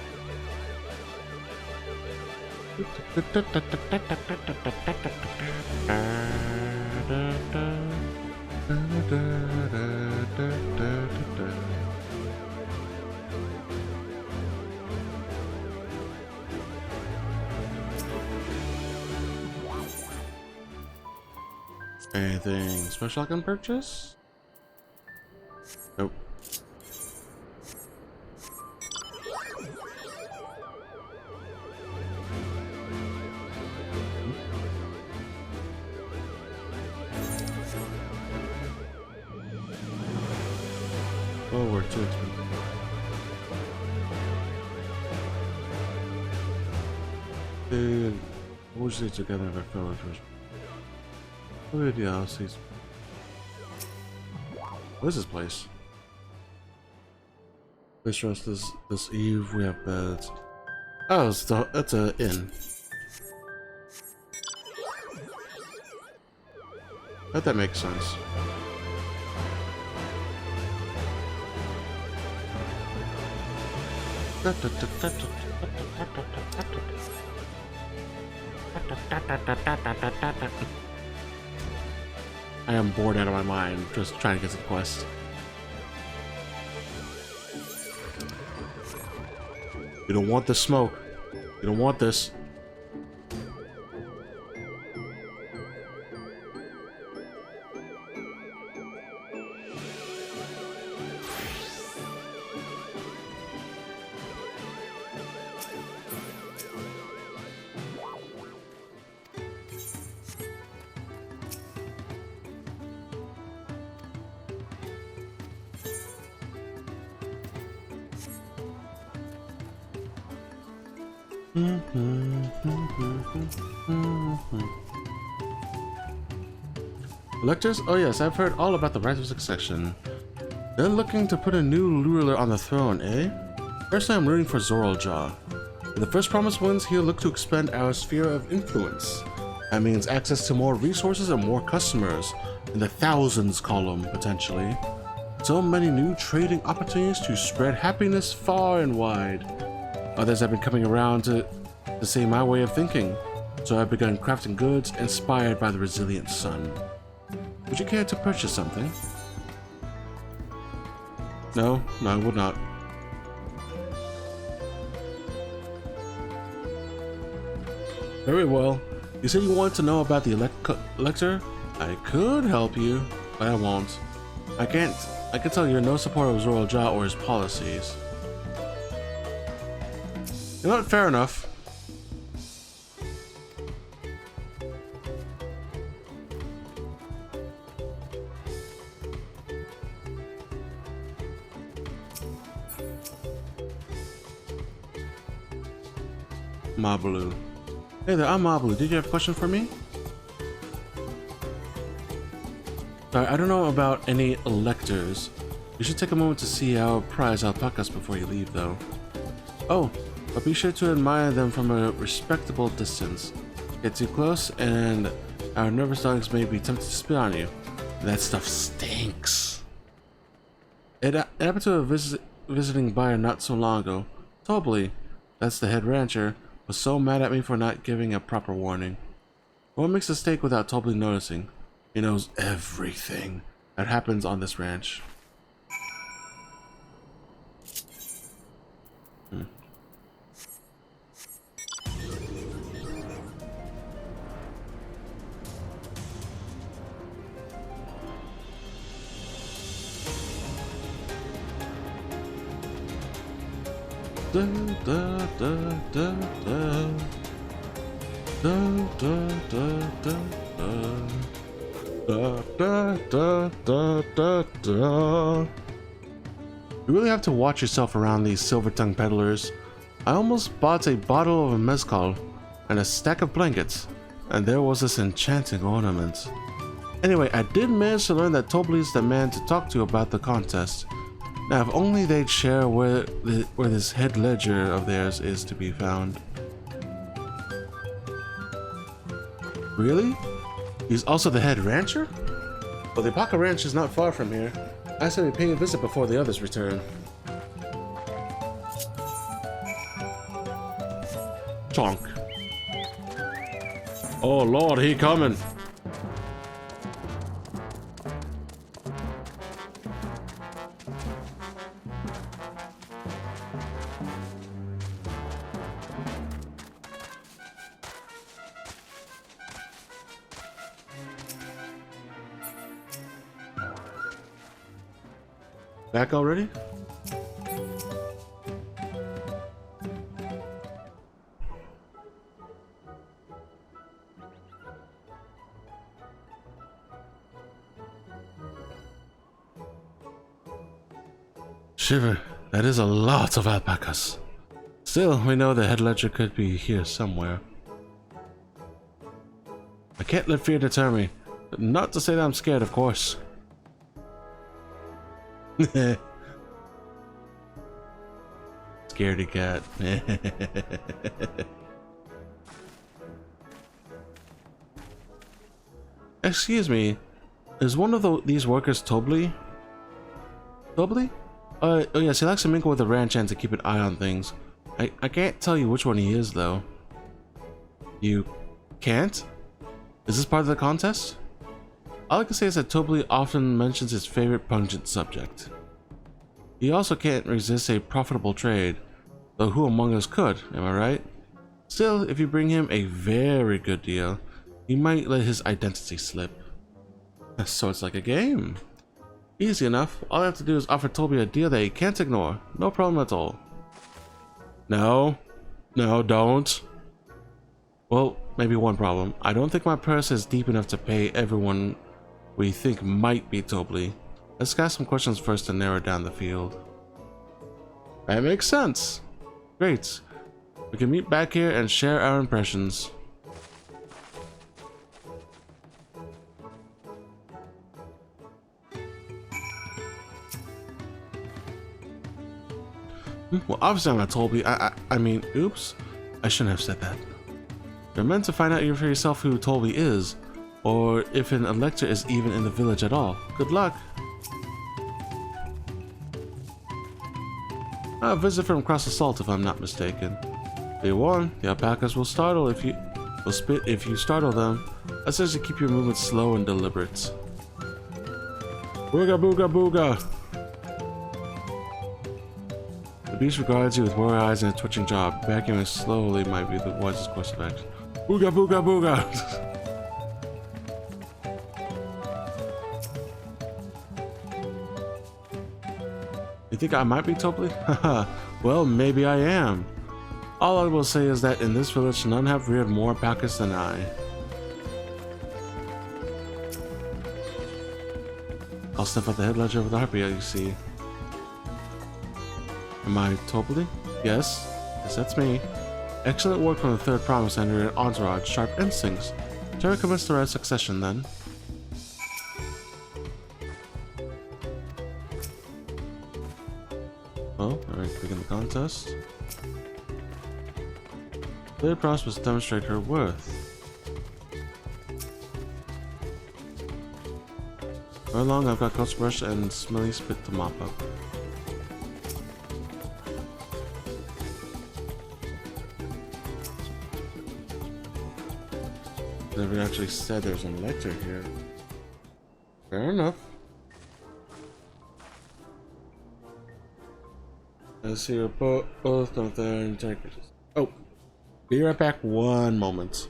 S1: Anything special I can purchase? Nope. Oh, we're too expensive. We'll stay together if I feel like first. Oh, yeah, I'll see. What is this place? This rest this eve. We have beds. Oh, that's an inn. That makes sense. I am bored out of my mind just trying to get to the quest. You don't want the smoke. You don't want this. Electors? Oh yes, I've heard all about the Rites of Succession. They're looking to put a new ruler on the throne, eh? Personally, I'm rooting for Zoraljaw. If the first promise wins, he'll look to expand our sphere of influence. That means access to more resources and more customers, in the thousands column, potentially. So many new trading opportunities to spread happiness far and wide. Others have been coming around to say my way of thinking, so I've begun crafting goods inspired by the resilient sun. Would you care to purchase something? No, I would not. Very well. You said you wanted to know about the elector? I could help you, but I won't. I can tell you're no supporter of Zoraljaw or his policies. You know what? Fair enough. Mabalu. Hey there, I'm Mabalu. Did you have a question for me? Sorry, I don't know about any electors. You should take a moment to see our prize alpacas before you leave, though. Oh, but be sure to admire them from a respectable distance. Get too close, and our nervous dogs may be tempted to spit on you. That stuff stinks. It happened to a visiting buyer not so long ago. Tobly, that's the head rancher, was so mad at me for not giving a proper warning. What makes a steak without Tobly noticing? He knows everything that happens on this ranch. Da, da, da, da, da. Da, da, da, da, da. Da, da, da, da, da, da. You really have to watch yourself around these silver-tongued peddlers. I almost bought a bottle of mezcal and a stack of blankets, and there was this enchanting ornament. Anyway, I did manage to learn that Tobly's the man to talk to about the contest. Now, if only they'd share where this head ledger of theirs is to be found. Really? He's also the head rancher? Well, the Apaca Ranch is not far from here. I say we pay a visit before the others return. Chonk. Oh Lord, he coming. Back already? Shiver, that is a lot of alpacas. Still, we know the head ledger could be here somewhere. I can't let fear deter me. Not to say that I'm scared, of course. Scaredy cat. Excuse me, is one of these workers Tobly? Tobly? Oh yes, he likes to mingle with the ranch hand to keep an eye on things. I can't tell you which one he is though. You can't? Is this part of the contest? All I can say is that Tobly often mentions his favorite pungent subject. He also can't resist a profitable trade, though who among us could, am I right? Still, if you bring him a very good deal, he might let his identity slip. So it's like a game. Easy enough, all I have to do is offer Tobly a deal that he can't ignore. No problem at all. No, don't. Well, maybe one problem. I don't think my purse is deep enough to pay everyone we think might be Tobly. Let's ask some questions first to narrow down the field. That makes sense. Great. We can meet back here and share our impressions. Well, obviously I'm not Tolby. I mean, oops. I shouldn't have said that. You're meant to find out for yourself who Tolby is, or if an elector is even in the village at all. Good luck. A visit from across the salt, if I'm not mistaken. Be warned, the alpacas will startle if you spit if you startle them. That says to keep your movements slow and deliberate. Booga booga booga. The beast regards you with wary eyes and a twitching jaw. Backing away slowly might be the wisest course of action. Booga booga booga. You think I might be Topoli? Haha, well, maybe I am. All I will say is that in this village, none have reared more alpacas than I. I'll sniff out the head ledger with the harpy, you see. Am I Topoli? Yes. Yes, that's me. Excellent work from the third promise under your entourage. Sharp instincts. Shall we commence the right succession then? Well, alright, begin the contest. Player promise must demonstrate her worth. Right along, I've got coach brush and smelly spit to mop up. Never actually said there's an elector here. Fair enough. Let's see, we're both not there and take it. Oh, be right back 1 moment.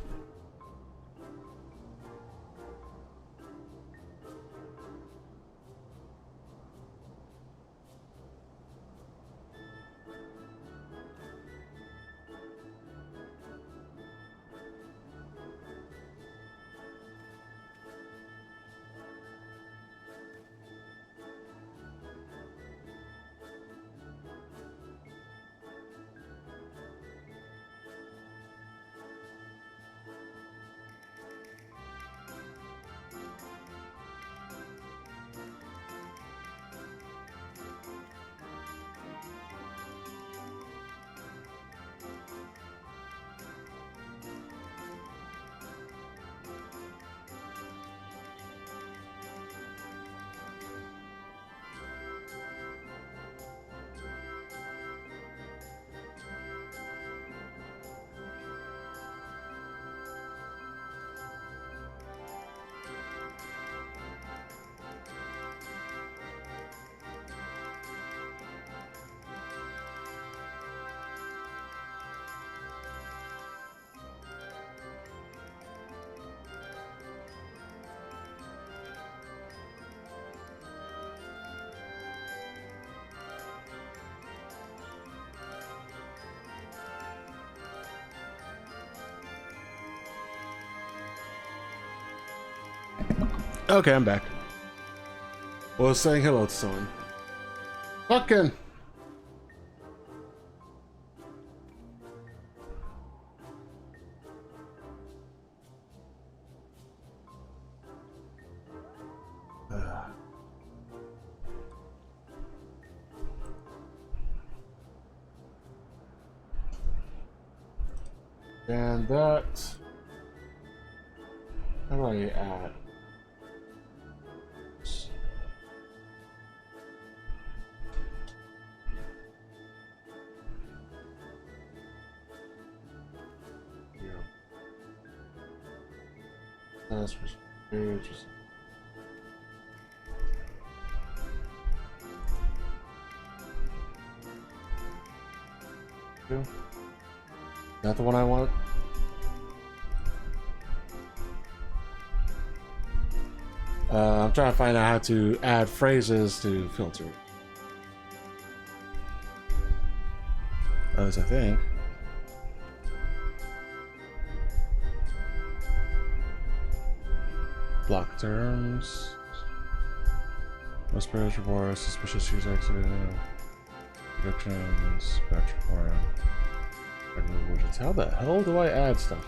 S1: Okay, I'm back. Well, saying hello to someone. Fucking. And that. How do I add? That's very interesting. Is that the one I want? I'm trying to find out how to add phrases to filter. As I think. Block terms. Whispers, rewards, suspicious use accident. Productions, batch report. How the hell do I add stuff?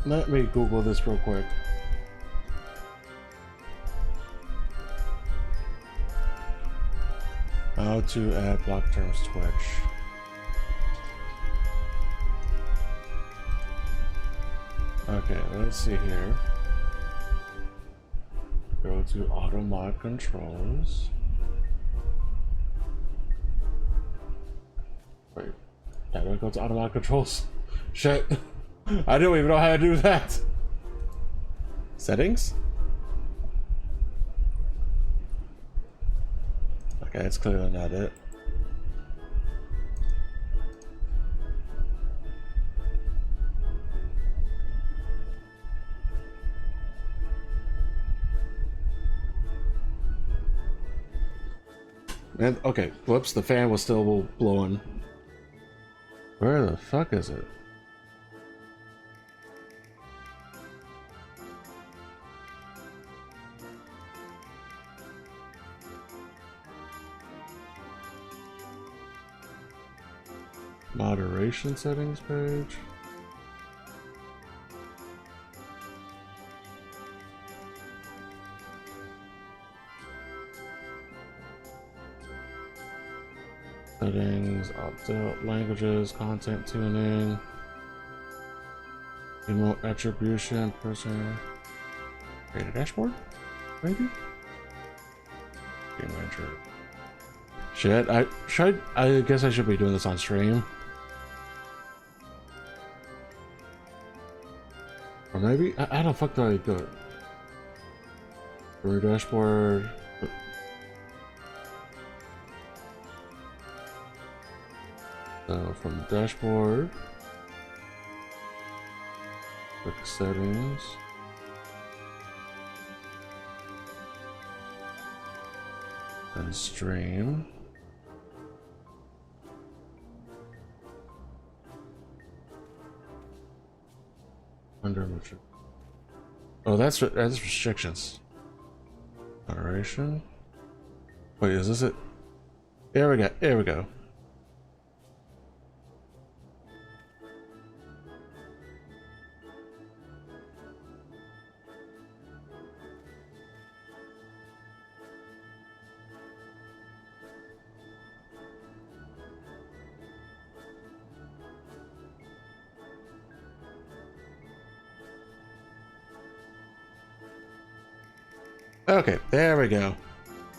S1: Let me Google this real quick. How to add block terms Twitch. Okay, let's see here. Go to auto mod controls. Wait, how do I go to auto mod controls? Shit. I don't even know how to do that. Settings? Okay, that's clearly not it. And okay, whoops, the fan was still blowing. Where the fuck is it? Moderation settings page. Settings, opt-out, languages, content tuning, remote attribution, person, create a dashboard, maybe? Game manager. Shit, I guess I should be doing this on stream. Or maybe, how the fuck do I do it? For dashboard. So from the dashboard, click settings, and stream. Under oh, that's restrictions. Moderation. Wait, is this it? There we go. There we go. Okay, there we go.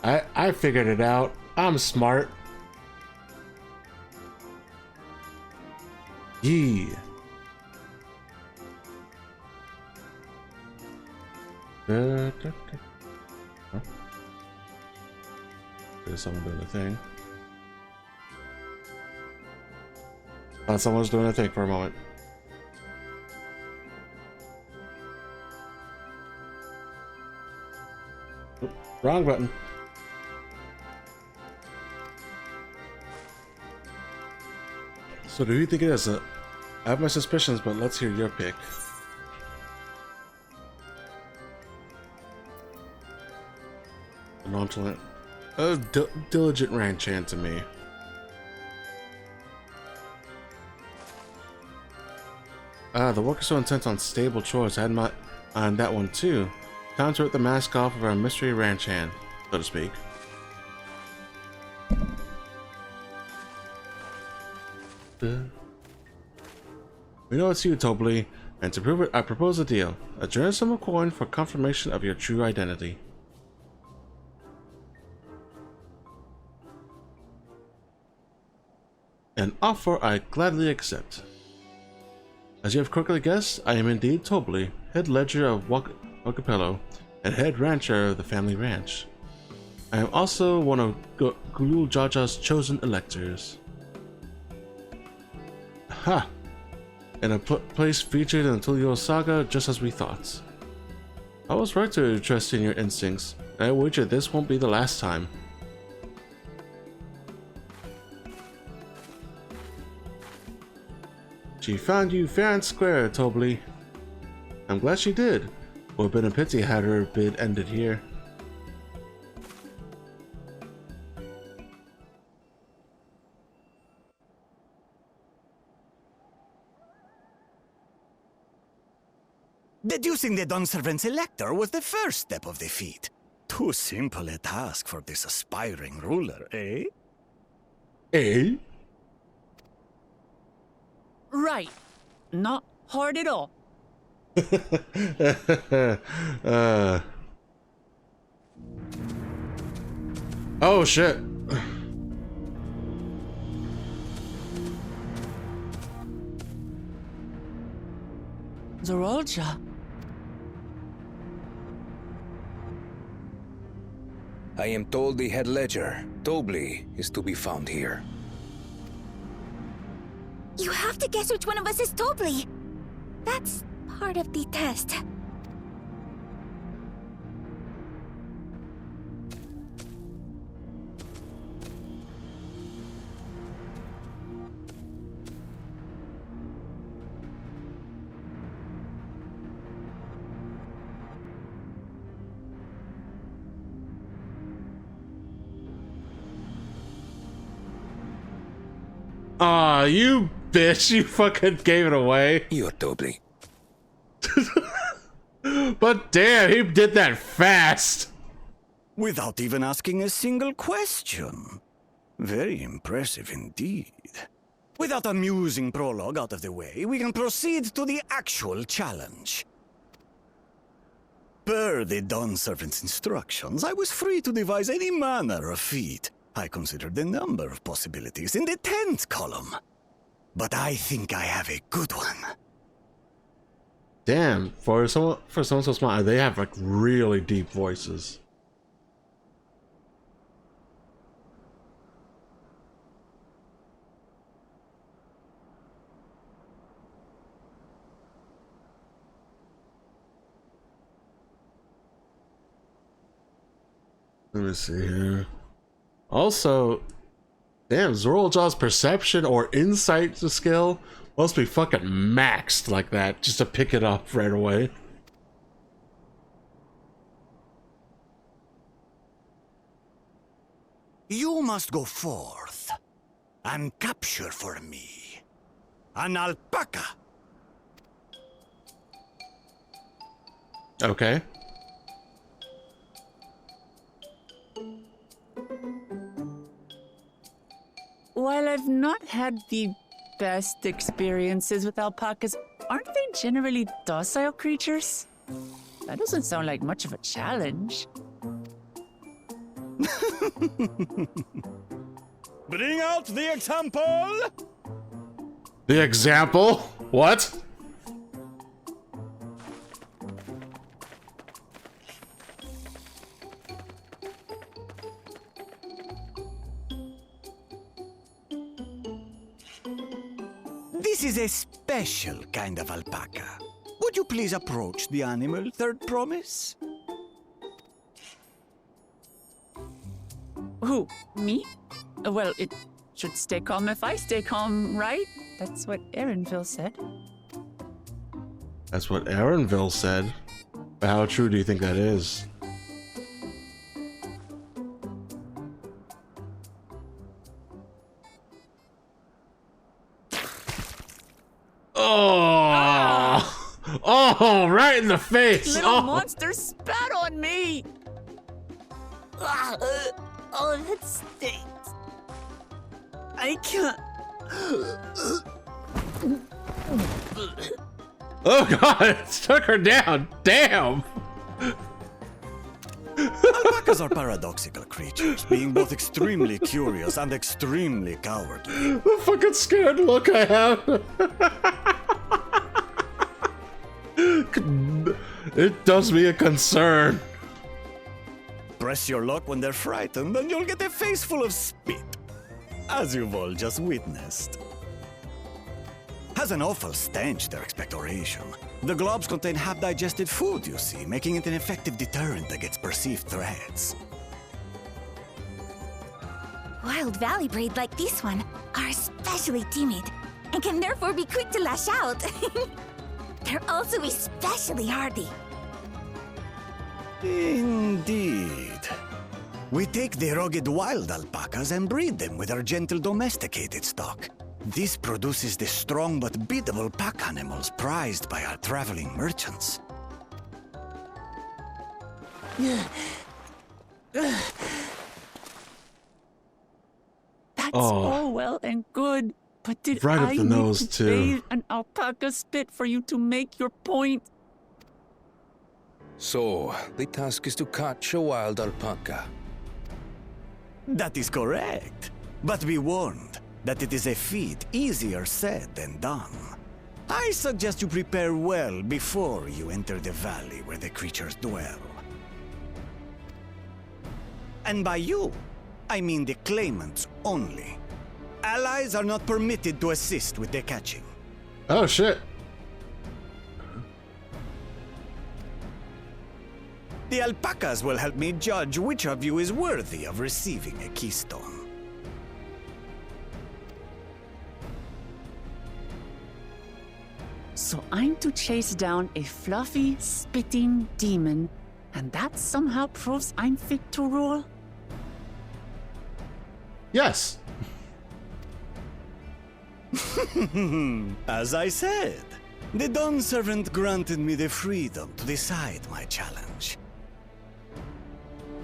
S1: I figured it out. I'm smart. Yeah. Huh? There's someone doing a thing. Thought someone was doing a thing for a moment. Wrong button. So do you think it is? I have my suspicions, but let's hear your pick. Nonchalant. Diligent ranch hand to me. The work is so intent on stable chores. I had my on that one too. Time to rip the mask off of our mystery ranch hand, so to speak. We know it's you, Tobly, and to prove it, I propose a deal. A generous sum of coin for confirmation of your true identity. An offer I gladly accept. As you have correctly guessed, I am indeed Tobly, head ledger of Pelu, and head rancher of the family ranch. I am also one of Gulul Jaja's chosen electors. Ha! In a place featured in the Tulio saga, just as we thought. I was right to trust in your instincts, and I wager this won't be the last time. She found you fair and square, Tobly. I'm glad she did. Well, Benapitzi had her bid ended here.
S7: Deducing the Dawnservant Elector was the first step of the feat. Too simple a task for this aspiring ruler, eh?
S1: Eh?
S8: Right. Not hard at all.
S1: Oh shit.
S8: Zorolja.
S13: I am told the head ledger, Tobli, is to be found here.
S14: You have to guess which one of us is Tobli. That's part of the test.
S1: Aw, you bitch, you fucking gave it away.
S13: You're Tobli.
S1: But damn, he did that fast.
S7: Without even asking a single question. Very impressive indeed. With that amusing prologue out of the way, we can proceed to the actual challenge. Per the Dawnservant's instructions, I was free to devise any manner of feat. I considered a number of possibilities in the 10th column. But I think I have a good one.
S1: Damn, for someone so smart, they have like really deep voices. Let me see here. Also, damn, Zorolja's perception or insight to skill must be fucking maxed like that just to pick it up right away.
S7: You must go forth and capture for me an alpaca.
S1: Okay.
S8: While I've not had the best experiences with alpacas, aren't they generally docile creatures? That doesn't sound like much of a challenge.
S7: Bring out the example!
S1: The example? What?
S7: This is a special kind of alpaca. Would you please approach the animal, Third Promise?
S8: Who? Me? Well, it should stay calm if I stay calm, right? That's what Aaronville said.
S1: That's what Aaronville said. But how true do you think that is? Oh! Oh, right in the face!
S8: Little monster spat on me!
S14: Oh, that stinks.
S8: I can't.
S1: Oh god, it took her down! Damn!
S7: Alpacas are paradoxical creatures, being both extremely curious and extremely cowardly.
S1: The fucking scared look I have! It does me a concern.
S7: Press your luck when they're frightened, and you'll get a face full of spit, as you've all just witnessed. Has an awful stench, their expectoration. The globs contain half-digested food, you see, making it an effective deterrent against perceived threats.
S14: Wild valley breed like this one are especially timid and can therefore be quick to lash out. They're also especially hardy.
S7: Indeed. We take the rugged wild alpacas and breed them with our gentle domesticated stock. This produces the strong but biddable pack animals prized by our traveling merchants.
S8: That's all well and good, but did
S1: Right up
S8: I
S1: the
S8: need
S1: nose,
S8: to
S1: too.
S8: bathe an alpaca spit for you to make your point?
S13: So, the task is to catch a wild alpaca.
S7: That is correct. But be warned that it is a feat easier said than done. I suggest you prepare well before you enter the valley where the creatures dwell. And by you, I mean the claimants only. Allies are not permitted to assist with the catching.
S1: Oh, shit.
S7: The alpacas will help me judge which of you is worthy of receiving a keystone.
S8: So I'm to chase down a fluffy, spitting demon, and that somehow proves I'm fit to rule?
S1: Yes.
S7: As I said, the Dawn Servant granted me the freedom to decide my challenge.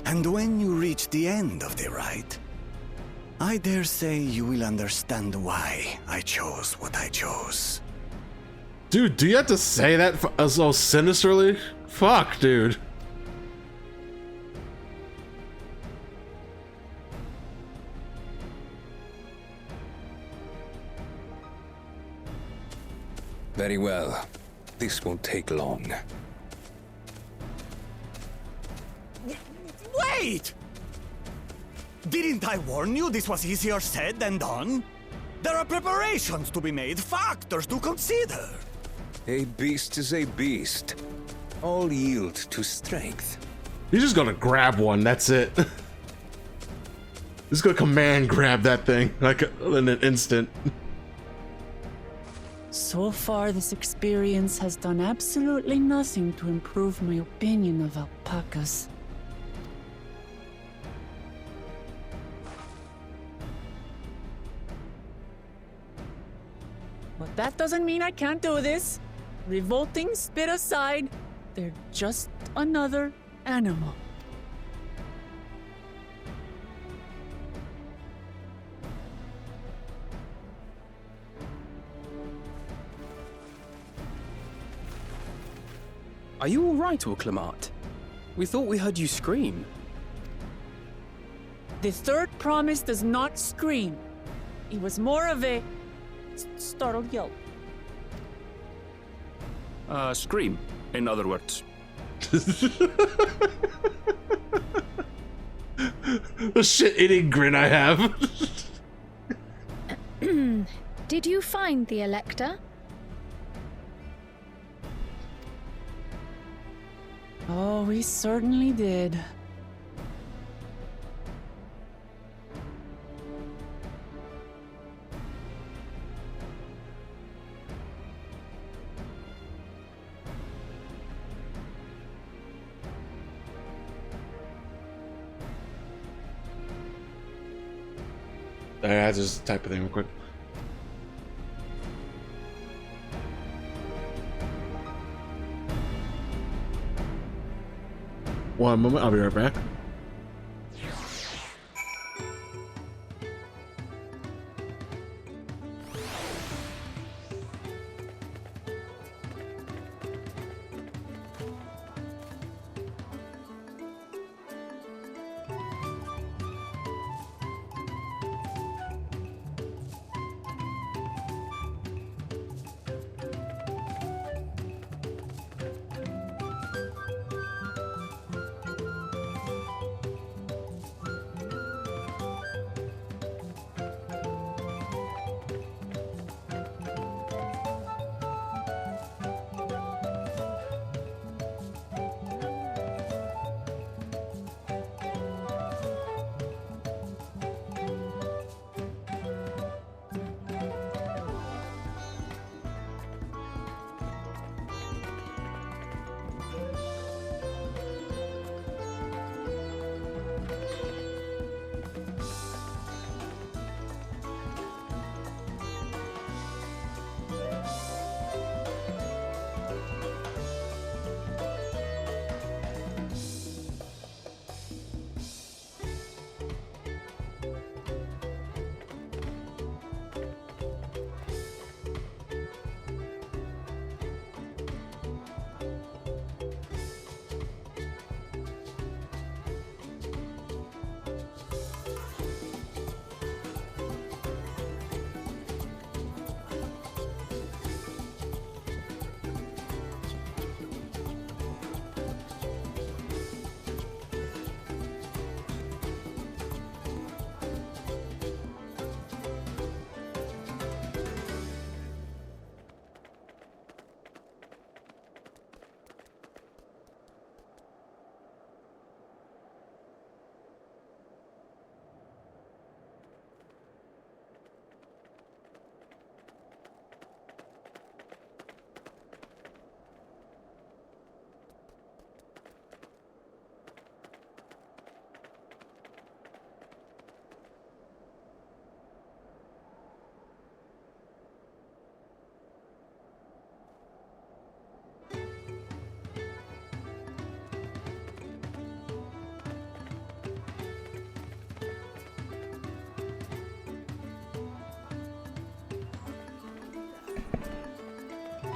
S7: And when you reach the end of the ride, I dare say you will understand why I chose what I chose.
S1: Dude, do you have to say that so sinisterly? Fuck, dude.
S13: Very well. This won't take long.
S7: Wait! Didn't I warn you this was easier said than done? There are preparations to be made, factors to consider.
S13: A beast is a beast. All yield to strength.
S1: He's just gonna grab one, that's it. He's gonna command grab that thing, like in an instant.
S8: So far, this experience has done absolutely nothing to improve my opinion of alpacas. But that doesn't mean I can't do this. Revolting spit aside, they're just another animal.
S10: Are you all right, Orklamat? We thought we heard you scream.
S8: The third promise does not scream. It was more of a startled yelp.
S4: Scream, in other words.
S1: The shit-eating grin I have.
S6: Did you find the Elector?
S8: Oh, we certainly did.
S1: I just type a thing real quick. One moment, I'll be right back.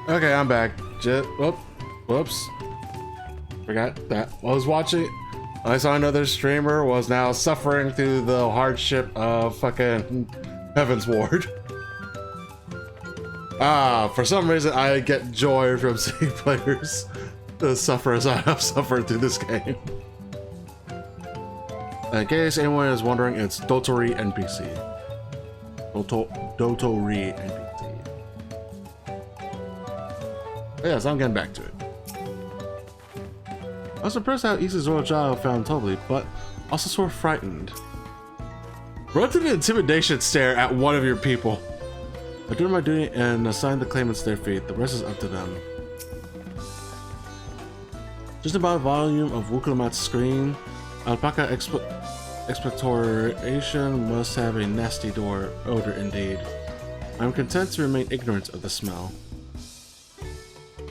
S1: Okay, I'm back. Whoops. Forgot that. I was watching. I saw another streamer was now suffering through the hardship of fucking Heaven's Ward. For some reason I get joy from seeing players suffer as I have suffered through this game. In case anyone is wondering, it's Dotori NPC. Dotori NPC. Yes, I'm getting back to it. I was impressed how easy Zoro Job found Tobly, but also sort of frightened. Run through the intimidation stare at one of your people. I do my duty and assign the claimants their fate. The rest is up to them. Just about volume of Wukulamat's screen, alpaca expectoration must have a nasty odor indeed. I'm content to remain ignorant of the smell.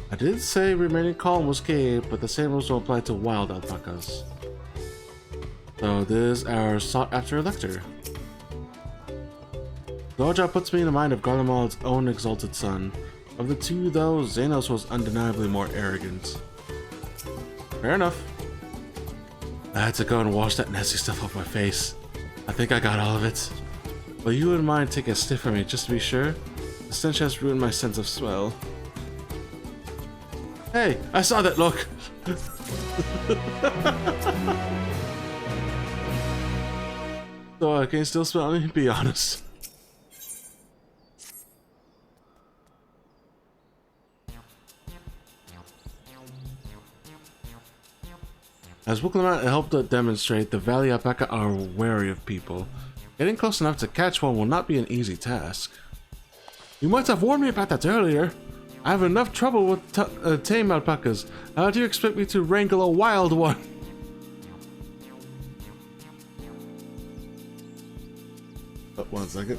S1: I did say remaining calm was key, but the same rules don't apply to wild alpacas. So this is our sought-after elector. Doja puts me in the mind of Garlemald's own exalted son. Of the two, though, Xenos was undeniably more arrogant. Fair enough. I had to go and wash that nasty stuff off my face. I think I got all of it. Will you and mine take a sniff from me just to be sure? The stench has ruined my sense of smell. Hey, I saw that look! So, can you still smell me? Be honest. As Wukulamat helped to demonstrate, the Valley Alpaca are wary of people. Getting close enough to catch one will not be an easy task. You might have warned me about that earlier. I have enough trouble with tame alpacas. How do you expect me to wrangle a wild one? Oh, 1 second.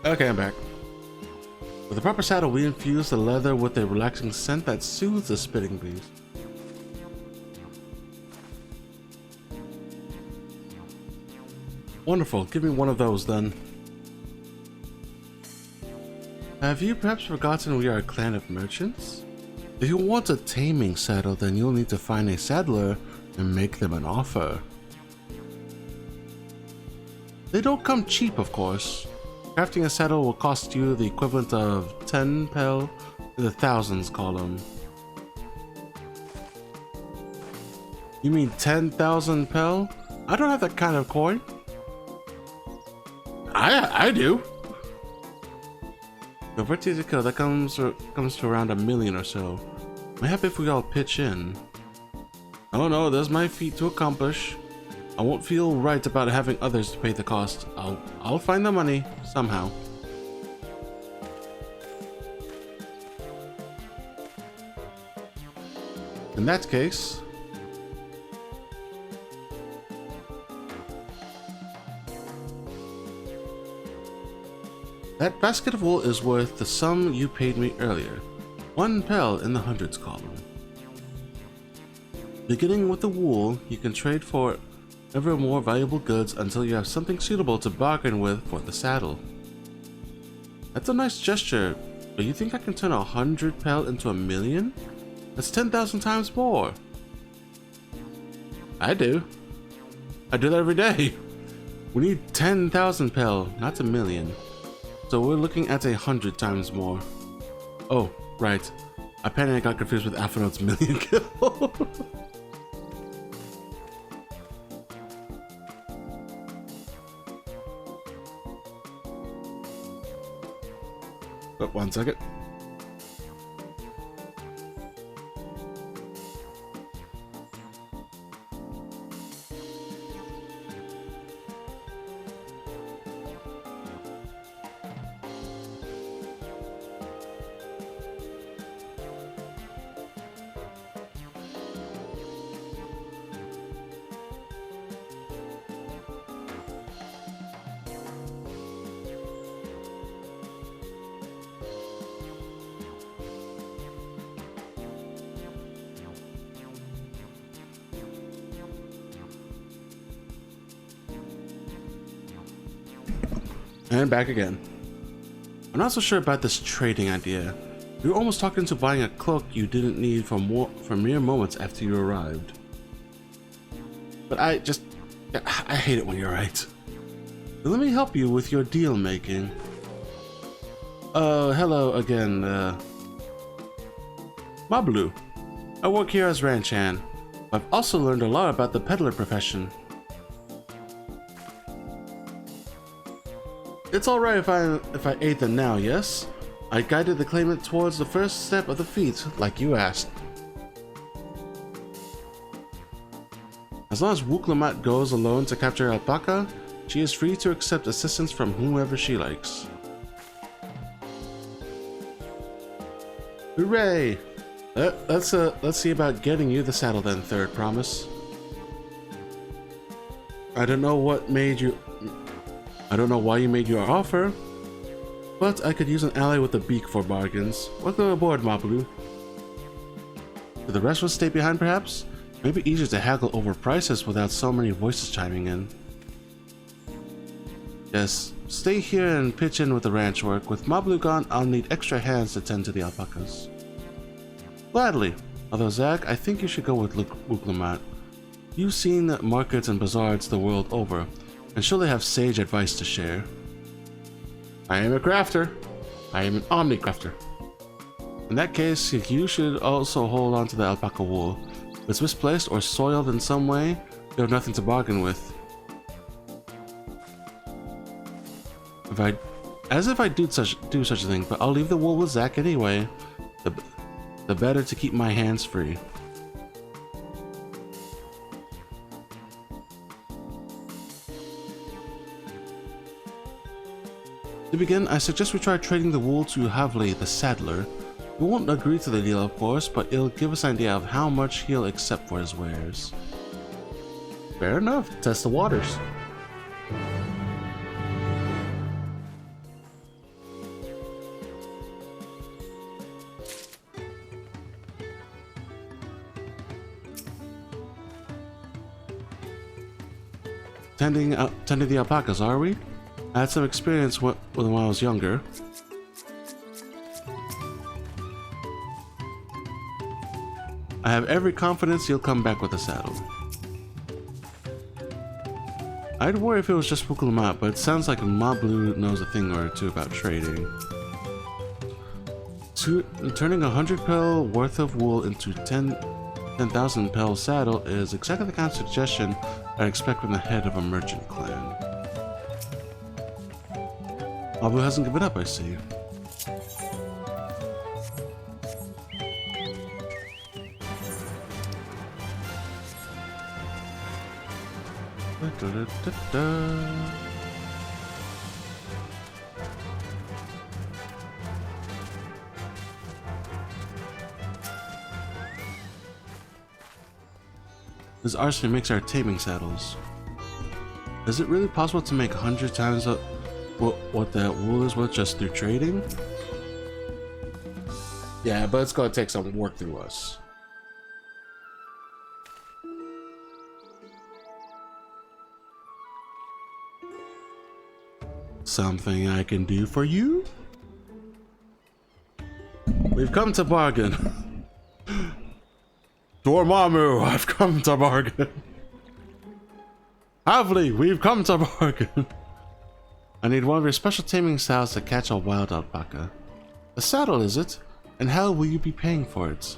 S1: Okay, I'm back. With the proper saddle, we infuse the leather with a relaxing scent that soothes the spitting beast. Wonderful, give me one of those then. Have you perhaps forgotten we are a clan of merchants? If you want a taming saddle, then you'll need to find a saddler and make them an offer. They don't come cheap, of course. Crafting a saddle will cost you the equivalent of 10 Pel The thousands column. You mean 10,000 Pel? I don't have that kind of coin. I do. The vertical kill that comes to around 1 million or so. I'm happy if we all pitch in. I don't know, there's my feat to accomplish. I won't feel right about having others to pay the cost. I'll find the money somehow. In that case, that basket of wool is worth the sum you paid me earlier. 1 Pel in the hundreds column. Beginning with the wool, you can trade for ever more valuable goods until you have something suitable to bargain with for the saddle. That's a nice gesture, but you think I can turn 100 Pel into 1 million? That's 10,000 times more. I do. I do that every day. We need 10,000 Pel, not 1 million. So we're looking at 100 times more. Oh, right. Apparently I got confused with Aphrodite's million kill. Oh, 1 second. And back again. I'm not so sure about this trading idea. We were almost talking into buying a cloak you didn't need for mere moments after you arrived. But I hate it when you're right. But let me help you with your deal making. Hello again, Mablu. I work here as ranch hand. I've also learned a lot about the peddler profession. It's alright if I aid them now, yes? I guided the claimant towards the first step of the feat, like you asked. As long as Wuklamat goes alone to capture Alpaca, she is free to accept assistance from whomever she likes. Hooray! Let's see about getting you the saddle then, Third Promise. I don't know why you made your offer, but I could use an ally with a beak for bargains. Welcome aboard, Mablu. Do the rest of us stay behind, perhaps? Maybe easier to haggle over prices without so many voices chiming in. Yes, stay here and pitch in with the ranch work. With Mablu gone, I'll need extra hands to tend to the alpacas. Gladly. Although, Zach, I think you should go with Wuklamat. You've seen markets and bazaars the world over, and surely have sage advice to share. I am a crafter. I am an omni-crafter. In that case, you should also hold on to the alpaca wool. If it's misplaced or soiled in some way, you have nothing to bargain with. As if I do such a thing, but I'll leave the wool with Zach anyway. The better to keep my hands free. To begin, I suggest we try trading the wool to Havli, the saddler. We won't agree to the deal, of course, but it'll give us an idea of how much he'll accept for his wares. Fair enough. Test the waters. Tending the alpacas, are we? I had some experience when I was younger. I have every confidence you'll come back with a saddle. I'd worry if it was just Wuklamat, but it sounds like Mablu knows a thing or two about trading. Turning 100 pel worth of wool into 10,000 pel saddle is exactly the kind of suggestion I'd expect from the head of a merchant clan. Abu hasn't given up, I see. This arsenic makes our taming saddles. Is it really possible to make 100 times what that wool is worth just through trading? Yeah, but it's gonna take some work through us. Something I can do for you? We've come to bargain. Dormammu, I've come to bargain. Havli, we've come to bargain. I need one of your special taming saddles to catch a wild alpaca. A saddle, is it? And how will you be paying for it?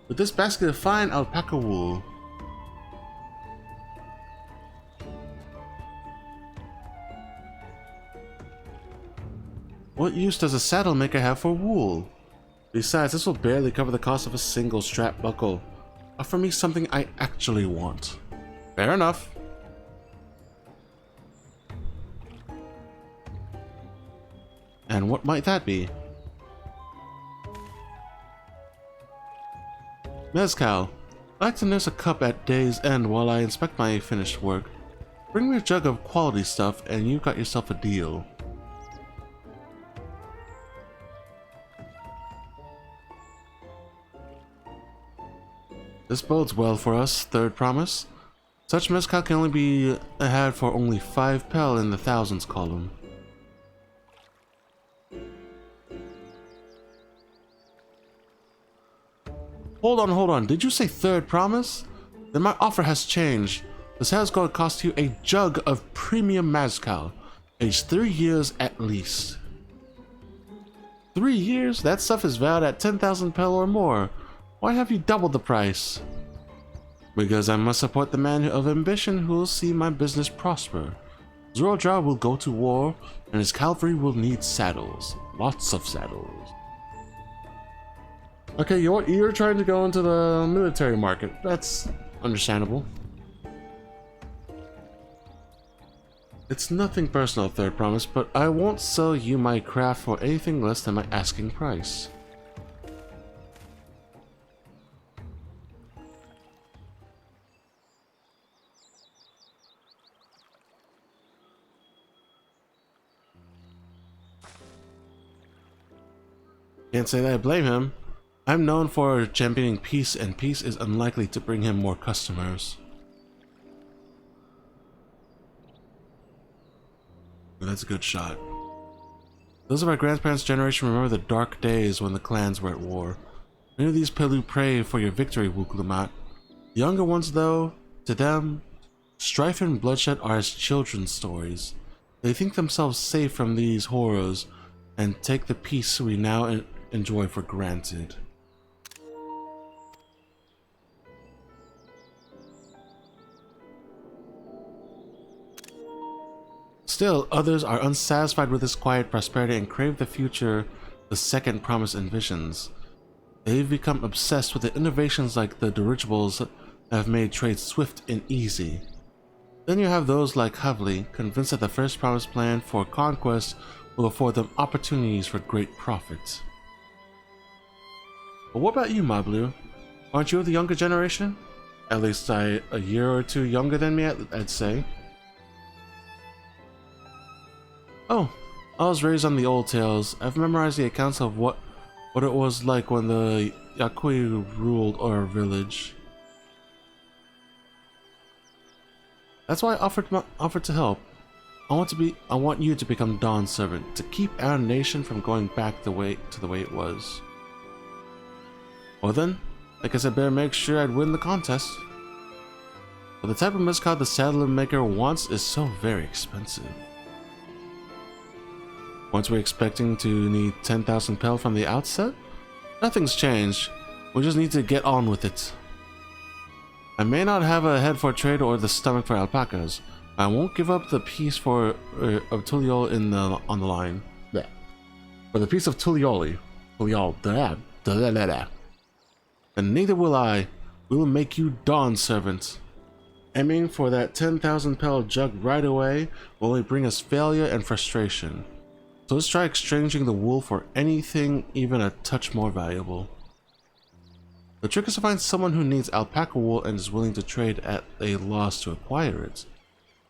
S1: With this basket of fine alpaca wool. What use does a saddle maker have for wool? Besides, this will barely cover the cost of a single strap buckle. Offer me something I actually want. Fair enough. And what might that be? Mezcal. I'd like to nurse a cup at day's end while I inspect my finished work. Bring me a jug of quality stuff and you've got yourself a deal. This bodes well for us, third promise. Such mezcal can only be had for only 5 pel in the thousands column. Hold on, did you say third promise? Then my offer has changed. This has going to cost you a jug of premium mezcal, aged 3 years at least. 3 years? That stuff is valued at 10,000 pel or more. Why have you doubled the price? Because I must support the man of ambition who will see my business prosper. Zorodra will go to war, and his cavalry will need saddles. Lots of saddles. Okay, you're trying to go into the military market. That's understandable. It's nothing personal, third promise, but I won't sell you my craft for anything less than my asking price. Can't say that I blame him. I'm known for championing peace, and peace is unlikely to bring him more customers. That's a good shot. Those of our grandparents' generation remember the dark days when the clans were at war. Many of these Pelu pray for your victory, Wuklumat. The younger ones, though, to them, strife and bloodshed are as children's stories. They think themselves safe from these horrors and take the peace we now enjoy for granted. Still, others are unsatisfied with this quiet prosperity and crave the future the second promise envisions. They've become obsessed with the innovations like the dirigibles that have made trade swift and easy. Then you have those like Havli, convinced that the first promise plan for conquest will afford them opportunities for great profit. But what about you, Mablu? Aren't you of the younger generation? At least a year or two younger than me, I'd say. Oh, I was raised on the old tales. I've memorized the accounts of what it was like when the Yakui ruled our village. That's why I offered to help. I want you to become Dawn's servant, to keep our nation from going back to the way it was. Well then, I guess I better make sure I'd win the contest. But the type of mezcal the saddler maker wants is so very expensive. Weren't we expecting to need 10,000 pel from the outset? Nothing's changed. We just need to get on with it. I may not have a head for trade or the stomach for alpacas. I won't give up the piece for of Tuliol on the line. Yeah. For the piece of Tulioli. And neither will I. We will make you Dawn servants. Aiming for that 10,000 pel jug right away will only bring us failure and frustration. So let's try exchanging the wool for anything even a touch more valuable. The trick is to find someone who needs alpaca wool and is willing to trade at a loss to acquire it.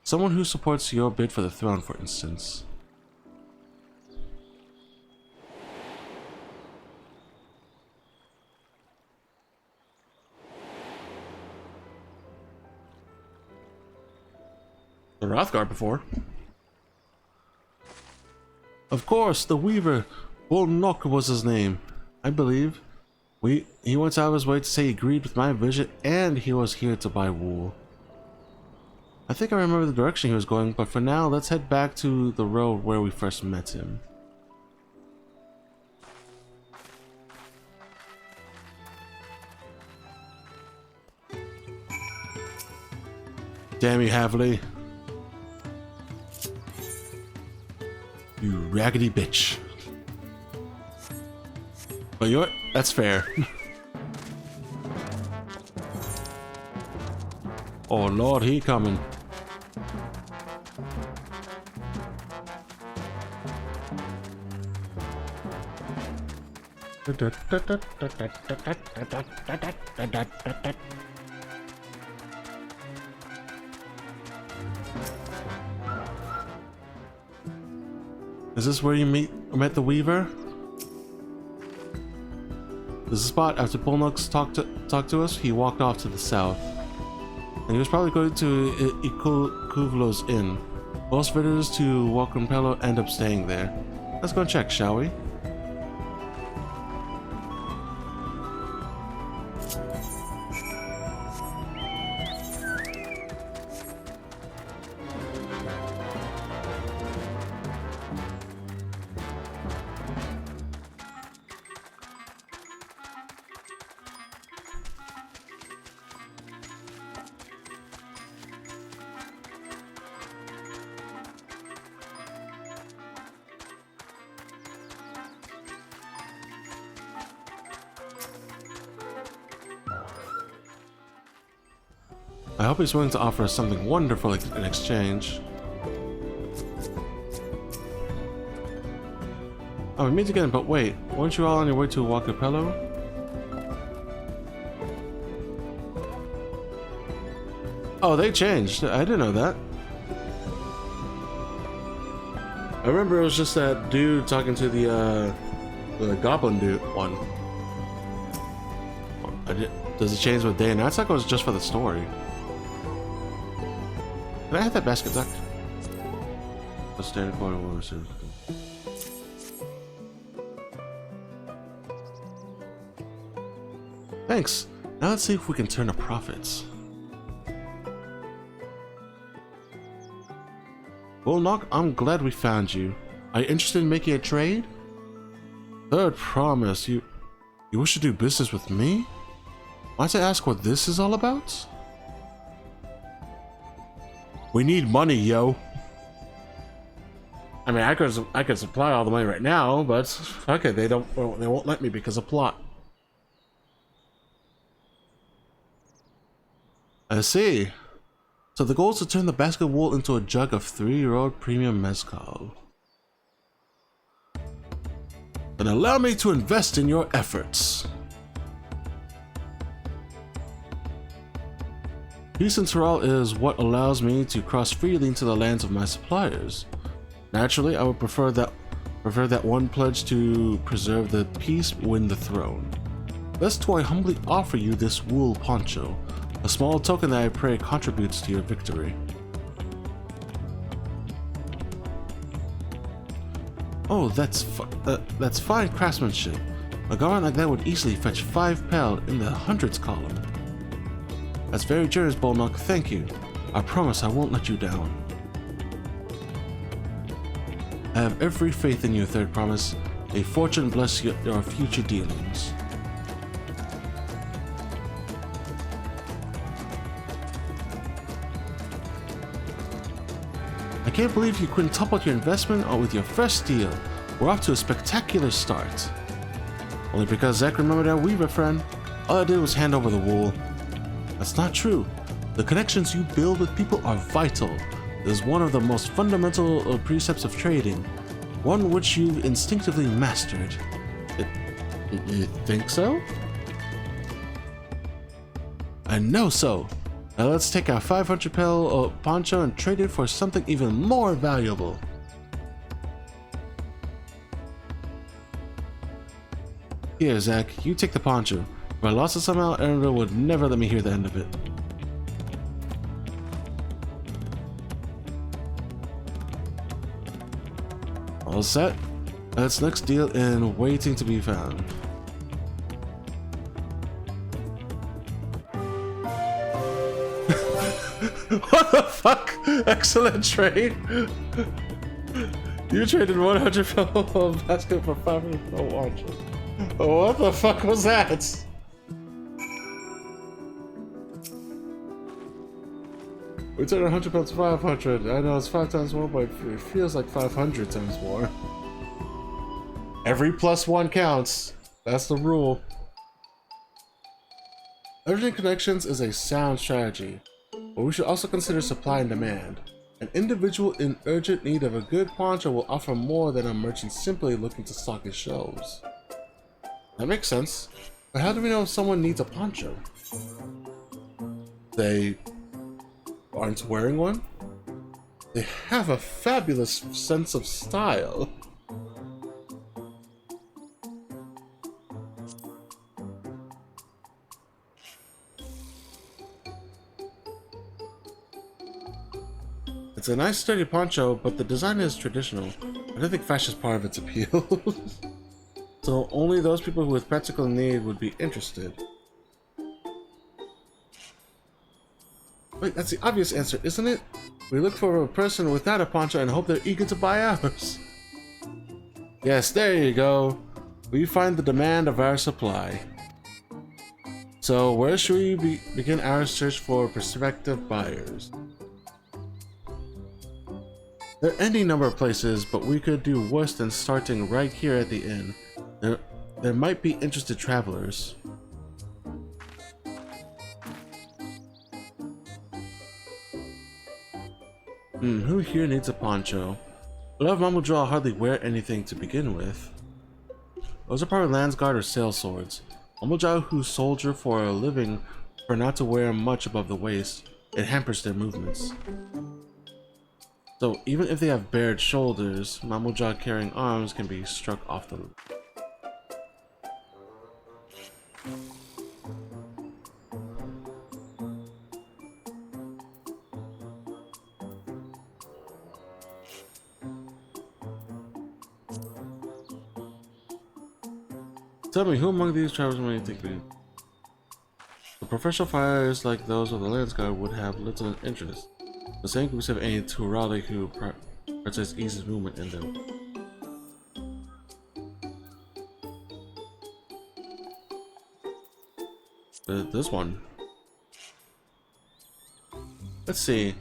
S1: Someone who supports your bid for the throne, for instance. The Rothgar before. Of course, the Weaver. Volnok was his name, I believe. He went out of his way to say he agreed with my vision and he was here to buy wool. I think I remember the direction he was going, but for now, let's head back to the road where we first met him. Damn you, Havley. You raggedy bitch. But you know what? That's fair. Oh Lord, he coming. Is this where you met the Weaver? This is the spot. After Polnox talked to us, he walked off to the south. And he was probably going to Ikuvlo's inn. Most visitors to welcome Pelu end up staying there. Let's go and check, shall we? I hope he's willing to offer us something wonderful in exchange. Oh, we meet again, but wait, weren't you all on your way to Pelu? Oh, they changed. I didn't know that. I remember it was just that dude talking to the goblin dude one. Does it change with day and night cycle, or is it just for the story? Can I have that basket duck? A standard quarter will receive. Thanks. Now let's see if we can turn a profit. Well, Nock, I'm glad we found you. Are you interested in making a trade? Third promise. You wish to do business with me? Might I ask what this is all about? We need money, yo. I mean, I could supply all the money right now, but okay, they won't let me because of plot. I see. So the goal is to turn the basket of wool into a jug of 3-year-old premium mezcal. Then allow me to invest in your efforts. Peace in Tural is what allows me to cross freely into the lands of my suppliers. Naturally, I would prefer that one pledge to preserve the peace win the throne. Thus do I humbly offer you this wool poncho, a small token that I pray contributes to your victory. Oh, that's fine craftsmanship. A garment like that would easily fetch 5 pel in the hundreds column. That's very generous, Bolnock. Thank you. I promise I won't let you down. I have every faith in your third promise. May fortune bless your future dealings. I can't believe you quintupled your investment with your first deal. We're off to a spectacular start. Only because Zach remembered our weaver friend. All I did was hand over the wool. That's not true. The connections you build with people are vital. It is one of the most fundamental precepts of trading. One which you instinctively mastered. You think so? I know so. Now let's take our 500 Pelu poncho and trade it for something even more valuable. Here, Zach, you take the poncho. If I lost it somehow, Aaron would never let me hear the end of it. All set. That's next deal in waiting to be found. What the fuck? Excellent trade. You traded 100 Pelu basket for 500 Pelu poncho. What the fuck was that? We turned 100 Pelu to 500. I know it's 5 times more, but it feels like 500 times more. Every +1 counts. That's the rule. Leveraging connections is a sound strategy, but we should also consider supply and demand. An individual in urgent need of a good poncho will offer more than a merchant simply looking to stock his shelves. That makes sense, but how do we know if someone needs a poncho? They aren't wearing one? They have a fabulous sense of style. It's a nice sturdy poncho, but the design is traditional. I don't think fashion is part of its appeal. So only those people with practical need would be interested. Wait, that's the obvious answer, isn't it? We look for a person without a poncho and hope they're eager to buy ours. Yes, there you go. We find the demand of our supply. So where should we begin our search for prospective buyers? There are any number of places, but we could do worse than starting right here at the inn. There might be interested travelers. Who here needs a poncho? A lot of Mamuja hardly wear anything to begin with. Those are probably Landsguard or sail swords. Mamuja who soldier for a living prefer not to wear much above the waist. It hampers their movements. So even if they have bared shoulders, Mamuja carrying arms can be struck off the loop. Tell me, who among these travelers may you think we... The professional fighters like those of the Landsguard would have little interest. The same can be said of any Turali who practice easy movement in them. This one. Let's see.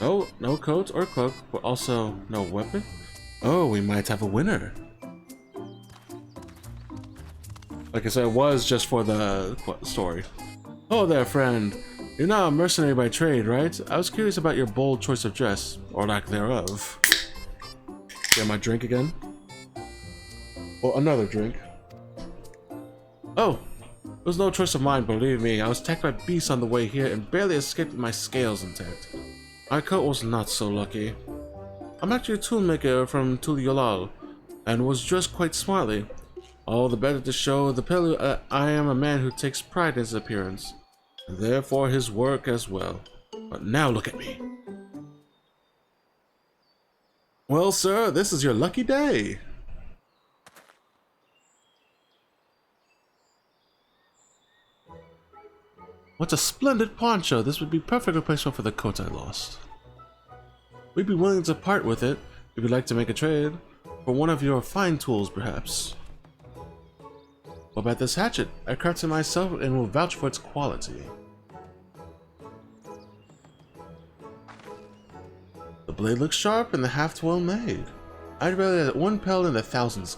S1: No coat or cloak, but also no weapon. Oh, we might have a winner. Like I said, it was just for the story. Oh there, friend. You're not a mercenary by trade, right? I was curious about your bold choice of dress, or lack thereof. Get my drink again? Well, another drink. Oh, it was no choice of mine, believe me. I was attacked by beasts on the way here and barely escaped with my scales intact. My coat was not so lucky. I'm actually a toolmaker from Tuliolal, and was dressed quite smartly. All the better to show the Pelu I am a man who takes pride in his appearance, and therefore his work as well. But now look at me. Well, sir, this is your lucky day. What a splendid poncho. This would be perfect replacement for the coat I lost. We'd be willing to part with it. If you'd like to make a trade for one of your fine tools, perhaps. What about this hatchet? I crafted it myself and will vouch for its quality. The blade looks sharp and the haft well made. I'd rather that one pel in the thousands.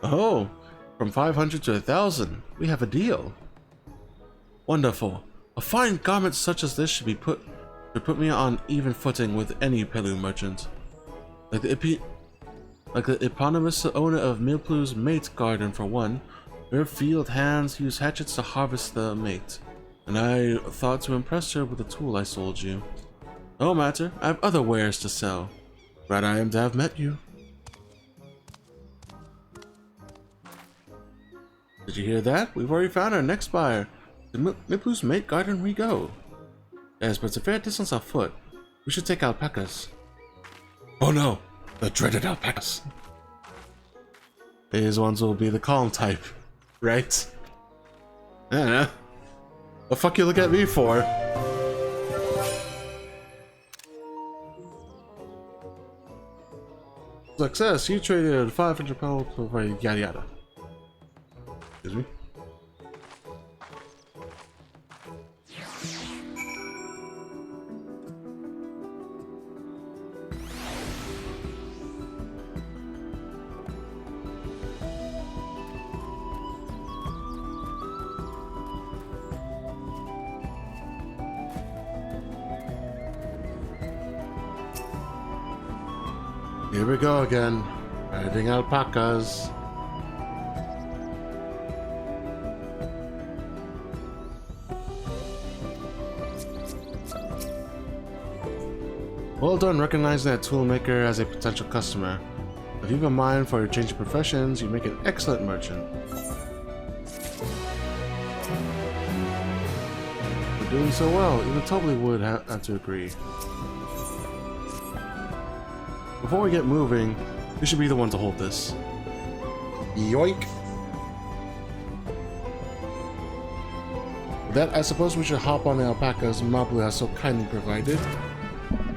S1: Oh, from 500 to 1,000, we have a deal. Wonderful. A fine garment such as this should put me on even footing with any Pelu merchant. Like the eponymous owner of Milplu's mate garden for one, her field hands use hatchets to harvest the mate, and I thought to impress her with the tool I sold you. No matter, I have other wares to sell. Glad I am to have met you. Did you hear that? We've already found our next buyer. To Milplu's mate garden we go. Yes, but it's a fair distance on foot. We should take alpacas. Oh no! The dreaded alpacas. These ones will be the calm type, right? I don't know. The fuck you look at me for? Success! You traded 500 pounds for yada yada. Excuse me. Here we go again, riding alpacas. Well done recognizing that toolmaker as a potential customer. If you have a mind for your changing professions, you make an excellent merchant. You're doing so well, even Tobly would have to agree. Before we get moving, we should be the one to hold this. Yoink! With that, I suppose we should hop on the alpacas Mablu has so kindly provided.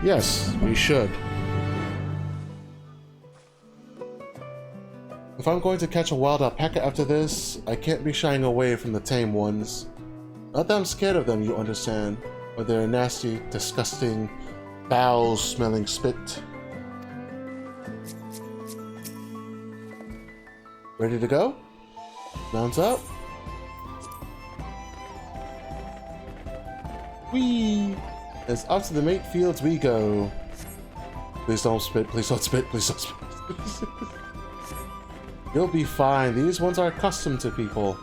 S1: Yes, we should. If I'm going to catch a wild alpaca after this, I can't be shying away from the tame ones. Not that I'm scared of them, you understand, but they're nasty, disgusting, foul-smelling spit. Ready to go? Mount up. Whee! As up to the mate fields we go. Please don't spit, please don't spit, please don't spit. You'll be fine. These ones are accustomed to people.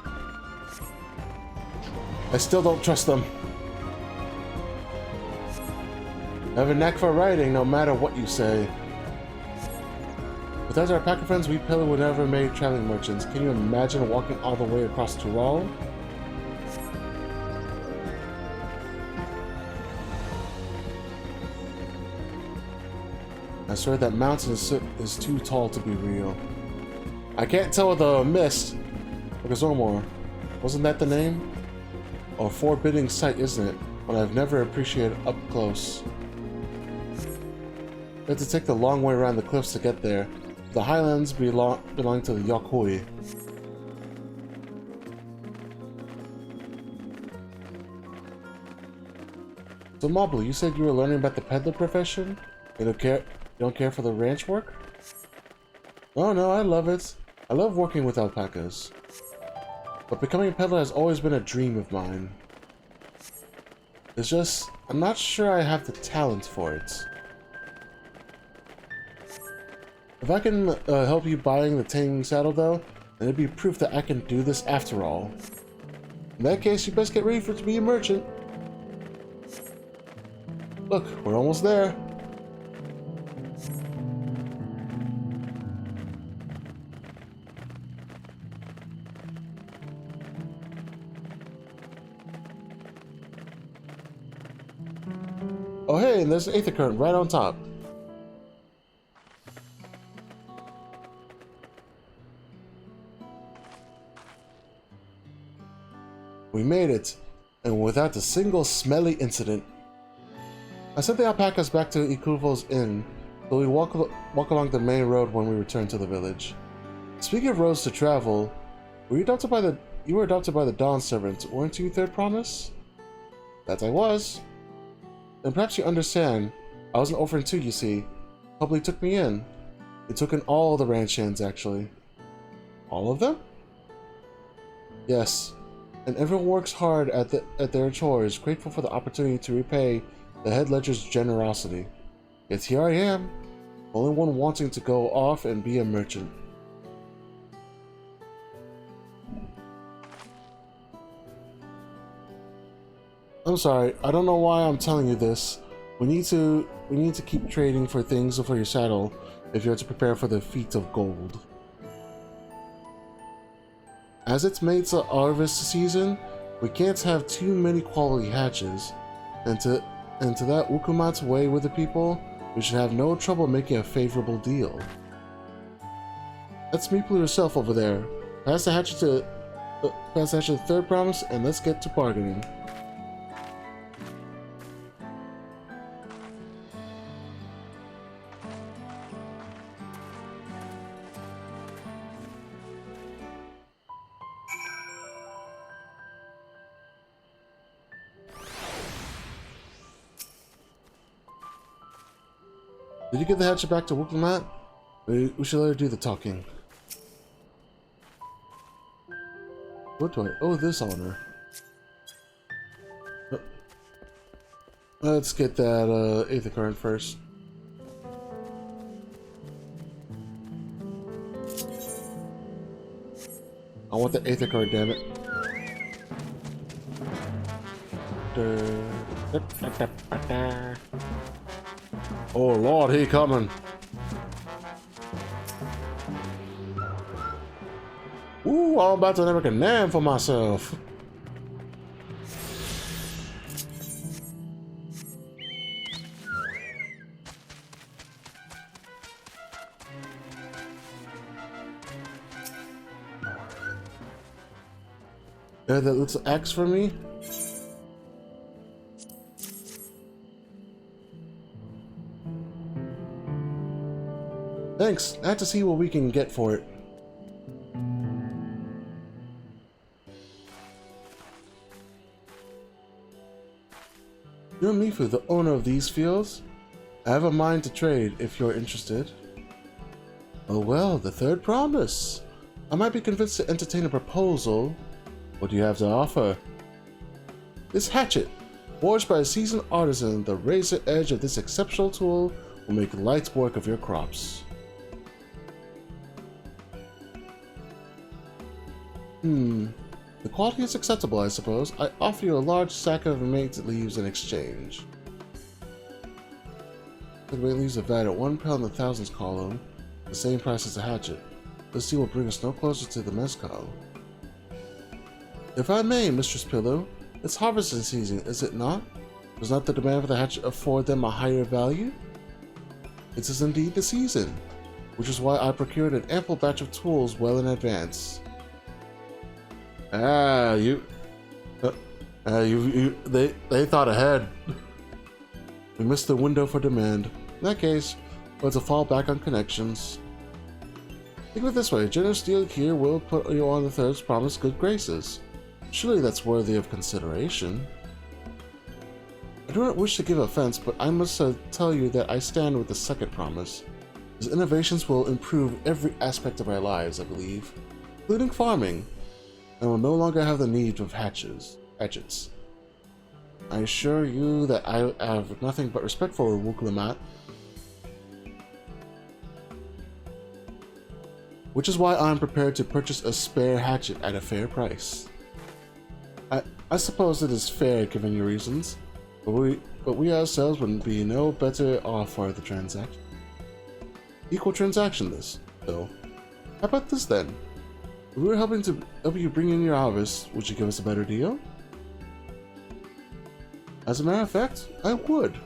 S1: I still don't trust them. I have a knack for riding no matter what you say. Without our pack of friends, we Pelu would never made traveling merchants. Can you imagine walking all the way across Tural? I swear that mountain is too tall to be real. I can't tell with the mist. Ogazormor. Wasn't that the name? A forbidding sight, isn't it? But I've never appreciated up close. We have to take the long way around the cliffs to get there. The highlands belong to the Yokhui. So Mablu, you said you were learning about the peddler profession? You don't care for the ranch work? Oh no, I love it. I love working with alpacas. But becoming a peddler has always been a dream of mine. It's just, I'm not sure I have the talent for it. If I can help you buying the taming saddle though, then it'd be proof that I can do this after all. In that case, you best get ready for it to be a merchant. Look, we're almost there. Oh hey, and there's an aether current right on top. We made it, and without a single smelly incident. I sent the alpacas back to Ikuvo's inn, so we walk along the main road when we return to the village. Speaking of roads to travel, you were adopted by the Dawn servant, weren't you, Third Promise? That I was. And perhaps you understand, I was an orphan too, you see. Probably took me in. They took in all the ranch hands, actually. All of them? Yes. And everyone works hard at their chores, grateful for the opportunity to repay the head ledger's generosity. Yet here I am, only one wanting to go off and be a merchant. I'm sorry, I don't know why I'm telling you this. We need to keep trading for things for your saddle if you're to prepare for the feat of gold. As it's made to harvest season, we can't have too many quality hatches, and to that Wukumat's way with the people, we should have no trouble making a favorable deal. That's Meeple yourself over there. Pass the hatchet to the Third Promise, and let's get to bargaining. Did you give the hatchet back to Wukumat? We should let her do the talking. What do I owe this honor? Let's get that Aether card first. I want the Aether card, damn it. Oh Lord, he coming. Ooh, I'm about to make a name for myself. That little axe for me. Thanks. I have to see what we can get for it. You're Mifu, the owner of these fields? I have a mind to trade if you're interested. Oh well, the Third Promise. I might be convinced to entertain a proposal. What do you have to offer? This hatchet, forged by a seasoned artisan, the razor edge of this exceptional tool will make light work of your crops. The quality is acceptable, I suppose. I offer you a large sack of mate leaves in exchange. The mate leaves are valued at 1 pound in the thousands column, the same price as the hatchet. This deal will bring us no closer to the mezcal. If I may, Mistress Pelu, it's harvesting season, is it not? Does not the demand for the hatchet afford them a higher value? It is indeed the season, which is why I procured an ample batch of tools well in advance. They thought ahead. We missed the window for demand. In that case, we'll have to fall back on connections. Think of it this way, a generous deal here will put you on the Third Promise good graces. Surely that's worthy of consideration. I do not wish to give offense, but I must tell you that I stand with the Second Promise. His innovations will improve every aspect of our lives, I believe, including farming, and will no longer have the need of hatchets. I assure you that I have nothing but respect for Wuklamat, which is why I am prepared to purchase a spare hatchet at a fair price. I suppose it is fair given your reasons, but we ourselves would be no better off for the transaction. Equal transaction this, though. How about this then? If we were help you bring in your harvest, would you give us a better deal? As a matter of fact, I would.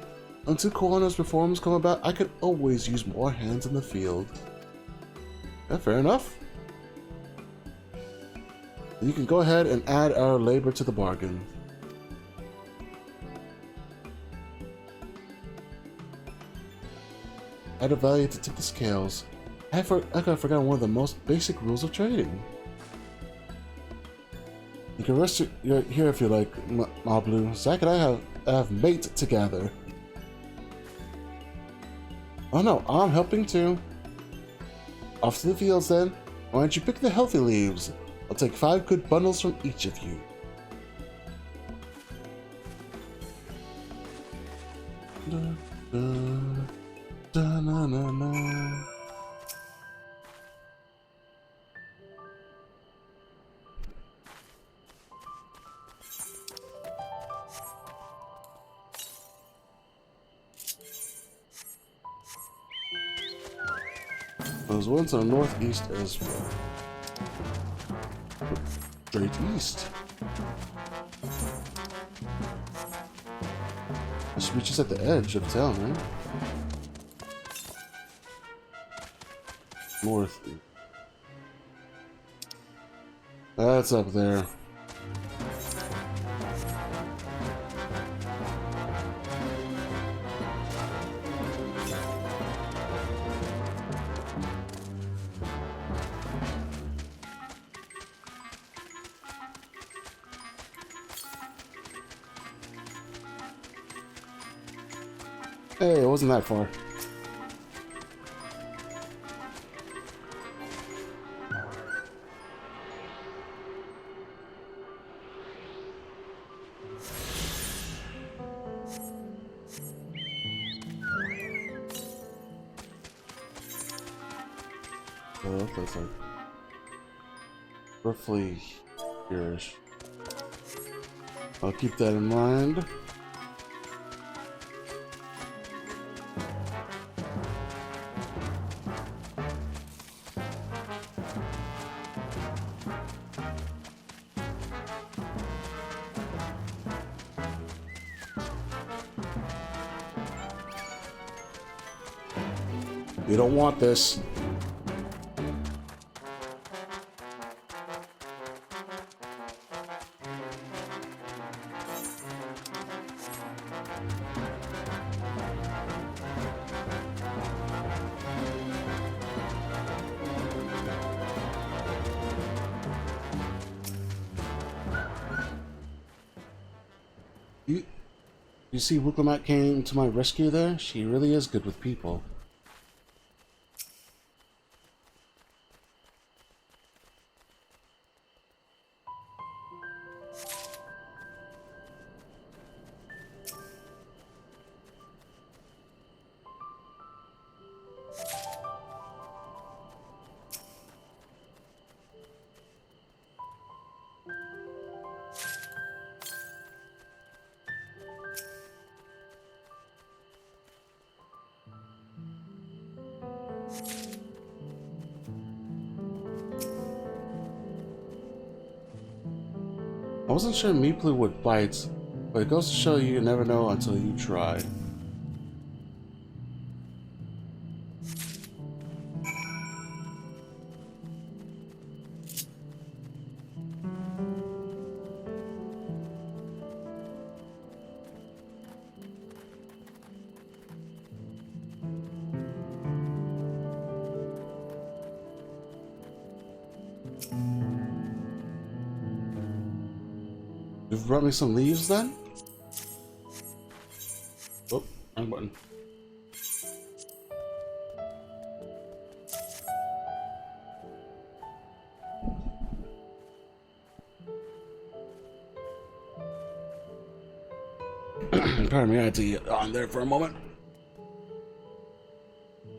S1: Until Koano's reforms come about, I could always use more hands in the field. Yeah, fair enough. You can go ahead and add our labor to the bargain. Add a value to tip the scales. I could have forgotten one of the most basic rules of trading. You can rest here if you like, Mablu. Zack and I have mate together. Oh no, I'm helping too. Off to the fields then. Why don't you pick the healthy leaves? I'll take 5 good bundles from each of you. Da, da, da, na, na, na. There's one to the northeast as well. Straight east. This should be just at the edge of town, right? North. That's up there. Hey, it wasn't that far. Oh, that's like roughly here-ish. I'll keep that in mind. You don't want this. You see Wuklamat came to my rescue there? She really is good with people. I wasn't sure Meeplu would bite, but it goes to show you never know until you try. You've brought me some leaves then? Oh, wrong button. Pardon me, I had to get on there for a moment.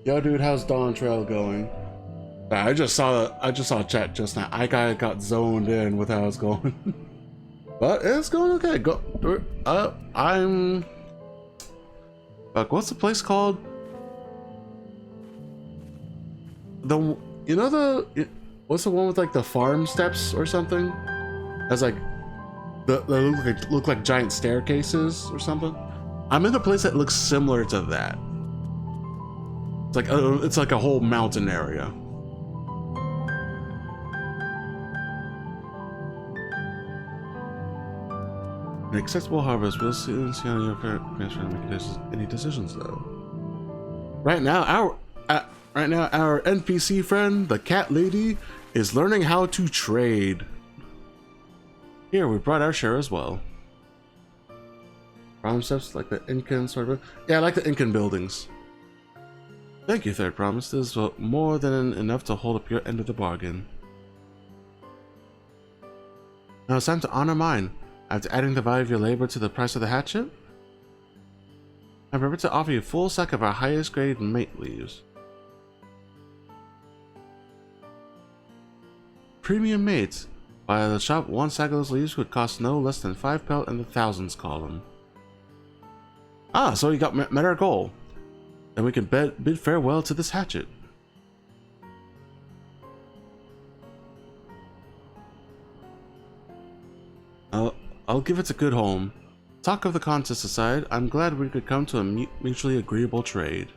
S1: Yo, dude, how's Dawntrail going? I just saw chat just now. I got zoned in with how it's going. But it's going okay. I'm like, what's the place called? What's the one with like the farm steps or something? As like they look like giant staircases or something. I'm in a place that looks similar to that. It's like a whole mountain area. An acceptable harvest. We'll see on your parents trying to make any decisions though. Right now, our NPC friend, the cat lady, is learning how to trade. Here, we brought our share as well. Concepts like the Incan sort of. Yeah, I like the Incan buildings. Thank you, Third Promise. This is more than enough to hold up your end of the bargain. Now it's time to honor mine. After adding the value of your labor to the price of the hatchet, I'm prepared to offer you a full sack of our highest grade mate leaves. Premium mates. By the shop, one sack of those leaves would cost no less than 5 pelt in the thousands column. Ah, so you met our goal. Then we can bid farewell to this hatchet. I'll give it a good home. Talk of the contest aside, I'm glad we could come to a mutually agreeable trade.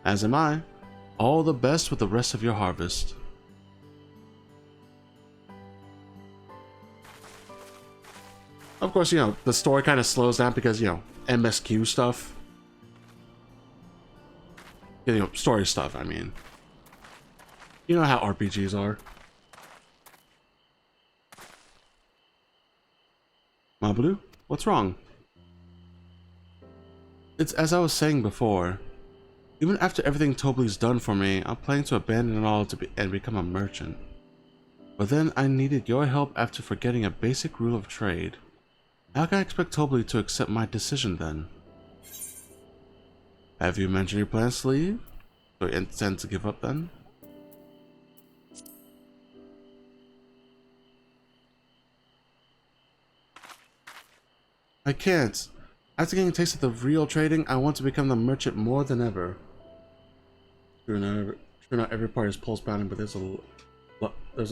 S1: As am I. All the best with the rest of your harvest. Of course, you know, the story kind of slows down because, you know, MSQ stuff. You know, story stuff, I mean. You know how RPGs are. Mablue, what's wrong? It's as I was saying before. Even after everything Tobli's done for me, I'm planning to abandon it all and become a merchant. But then I needed your help after forgetting a basic rule of trade. How can I expect Tobli to accept my decision then? Have you mentioned your plans to leave? Do you intend to give up then? I can't. After getting a taste of the real trading, I want to become the merchant more than ever. Sure, not every part is pulse bounding, but there's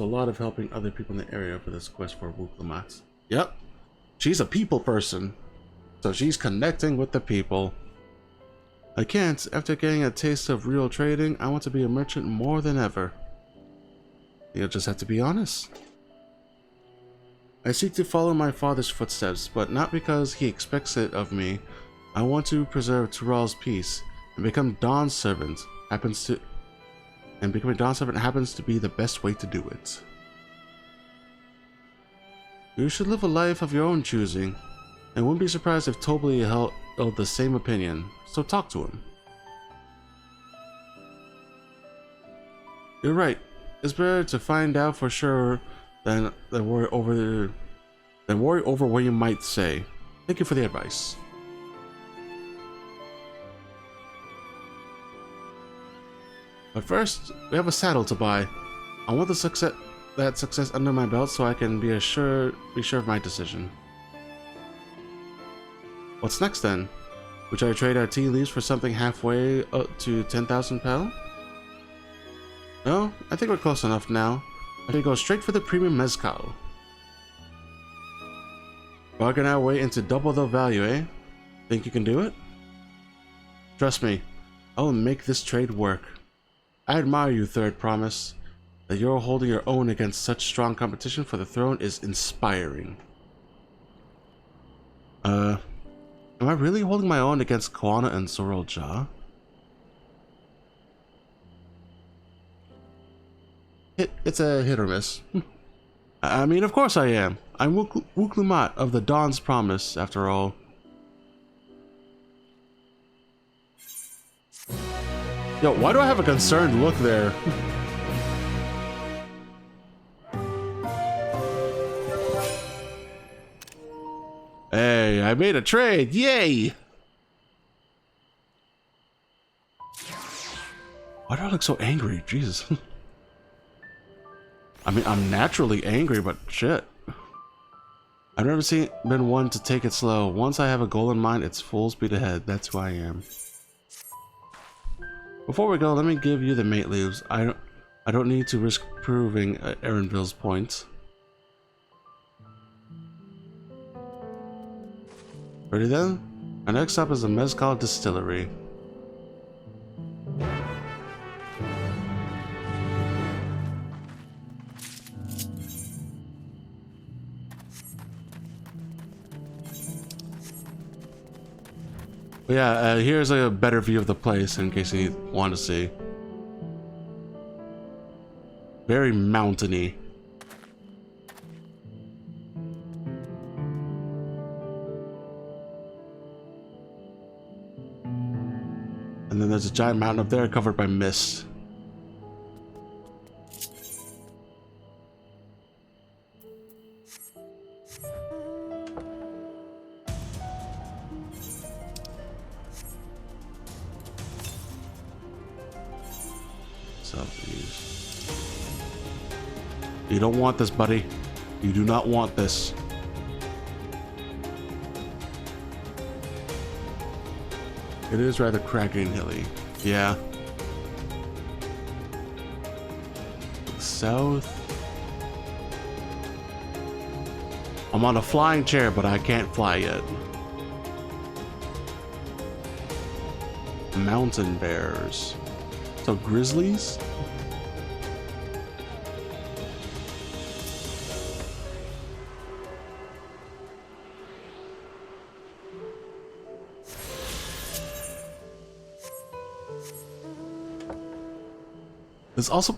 S1: a lot of helping other people in the area for this quest for Wuklamat. Yep. She's a people person, so she's connecting with the people. I can't. After getting a taste of real trading, I want to be a merchant more than ever. You'll just have to be honest. I seek to follow my father's footsteps, but not because he expects it of me. I want to preserve Tural's peace and become Dawn's servant. Becoming Dawn's servant happens to be the best way to do it. You should live a life of your own choosing, and wouldn't be surprised if Tobli held the same opinion, so talk to him. You're right. It's better to find out for sure than worry over what you might say. Thank you for the advice. But first, we have a saddle to buy. I want that success under my belt so I can be sure of my decision. What's next then? Would I trade our tea leaves for something halfway up to 10,000 pel? No, I think we're close enough now. I can go straight for the premium mezcal. Bargain our way into double the value, eh? Think you can do it? Trust me, I will make this trade work. I admire you, Third Promise. That you're holding your own against such strong competition for the throne is inspiring. Am I really holding my own against Koana and Zoral Ja? It's a hit or miss. I mean, of course I am. I'm Wuklamat of the Dawn's Promise, after all. Yo, why do I have a concerned look there? Hey, I made a trade! Yay! Why do I look so angry? Jesus. I mean, I'm naturally angry, but shit. I've never been one to take it slow. Once I have a goal in mind, it's full speed ahead. That's who I am. Before we go, let me give you the mate leaves. I don't need to risk proving Erenville's point. Ready then? Our next stop is the Mezcal Distillery. But yeah, here's a better view of the place in case you want to see. Very mountainy. And then there's a giant mountain up there covered by mist. Southeast. You don't want this, buddy. You do not want this. It is rather craggy and hilly. Yeah. South. I'm on a flying chair, but I can't fly yet. Mountain bears. So grizzlies?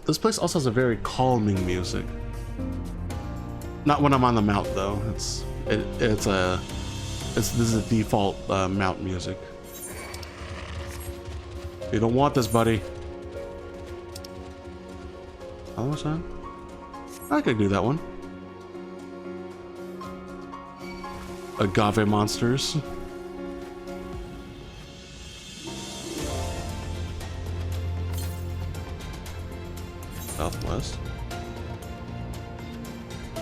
S1: This place also has a very calming music. Not when I'm on the mount though. This is a default mount music. You don't want this, buddy. How much time? I could do that one. Agave monsters. Southwest.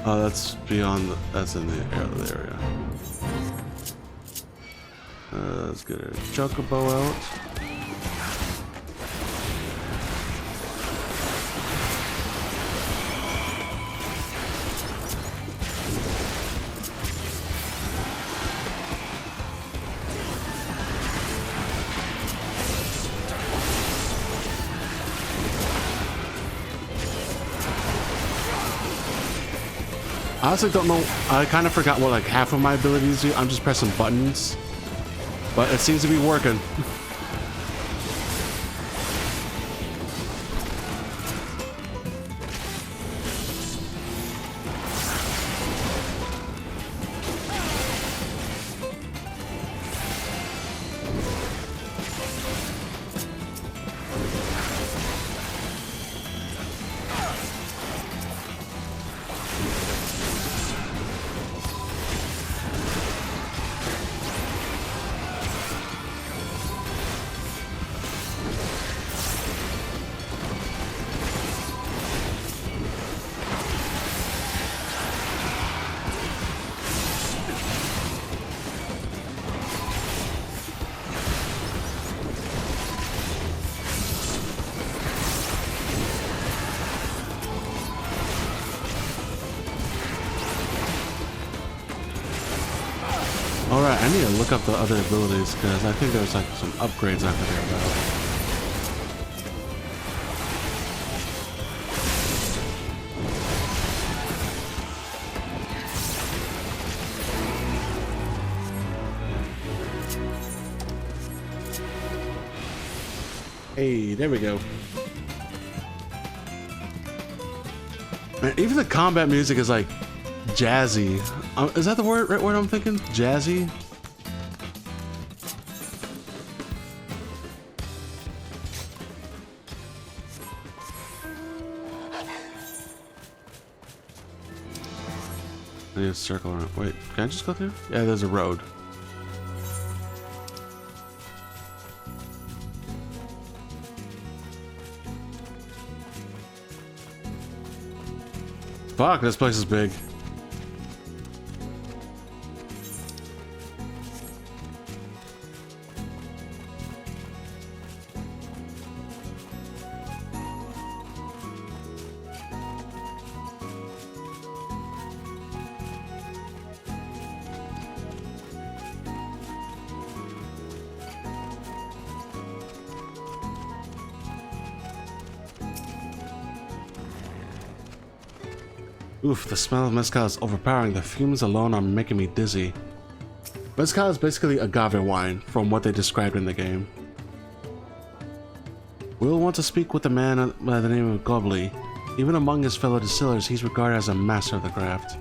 S1: Oh, that's beyond. That's in the area. Let's get a chocobo out. I honestly don't know. I kind of forgot what like half of my abilities do. I'm just pressing buttons, but it seems to be working. Alright, I need to look up the other abilities because I think there's like some upgrades I forgot about. Hey, there we go. Man, even the combat music is like jazzy. Is that the right word I'm thinking? Jazzy? I need to circle around. Wait, can I just go through? Yeah, there's a road. Fuck, this place is big. Oof, the smell of mezcal is overpowering. The fumes alone are making me dizzy. Mezcal is basically agave wine from what they described in the game. We'll want to speak with a man by the name of Gobley. Even among his fellow distillers, he's regarded as a master of the craft.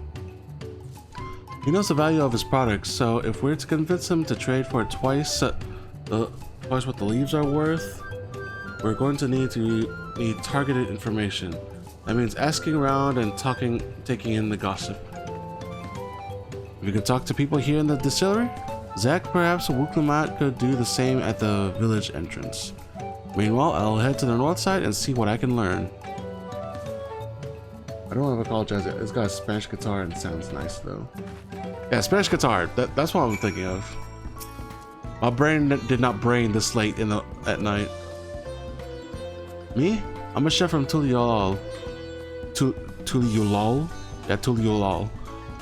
S1: He knows the value of his products, so if we're to convince him to trade for twice what the leaves are worth, we're going to need targeted information. That means asking around and taking in the gossip. If you can talk to people here in the distillery, Zach, perhaps Wuklumat could do the same at the village entrance. Meanwhile, I'll head to the north side and see what I can learn. I don't want to apologize. It's got a Spanish guitar and sounds nice though. Yeah, Spanish guitar. That's what I'm thinking of. My brain did not brain this late at night. Me? I'm a chef from Tuliolal. Tuliolal? Yeah, Tuliolal.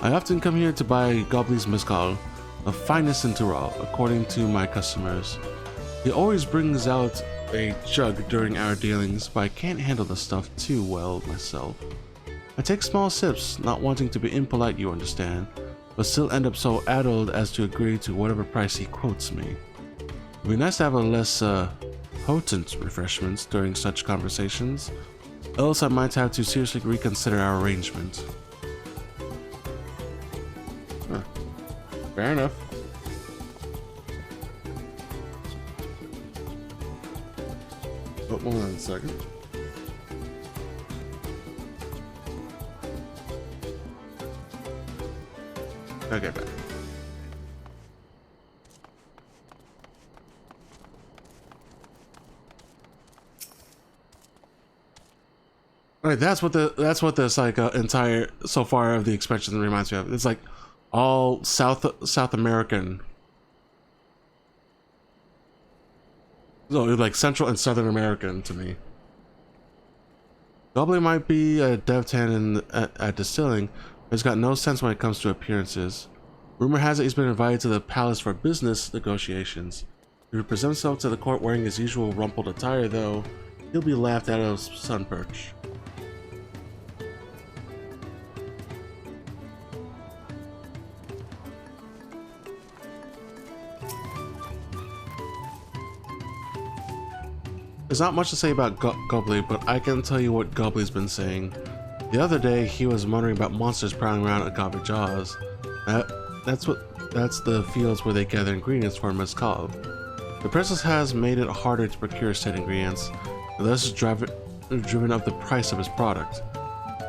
S1: I often come here to buy Gobley's Mezcal, the finest in Tural, according to my customers. He always brings out a jug during our dealings, but I can't handle the stuff too well myself. I take small sips, not wanting to be impolite, you understand, but still end up so addled as to agree to whatever price he quotes me. It'd be nice to have a less potent refreshments during such conversations, else I might have to seriously reconsider our arrangement. Huh. Fair enough. Oh, hold on a second. Okay, back. Alright, that's what this like entire so far of the expansion reminds me of. It's like all South American. So like Central and Southern American to me. Goblin might be a deft hand at distilling, but he's got no sense when it comes to appearances. Rumor has it he's been invited to the palace for business negotiations. If he presents himself to the court wearing his usual rumpled attire, though, he'll be laughed out of sun perch. There's not much to say about Gobley, but I can tell you what Gobley's been saying. The other day, he was muttering about monsters prowling around agave jaws. That's the fields where they gather ingredients for mezcal. The princess has made it harder to procure said ingredients, and thus has driven up the price of his product.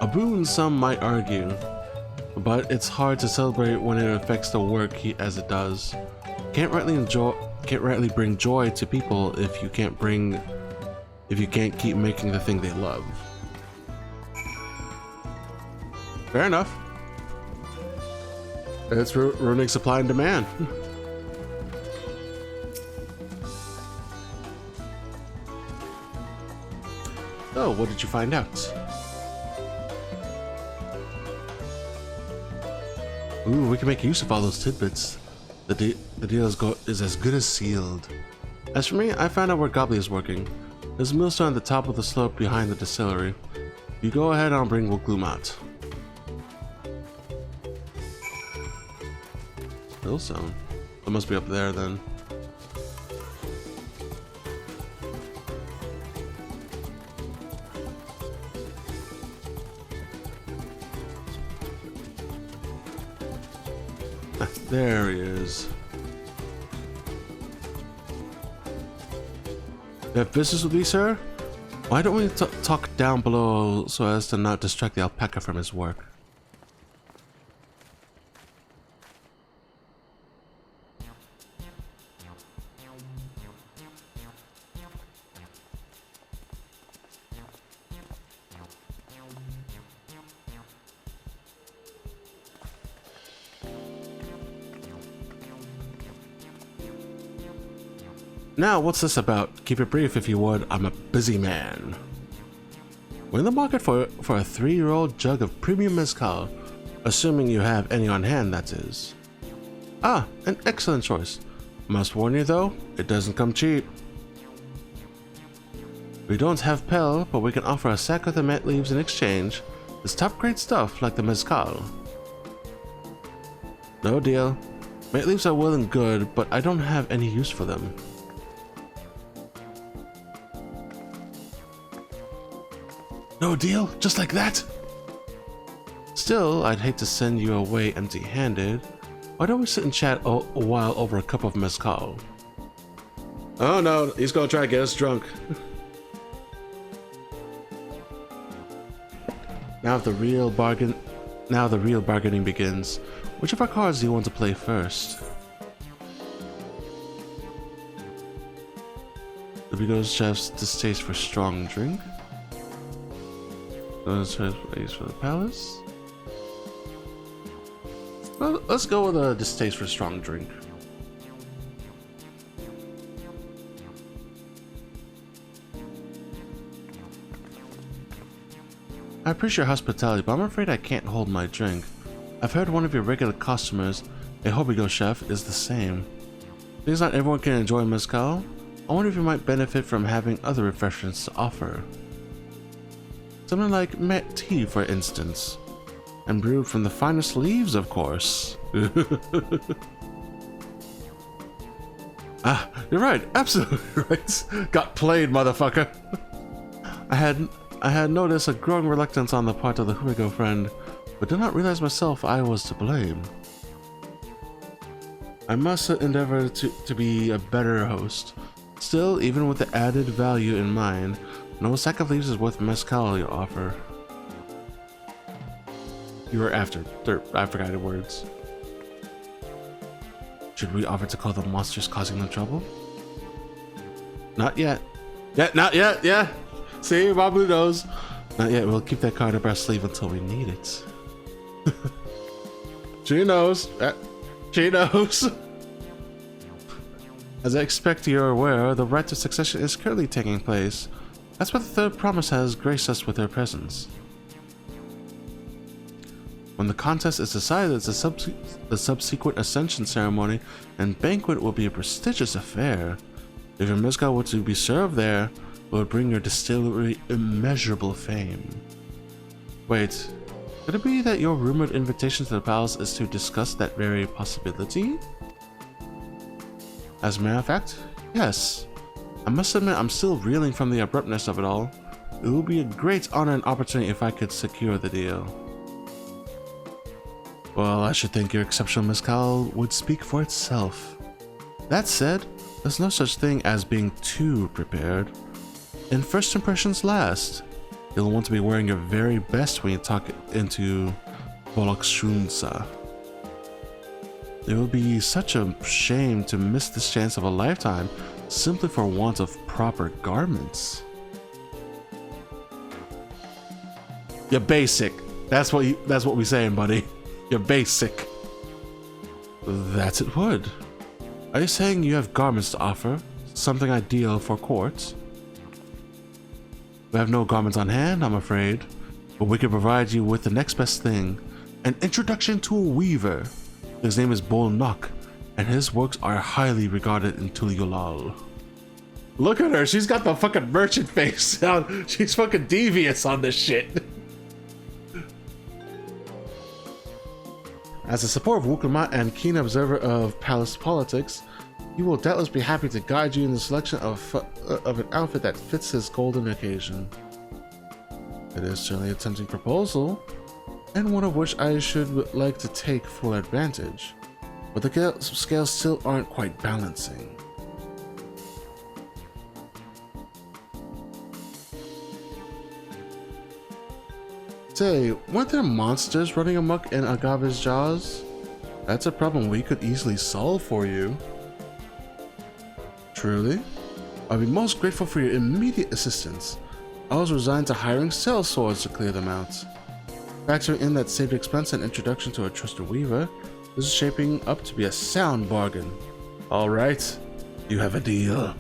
S1: A boon, some might argue, but it's hard to celebrate when it affects the work as it does. Can't rightly bring joy to people if you can't keep making the thing they love. Fair enough. It's ruining supply and demand. Oh, what did you find out? Ooh, we can make use of all those tidbits. The deal is as good as sealed. As for me, I found out where Gobley is working. There's a millstone at the top of the slope behind the distillery. You go ahead and I'll bring Wuklumat. Millstone? It must be up there then. There he is. You have business with me, sir? Why don't we talk down below so as to not distract the alpaca from his work? Now, what's this about? Keep it brief if you would. I'm a busy man. We're in the market for a 3-year-old jug of premium mezcal, assuming you have any on hand, that is. Ah, an excellent choice. Must warn you though, it doesn't come cheap. We don't have Pelu, but we can offer a sack of the mint leaves in exchange. It's top grade stuff like the mezcal. No deal. Mate leaves are well and good, but I don't have any use for them. No deal? Just like that? Still, I'd hate to send you away empty-handed. Why don't we sit and chat a while over a cup of mezcal? Oh no, he's gonna try to get us drunk. Now the real bargaining begins. Which of our cards do you want to play first? The Beagle's chef's distaste for strong drink. Those place for the palace. Well, let's go with a distaste for strong drink. I appreciate your hospitality, but I'm afraid I can't hold my drink. I've heard one of your regular customers, a Hobigo chef, is the same. Because not everyone can enjoy mezcal, I wonder if you might benefit from having other refreshments to offer. Something like met tea, for instance. And brewed from the finest leaves, of course. Ah, you're right, absolutely right. Got played, motherfucker. I had noticed a growing reluctance on the part of the Hobigo friend, but did not realize myself I was to blame. I must endeavor to be a better host. Still, even with the added value in mind, no sack of leaves is worth mezcal you offer. You were after. I forgot the words. Should we offer to call the monsters causing them trouble? Not yet. Yeah, not yet, yeah. See, Bob Blue knows. Not yet, we'll keep that card up our sleeve until we need it. She knows. She knows. As I expect you're aware, the rite of succession is currently taking place. That's why the third promise has graced us with her presence. When the contest is decided, the subsequent ascension ceremony and banquet will be a prestigious affair. If your mezcal were to be served there, it would bring your distillery immeasurable fame. Wait, could it be that your rumored invitation to the palace is to discuss that very possibility? As a matter of fact, yes. I must admit I'm still reeling from the abruptness of it all. It would be a great honor and opportunity if I could secure the deal. Well, I should think your exceptional mezcal would speak for itself. That said, there's no such thing as being too prepared. And first impressions last. You'll want to be wearing your very best when you talk into Volokshunsa. It would be such a shame to miss this chance of a lifetime simply for want of proper garments. You're basic. That's what we saying, buddy. You're basic. That it would. Are you saying you have garments to offer? Something ideal for court? We have no garments on hand, I'm afraid, but we can provide you with the next best thing. An introduction to a weaver. His name is Bol Nok, and his works are highly regarded in Tuliolal. Look at her, she's got the fucking merchant face down. She's fucking devious on this shit. As a supporter of Wuklamat and keen observer of palace politics, he will doubtless be happy to guide you in the selection of an outfit that fits his golden occasion. It is certainly a tempting proposal, and one of which I should like to take full advantage, but the scales still aren't quite balancing. Say, weren't there monsters running amok in Agave's jaws? That's a problem we could easily solve for you. Truly? I'll be most grateful for your immediate assistance. I was resigned to hiring cell swords to clear them out. Factoring in that saved expense and introduction to a trusted weaver, this is shaping up to be a sound bargain. Alright, you have a deal.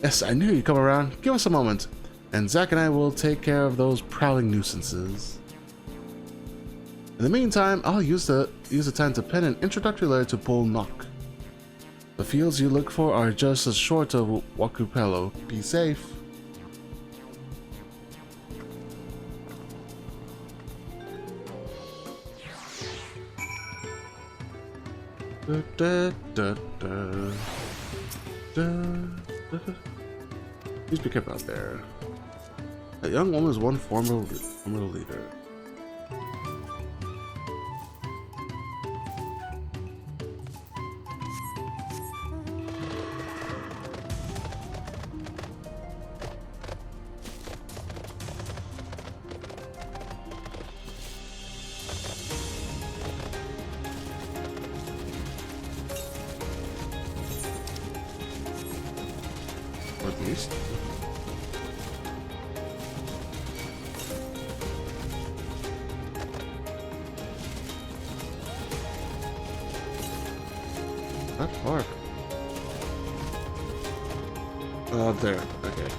S1: Yes, I knew you'd come around. Give us a moment, and Zack and I will take care of those prowling nuisances. In the meantime, I'll use the time to pen an introductory letter to Bol Nok. The fields you look for are just as short of Wakupelo. Be safe. Da, da, da, da, da. Please be careful out there. That young woman is one former leader. Northeast. Not far. Oh, there. Okay.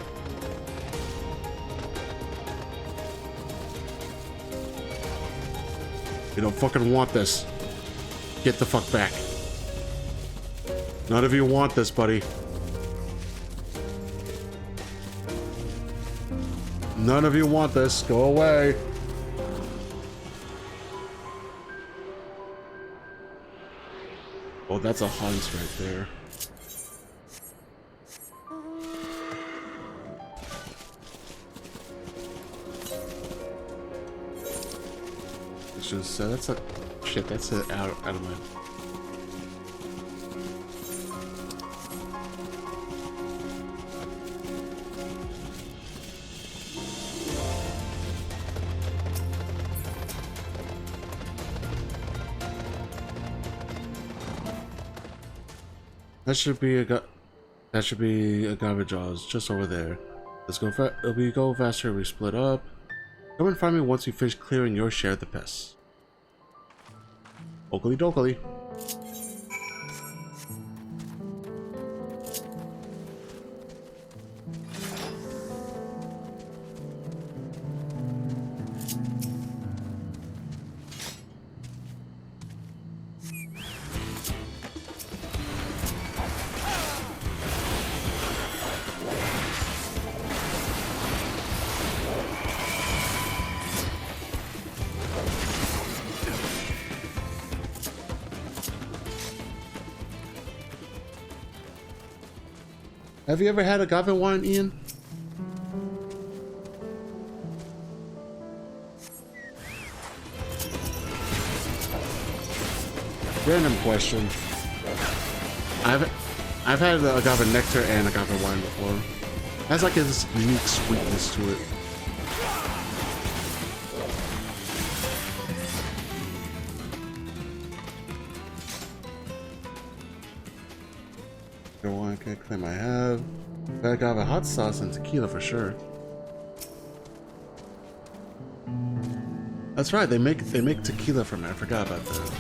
S1: You don't fucking want this. Get the fuck back. None of you want this, buddy. None of you want this. Go away. Oh, that's a Hans right there. It's just that's a shit. That's it out of my. That should be a garbage jaws just over there. Let's go. We go faster. We split up. Come and find me once you finish clearing your share of the pests. Oakley dokley. Have you ever had agave wine, Ian? Random question. I've had the agave nectar and agave wine before. It has like this unique sweetness to it. One can claim I have. But agave hot sauce and tequila for sure. That's right. They make tequila from it. I forgot about that.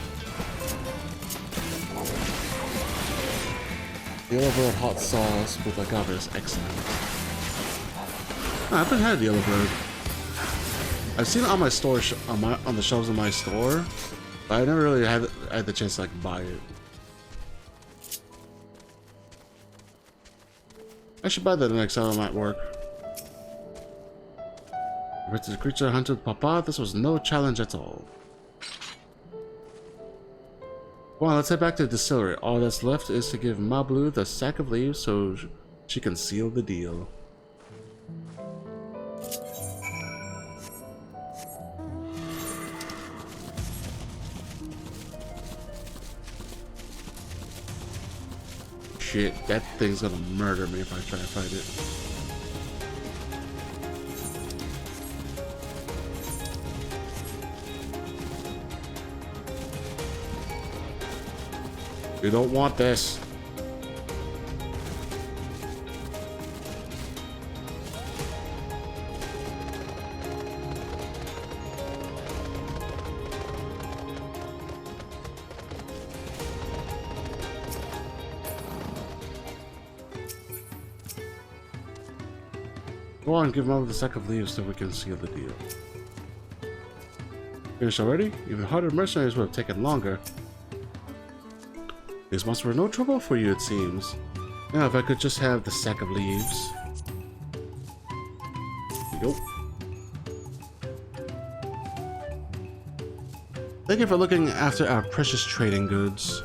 S1: Yellow bird hot sauce with agave is excellent. I haven't had yellow bird. I've seen it on my store on the shelves of my store, but I never really had the chance to like buy it. I should buy that the next time I'm at work. If it's a creature hunted Papa, this was no challenge at all. Well, let's head back to the distillery. All that's left is to give Mablu the sack of leaves so she can seal the deal. Shit, that thing's gonna murder me if I try to fight it. We don't want this. Go on, give Mom the sack of leaves so we can seal the deal. Finished already? Even harder mercenaries would have taken longer. These monsters were no trouble for you, it seems. Now, if I could just have the sack of leaves. There you go. Thank you for looking after our precious trading goods.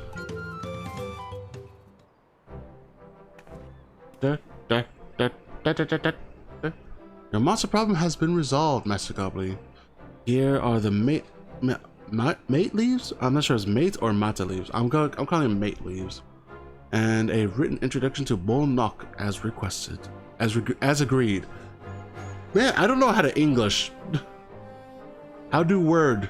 S1: Your monster problem has been resolved, Master Gobbly. Here are the mate leaves? I'm not sure it's mate or mata leaves. I'm calling them mate leaves. And a written introduction to Bull Knock as requested. As agreed. Man, I don't know how to English. How do word?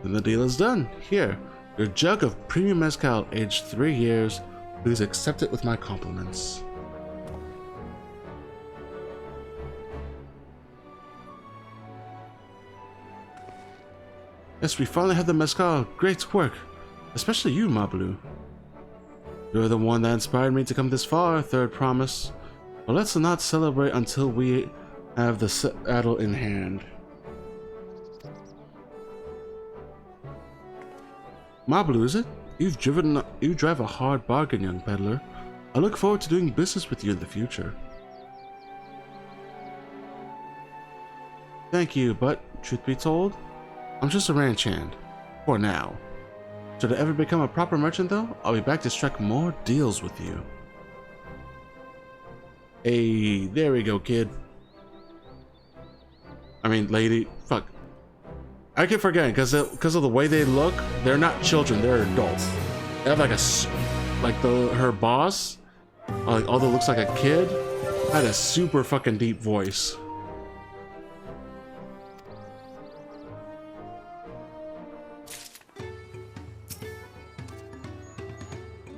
S1: Then the deal is done. Here, your jug of premium mezcal, aged 3 years. Please accept it with my compliments. Yes, we finally have the mezcal. Great work. Especially you, Mablu. You're the one that inspired me to come this far, third promise. But let's not celebrate until we have the saddle in hand. Mablu, is it? You drive a hard bargain, young peddler. I look forward to doing business with you in the future. Thank you, but truth be told, I'm just a ranch hand. For now. Should I ever become a proper merchant though, I'll be back to strike more deals with you. Hey, there we go, kid. I mean, lady, fuck. I keep forgetting, because of the way they look, they're not children, they're adults. They have like her boss, like although looks like a kid, had a super fucking deep voice.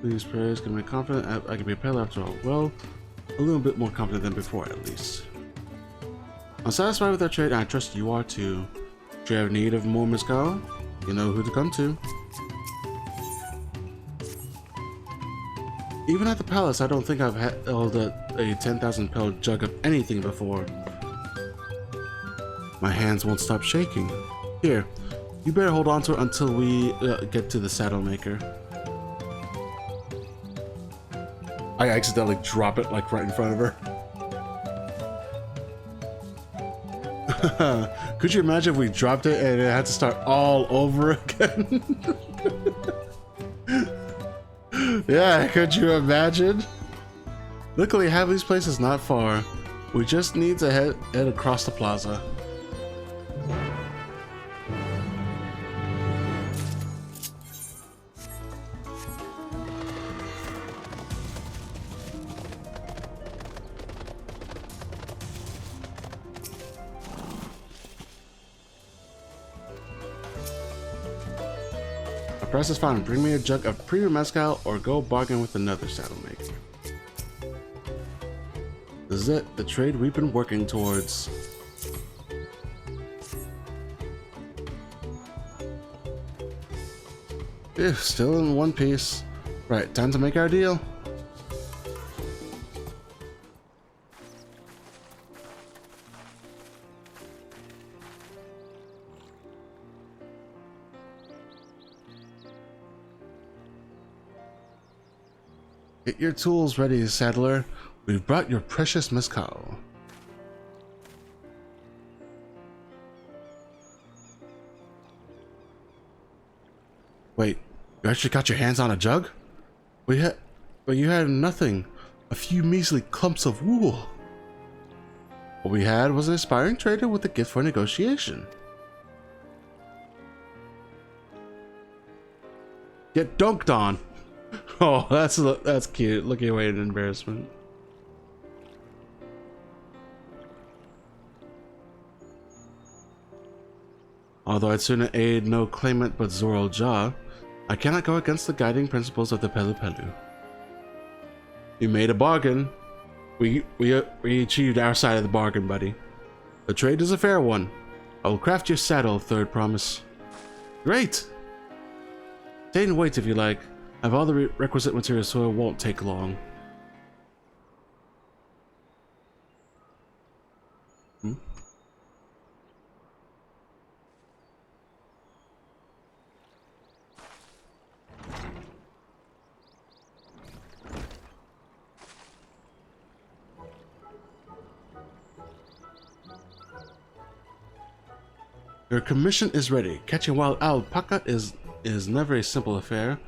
S1: Please praise, can be confident I can be a peddler after all. Well, a little bit more confident than before at least. I'm satisfied with our trade and I trust you are too. If you have need of more mezcal, you know who to come to. Even at the palace, I don't think I've held a 10,000 pel jug of anything before. My hands won't stop shaking. Here, you better hold on to it until we get to the saddle maker. I accidentally drop it like right in front of her. Could you imagine if we dropped it and it had to start all over again? Yeah, could you imagine? Luckily, Hadley's place is not far. We just need to head across the plaza. Press is found. Bring me a jug of premium mezcal or go bargain with another saddle maker. This is it, the trade we've been working towards. Ew, still in one piece. Right, time to make our deal. Get your tools ready, saddler. We've brought your precious mezcal. Wait, you actually got your hands on a jug? But you had nothing. A few measly clumps of wool. What we had was an aspiring trader with a gift for negotiation. Get dunked on. Oh, that's cute. Looking away in embarrassment. Although I'd sooner aid no claimant but Zoral Ja, I cannot go against the guiding principles of the Pelu. You made a bargain. We achieved our side of the bargain, buddy. The trade is a fair one. I will craft your saddle, third promise. Great! Stay and wait if you like. I have all the requisite materials, so it won't take long. Your commission is ready. Catching wild alpaca is never a simple affair,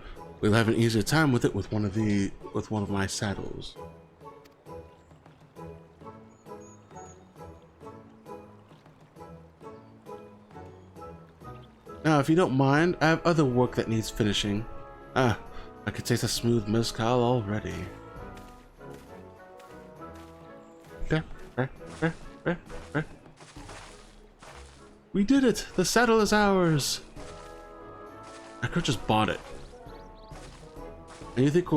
S1: we'll have an easier time with it with one of my saddles. Now, if you don't mind, I have other work that needs finishing. Ah, I could taste a smooth mezcal already. We did it! The saddle is ours! I could just bought it. And you think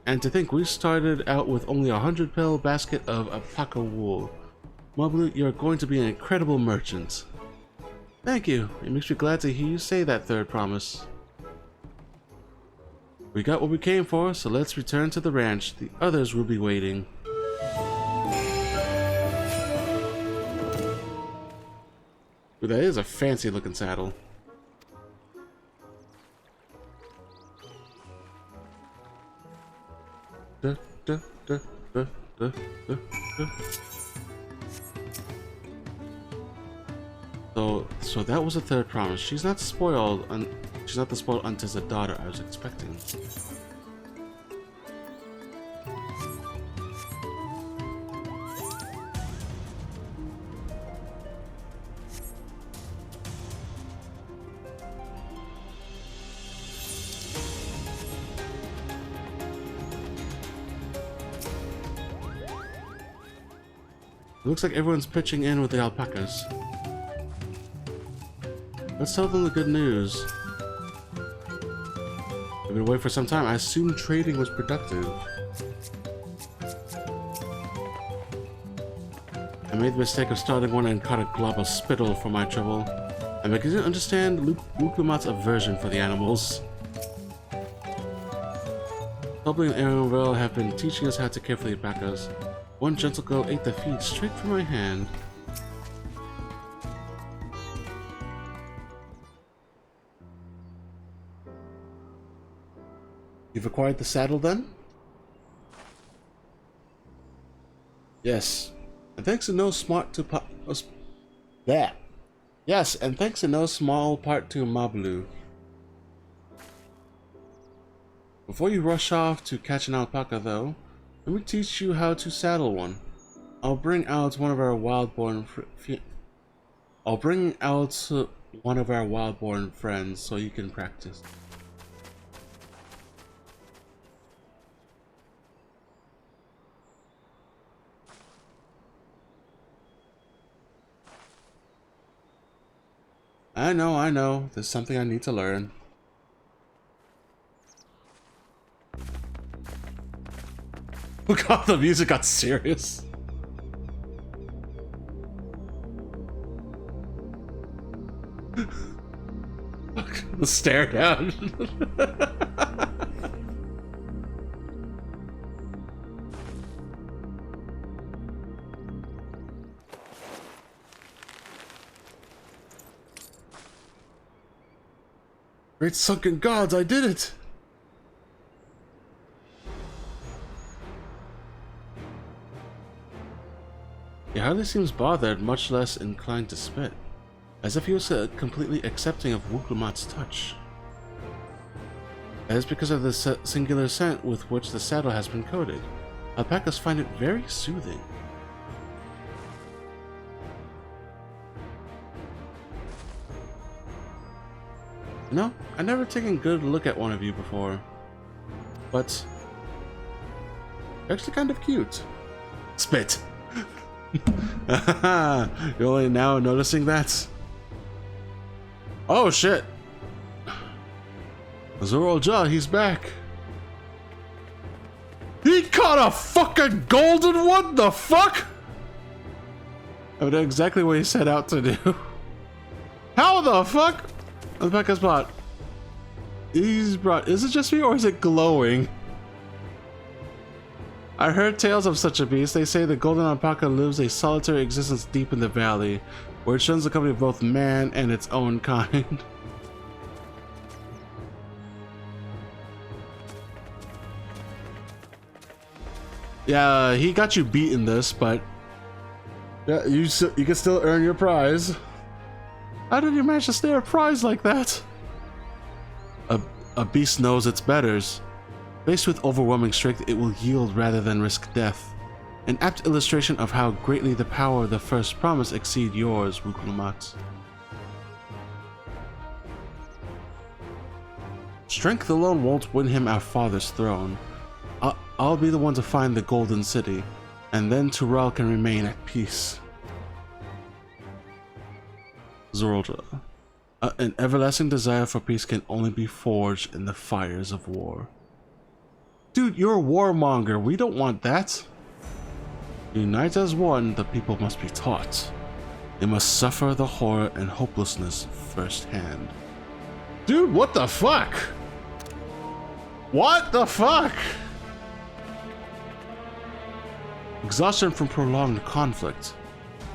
S1: and to think we started out with only 100 pel basket of alpaca wool. Mablu, you're going to be an incredible merchant. Thank you. It makes me glad to hear you say that, third promise. We got what we came for, so let's return to the ranch. The others will be waiting. Ooh, that is a fancy looking saddle. So that was the third promise. She's not spoiled, and she's not the spoiled Antizza daughter I was expecting. It looks like everyone's pitching in with the alpacas. Let's tell them the good news. I've been away for some time. I assumed trading was productive. I made the mistake of starting one and caught a glob of spittle for my trouble. I'm beginning to understand Luklamat's aversion for the animals. Tobley and Aaronville have been teaching us how to care for the alpacas. One gentle girl ate the feed straight from my hand. You've acquired the saddle then? Yes. And thanks in no smart to that. Yes, and thanks in no small part to Mablu. Before you rush off to catch an alpaca though, let me teach you how to saddle one. I'll bring out one of our wild-born friends so you can practice. I know. There's something I need to learn. Oh god, the music got serious. The stare down. Great sunken gods, I did it! He hardly seems bothered, much less inclined to spit. As if he was completely accepting of Wuklamat's touch. That is because of the singular scent with which the saddle has been coated. Alpacas find it very soothing. You know, I've never taken a good look at one of you before. But you're actually kind of cute. Spit! You're only now noticing that? Oh shit! Zorolja, he's back! He caught a fucking golden one? The fuck? I did exactly what he set out to do. How the fuck? Alpaca's bot. He's brought. Is it just me or is it glowing? I heard tales of such a beast. They say the golden alpaca lives a solitary existence deep in the valley, where it shuns the company of both man and its own kind. Yeah, he got you beat in this, but yeah, you can still earn your prize. How did you manage to stay a prize like that? A beast knows its betters. Faced with overwhelming strength, it will yield rather than risk death. An apt illustration of how greatly the power of the first promise exceed yours, Wuklumat. Strength alone won't win him our father's throne. I'll be the one to find the Golden City, and then Tural can remain at peace. Zorlja. An everlasting desire for peace can only be forged in the fires of war. Dude, you're a warmonger. We don't want that. Unite as one, the people must be taught. They must suffer the horror and hopelessness firsthand. Dude, what the fuck? What the fuck? Exhaustion from prolonged conflict,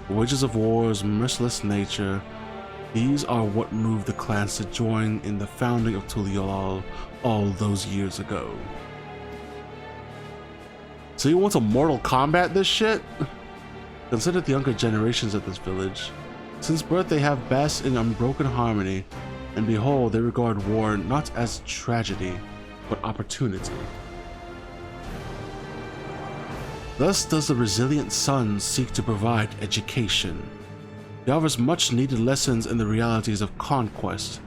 S1: the wages of war's merciless nature, these are what moved the clans to join in the founding of Tuliolal all those years ago. So you want to Mortal Kombat this shit? Consider the younger generations of this village. Since birth they have basked in unbroken harmony, and behold, they regard war not as tragedy, but opportunity. Thus does the resilient sun seek to provide education. He offers much needed lessons in the realities of conquest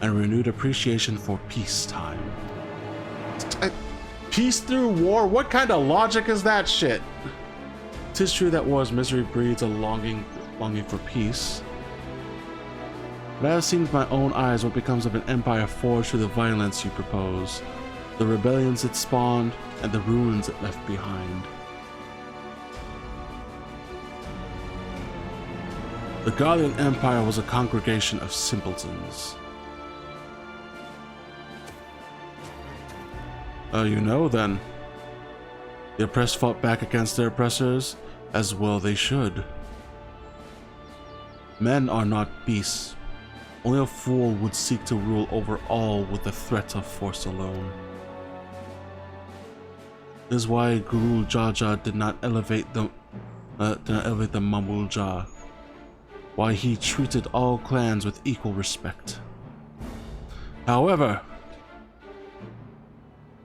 S1: and renewed appreciation for peacetime. Peace through war? What kind of logic is that shit? 'Tis true that war's misery breeds a longing for peace. But I have seen with my own eyes what becomes of an empire forged through the violence you propose, the rebellions it spawned, and the ruins it left behind. The Guardian Empire was a congregation of simpletons. You know then. The oppressed fought back against their oppressors, as well they should. Men are not beasts. Only a fool would seek to rule over all with the threat of force alone. This is why Gurul Jaja did not elevate the Mamulja. Why he treated all clans with equal respect. However,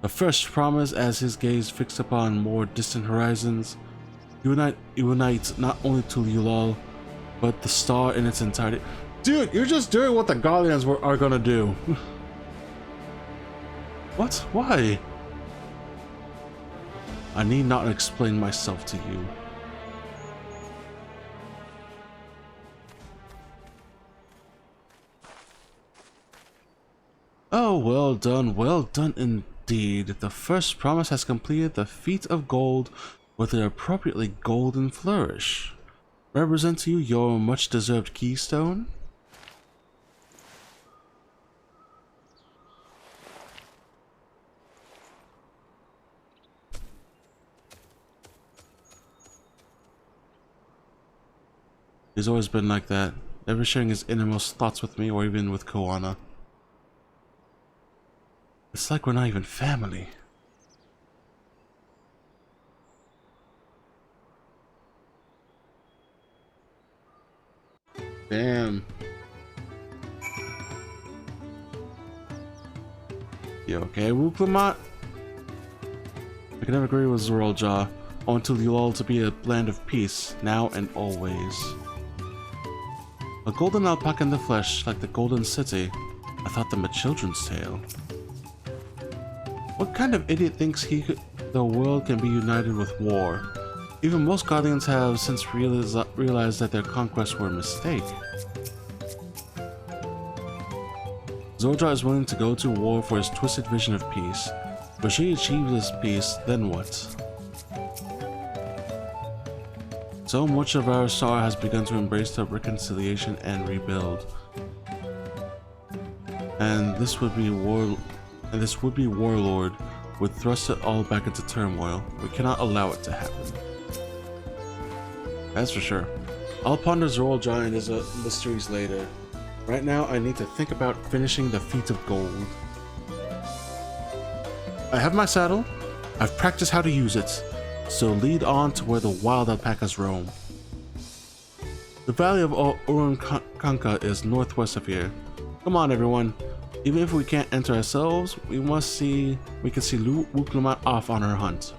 S1: the first promise, as his gaze fixed upon more distant horizons, unites not only Tuliolal, but the star in its entirety. Dude, you're just doing what the Guardians are gonna do. What? Why? I need not explain myself to you. Oh, well done indeed. The first promise has completed the feat of gold with an appropriately golden flourish. Represent to you your much-deserved keystone? He's always been like that, never sharing his innermost thoughts with me or even with Koana. It's like we're not even family. Damn. You okay, Wuklumat? I can never agree with Zorlja. I want Tuliolal to be a land of peace, now and always. A golden alpaca in the flesh, like the Golden City. I thought them a children's tale. What kind of idiot thinks the world can be united with war? Even most Guardians have since realized that their conquests were a mistake. Zorlja is willing to go to war for his twisted vision of peace. But she achieves this peace, then what? So much of our star has begun to embrace the reconciliation and rebuild. And this would-be warlord would thrust it all back into turmoil. We cannot allow it to happen. That's for sure. I'll ponder Zorlja and his mysteries later. Right now, I need to think about finishing the feat of gold. I have my saddle. I've practiced how to use it. So lead on to where the wild alpacas roam. The valley of Urunkanka is northwest of here. Come on, everyone. Even if we can't enter ourselves, we can see Wuklamat off on her hunt.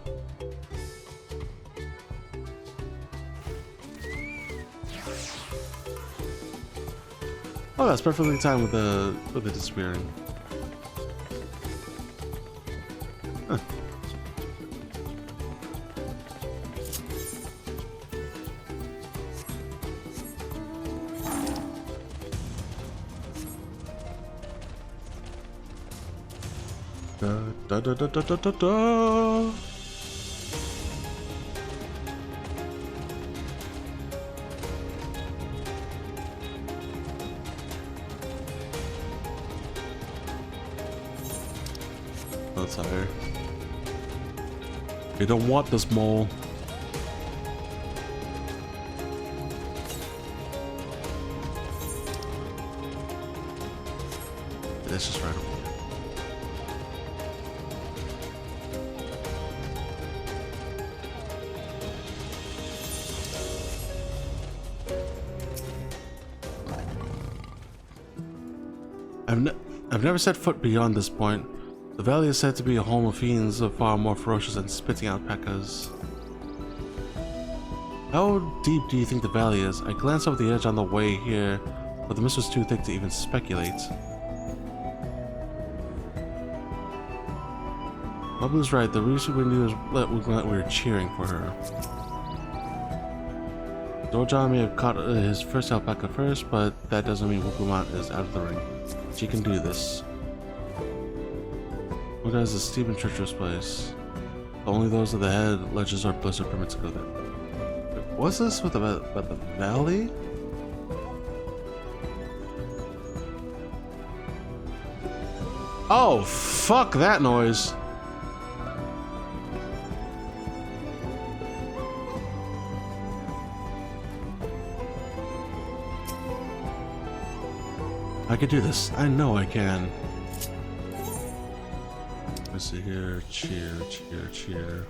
S1: Oh, that's perfectly timed with the disappearing. Huh. Da da da da da da da. That's higher. You don't want this mole. That's just right away. I've never set foot beyond this point. The valley is said to be a home of fiends far more ferocious than spitting alpacas. How deep do you think the valley is? I glanced over the edge on the way here, but the mist was too thick to even speculate. Bublu's right, the reason we knew is that we were cheering for her. Dorjan may have caught his first alpaca first, but that doesn't mean Wuklamat is out of the ring. She can do this. What is a steep and treacherous place? Only those of the head, ledges, or blizzard permits to go there. What's this with about the valley? Oh, fuck that noise. I can do this. I know I can. Let's see here. Cheer, cheer, cheer.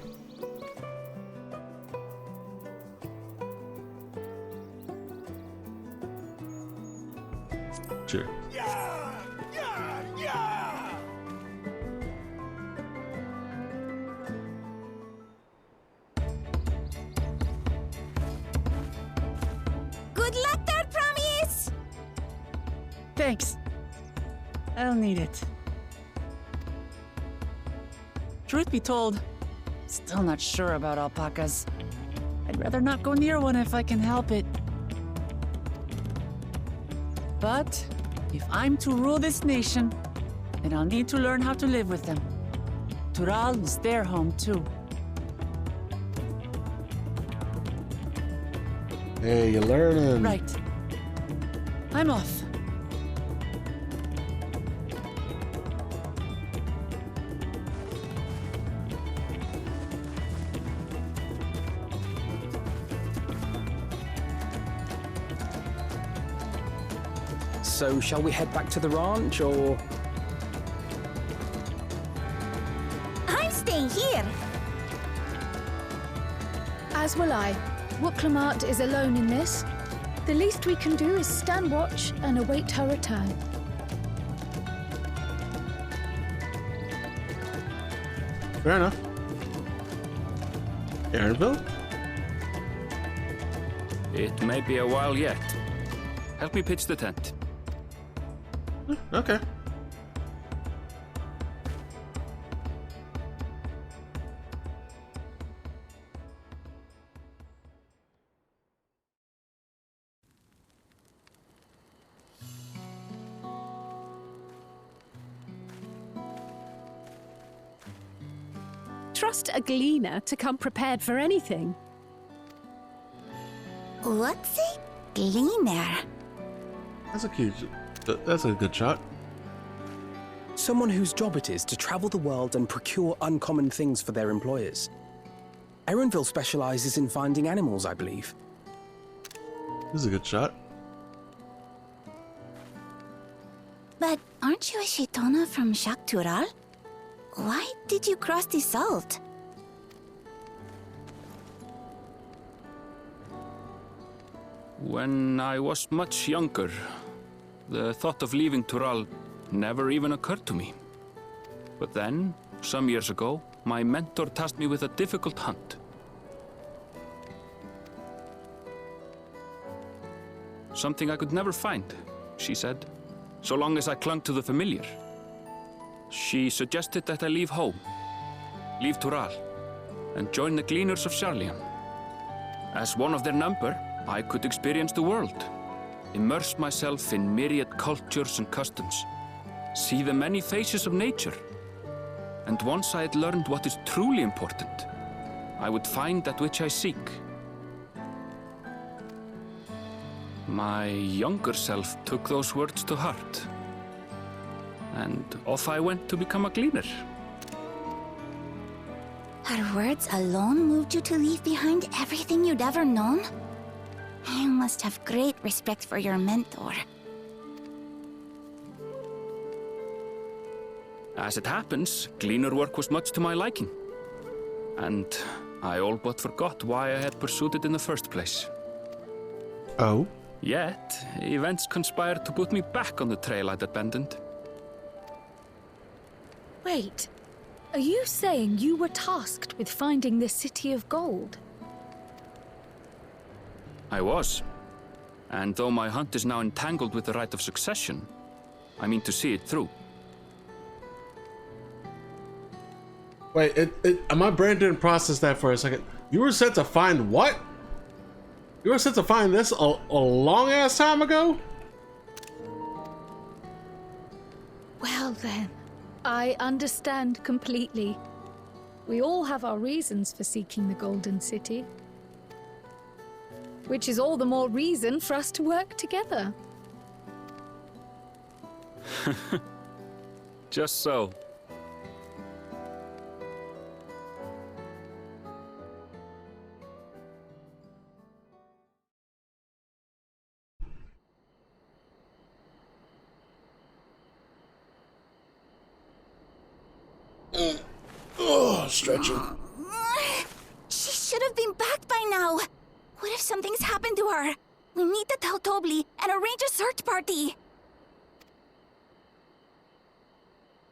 S1: Cheer.
S14: Good luck there, Promise!
S8: Thanks. I'll need it. Truth be told, still not sure about alpacas. I'd rather not go near one if I can help it. But if I'm to rule this nation, then I'll need to learn how to live with them. Tural is their home too.
S1: Hey, you're learning.
S8: Right. I'm off.
S10: So, shall we head back to the ranch, or...?
S14: I'm staying here.
S6: As will I. Wuklamat is alone in this. The least we can do is stand watch and await her return.
S1: Fair enough. Aaronville?
S4: It may be a while yet. Help me pitch the tent.
S1: Okay.
S6: Trust a gleaner to come prepared for anything.
S14: What's a gleaner?
S1: That's a good shot.
S10: Someone whose job it is to travel the world and procure uncommon things for their employers. Erenville specializes in finding animals, I believe.
S1: This is a good shot.
S14: But aren't you a Shaitana from Shak Tural? Why did you cross the salt?
S4: When I was much younger, the thought of leaving Tural never even occurred to me. But then, some years ago, my mentor tasked me with a difficult hunt. Something I could never find, she said, so long as I clung to the familiar. She suggested that I leave home, leave Tural, and join the Gleaners of Sharlayan. As one of their number, I could experience the world, immerse myself in myriad cultures and customs, see the many faces of nature. And once I had learned what is truly important, I would find that which I seek. My younger self took those words to heart, and off I went to become a gleaner.
S14: Her words alone moved you to leave behind everything you'd ever known? You must have great respect for your mentor.
S4: As it happens, gleaner work was much to my liking, and I all but forgot why I had pursued it in the first place.
S1: Oh?
S4: Yet, events conspired to put me back on the trail I'd abandoned.
S6: Wait, are you saying you were tasked with finding the City of Gold?
S4: I was. And though my hunt is now entangled with the right of succession, I mean to see it through.
S1: Wait, my brain didn't process that for a second. You were sent to find what? You were sent to find this a long ass time ago?
S6: Well then, I understand completely. We all have our reasons for seeking the Golden City. Which is all the more reason for us to work together.
S4: Just so.
S1: Oh, stretching.
S14: She should have been back by now. What if something's happened to her? We need to tell Tobli and arrange a search party.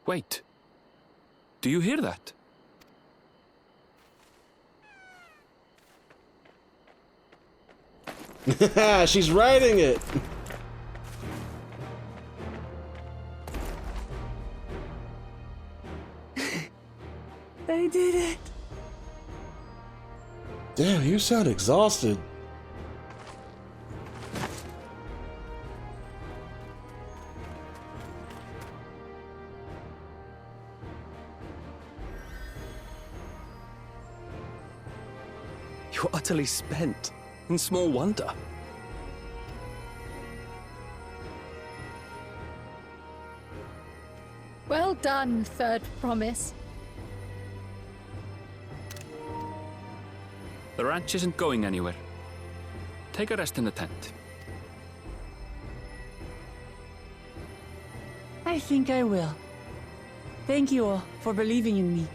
S4: Wait. Do you hear
S1: that? She's writing it.
S8: They did it.
S1: Damn, you sound exhausted.
S10: You're utterly spent, and small wonder.
S6: Well done, Third Promise.
S4: The ranch isn't going anywhere. Take a rest in the tent.
S8: I think I will. Thank you all for believing in me.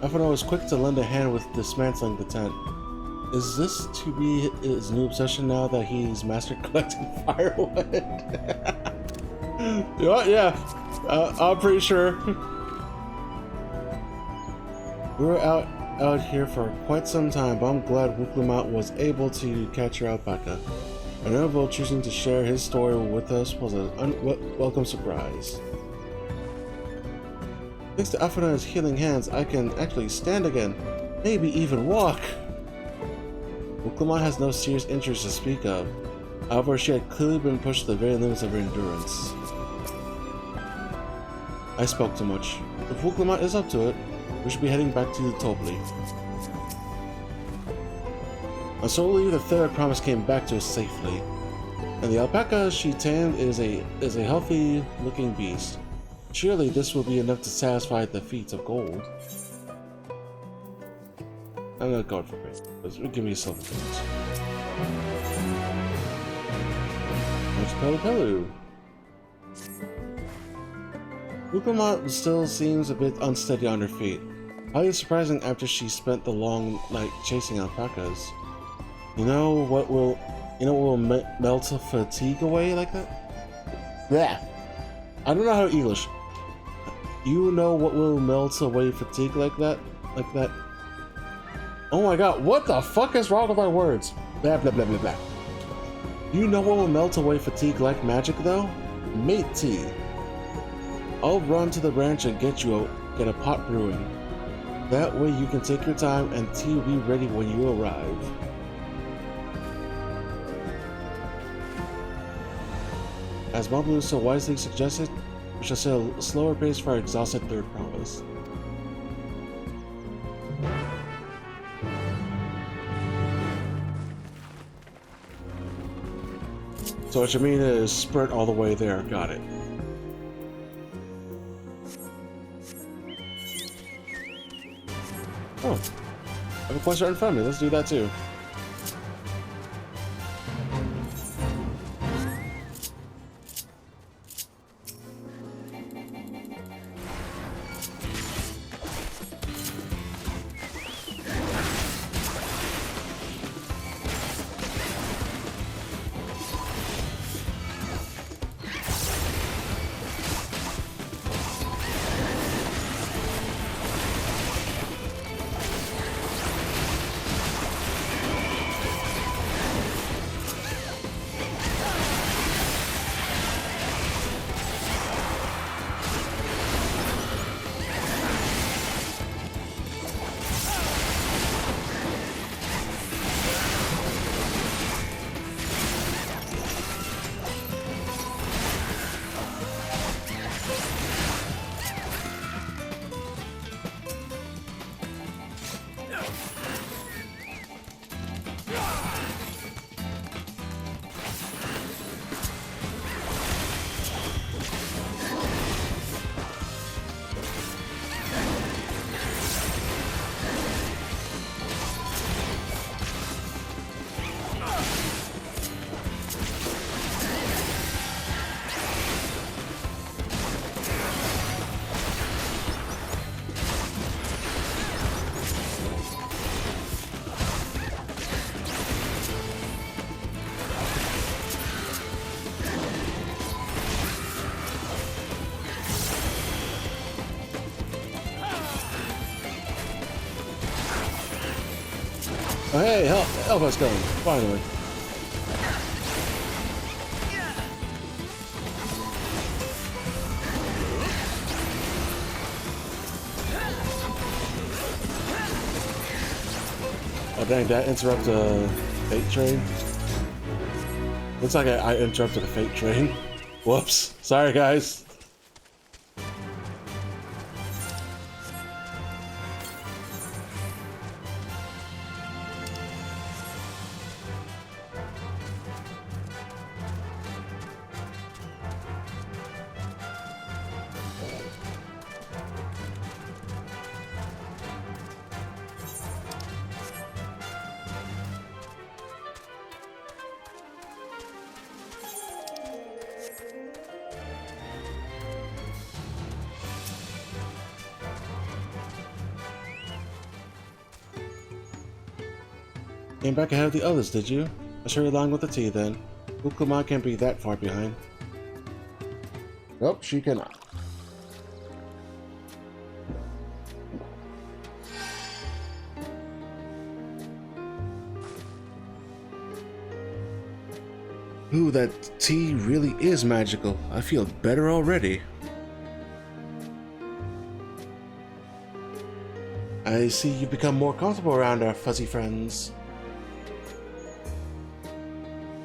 S1: Afano was quick to lend a hand with dismantling the tent. Is this to be his new obsession now that he's mastered collecting firewood? Yeah, I'm pretty sure. We were out here for quite some time, but I'm glad Wuklamot was able to catch your alpaca. And Nervo choosing to share his story with us was a welcome surprise. Thanks to Afana's healing hands, I can actually stand again, maybe even walk. Wuklamot has no serious injuries to speak of. However, she had clearly been pushed to the very limits of her endurance. I spoke too much. If Wuklamot is up to it, we should be heading back to the Tobli. On Solely, the third promise came back to us safely, and the alpaca she tamed is a healthy-looking beast. Surely this will be enough to satisfy the feats of gold. I'm not going for it. Give me silver things. There's Pelu. Wukamat still seems a bit unsteady on her feet. Highly surprising after she spent the long night chasing alpacas. You know what will melt fatigue away like that? Yeah. I don't know how English. You know what will melt away fatigue like that? Like that? Oh my god, what the fuck is wrong with our words? Blah blah blah blah blah. You know what will melt away fatigue like magic though? Mate tea. I'll run to the ranch and get a pot brewing. That way you can take your time and tea will be ready when you arrive. As Mablue so wisely suggested, we shall set a slower pace for our exhausted third promise. So what you mean is sprint all the way there, got it. Oh, I have a quest right in front of me, let's do that too. Oh, hey, help us going, finally. Oh dang, did I interrupt a fate train? Looks like I interrupted a fate train. Whoops, sorry guys. Came back ahead of the others, did you? I sure along with the tea then. Ukuma can't be that far behind. Nope, she cannot. Ooh, that tea really is magical. I feel better already. I see you've become more comfortable around our fuzzy friends.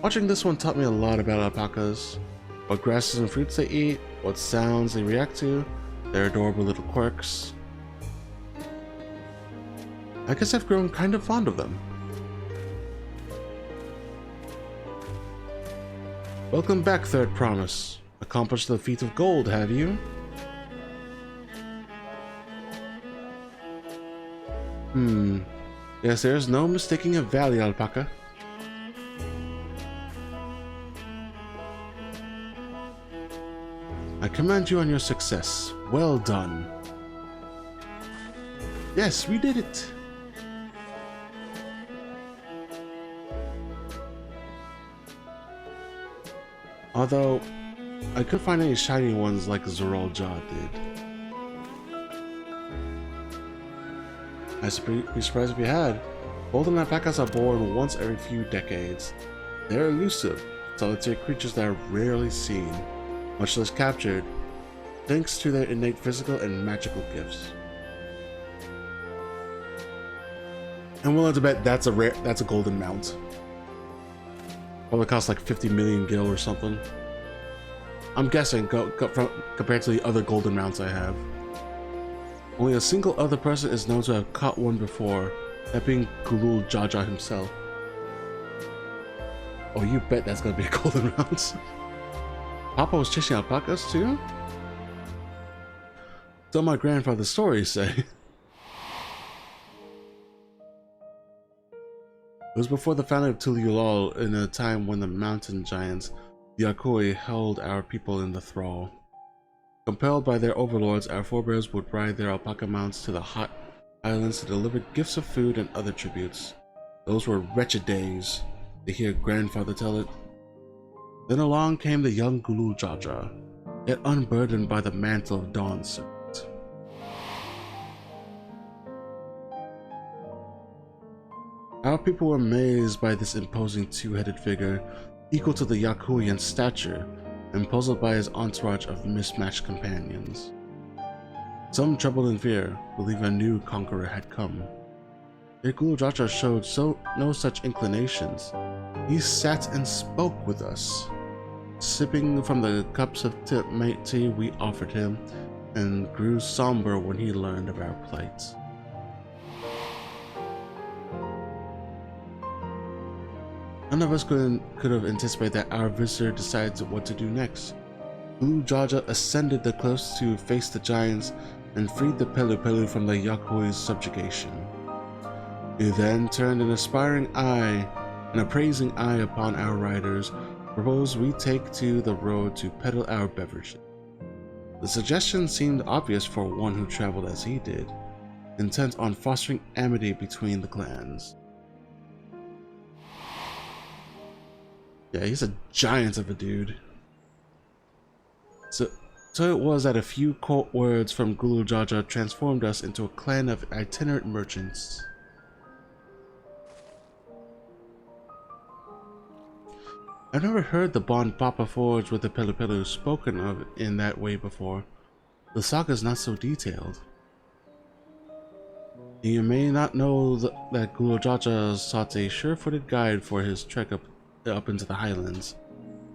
S1: Watching this one taught me a lot about alpacas. What grasses and fruits they eat, what sounds they react to, their adorable little quirks. I guess I've grown kind of fond of them. Welcome back, Third Promise. Accomplished the feat of gold, have you? Yes, there's no mistaking a valley alpaca. commend you on your success. Well done. Yes, we did it. Although, I couldn't find any shiny ones like Zoral Jaw did. I'd be surprised if you had. Golden alpacas are born once every few decades. They're elusive, solitary creatures that are rarely seen, much less captured, thanks to their innate physical and magical gifts. I'm willing to bet that's a golden mount. Probably costs like 50 million gil or something. I'm guessing compared to the other golden mounts I have. Only a single other person is known to have caught one before, that being Gulul Jaja himself. Oh, you bet that's gonna be a golden mount. Papa was chasing alpacas too? So my grandfather's stories say. It was before the founding of Tululol, in a time when the mountain giants, the Yakui, held our people in the thrall. Compelled by their overlords, our forebears would ride their alpaca mounts to the hot islands to deliver gifts of food and other tributes. Those were wretched days, to hear grandfather tell it. Then along came the young Gulul Jaja, yet unburdened by the mantle of Dawn's servant. Our people were amazed by this imposing two-headed figure, equal to the Yakui in stature, and puzzled by his entourage of mismatched companions. Some, troubled in fear, believed a new conqueror had come. Yet Gulul Jaja showed no such inclinations. He sat and spoke with us, sipping from the cups of tea we offered him, and grew somber when he learned of our plight. None of us could have anticipated that our visitor decided what to do next. Gulul Jaja ascended the cliffs to face the giants and freed the Pelu from the Yakui's subjugation. He then turned an aspiring eye, an appraising eye upon our riders, proposed we take to the road to peddle our beverages. The suggestion seemed obvious for one who traveled as he did, intent on fostering amity between the clans. Yeah, he's a giant of a dude. So it was that a few court words from Gulul Jaja transformed us into a clan of itinerant merchants. I've never heard the bond Papa forged with the Pelu spoken of in that way before. The saga's not so detailed. You may not know that Gulul Jaja sought a sure-footed guide for his trek up into the highlands.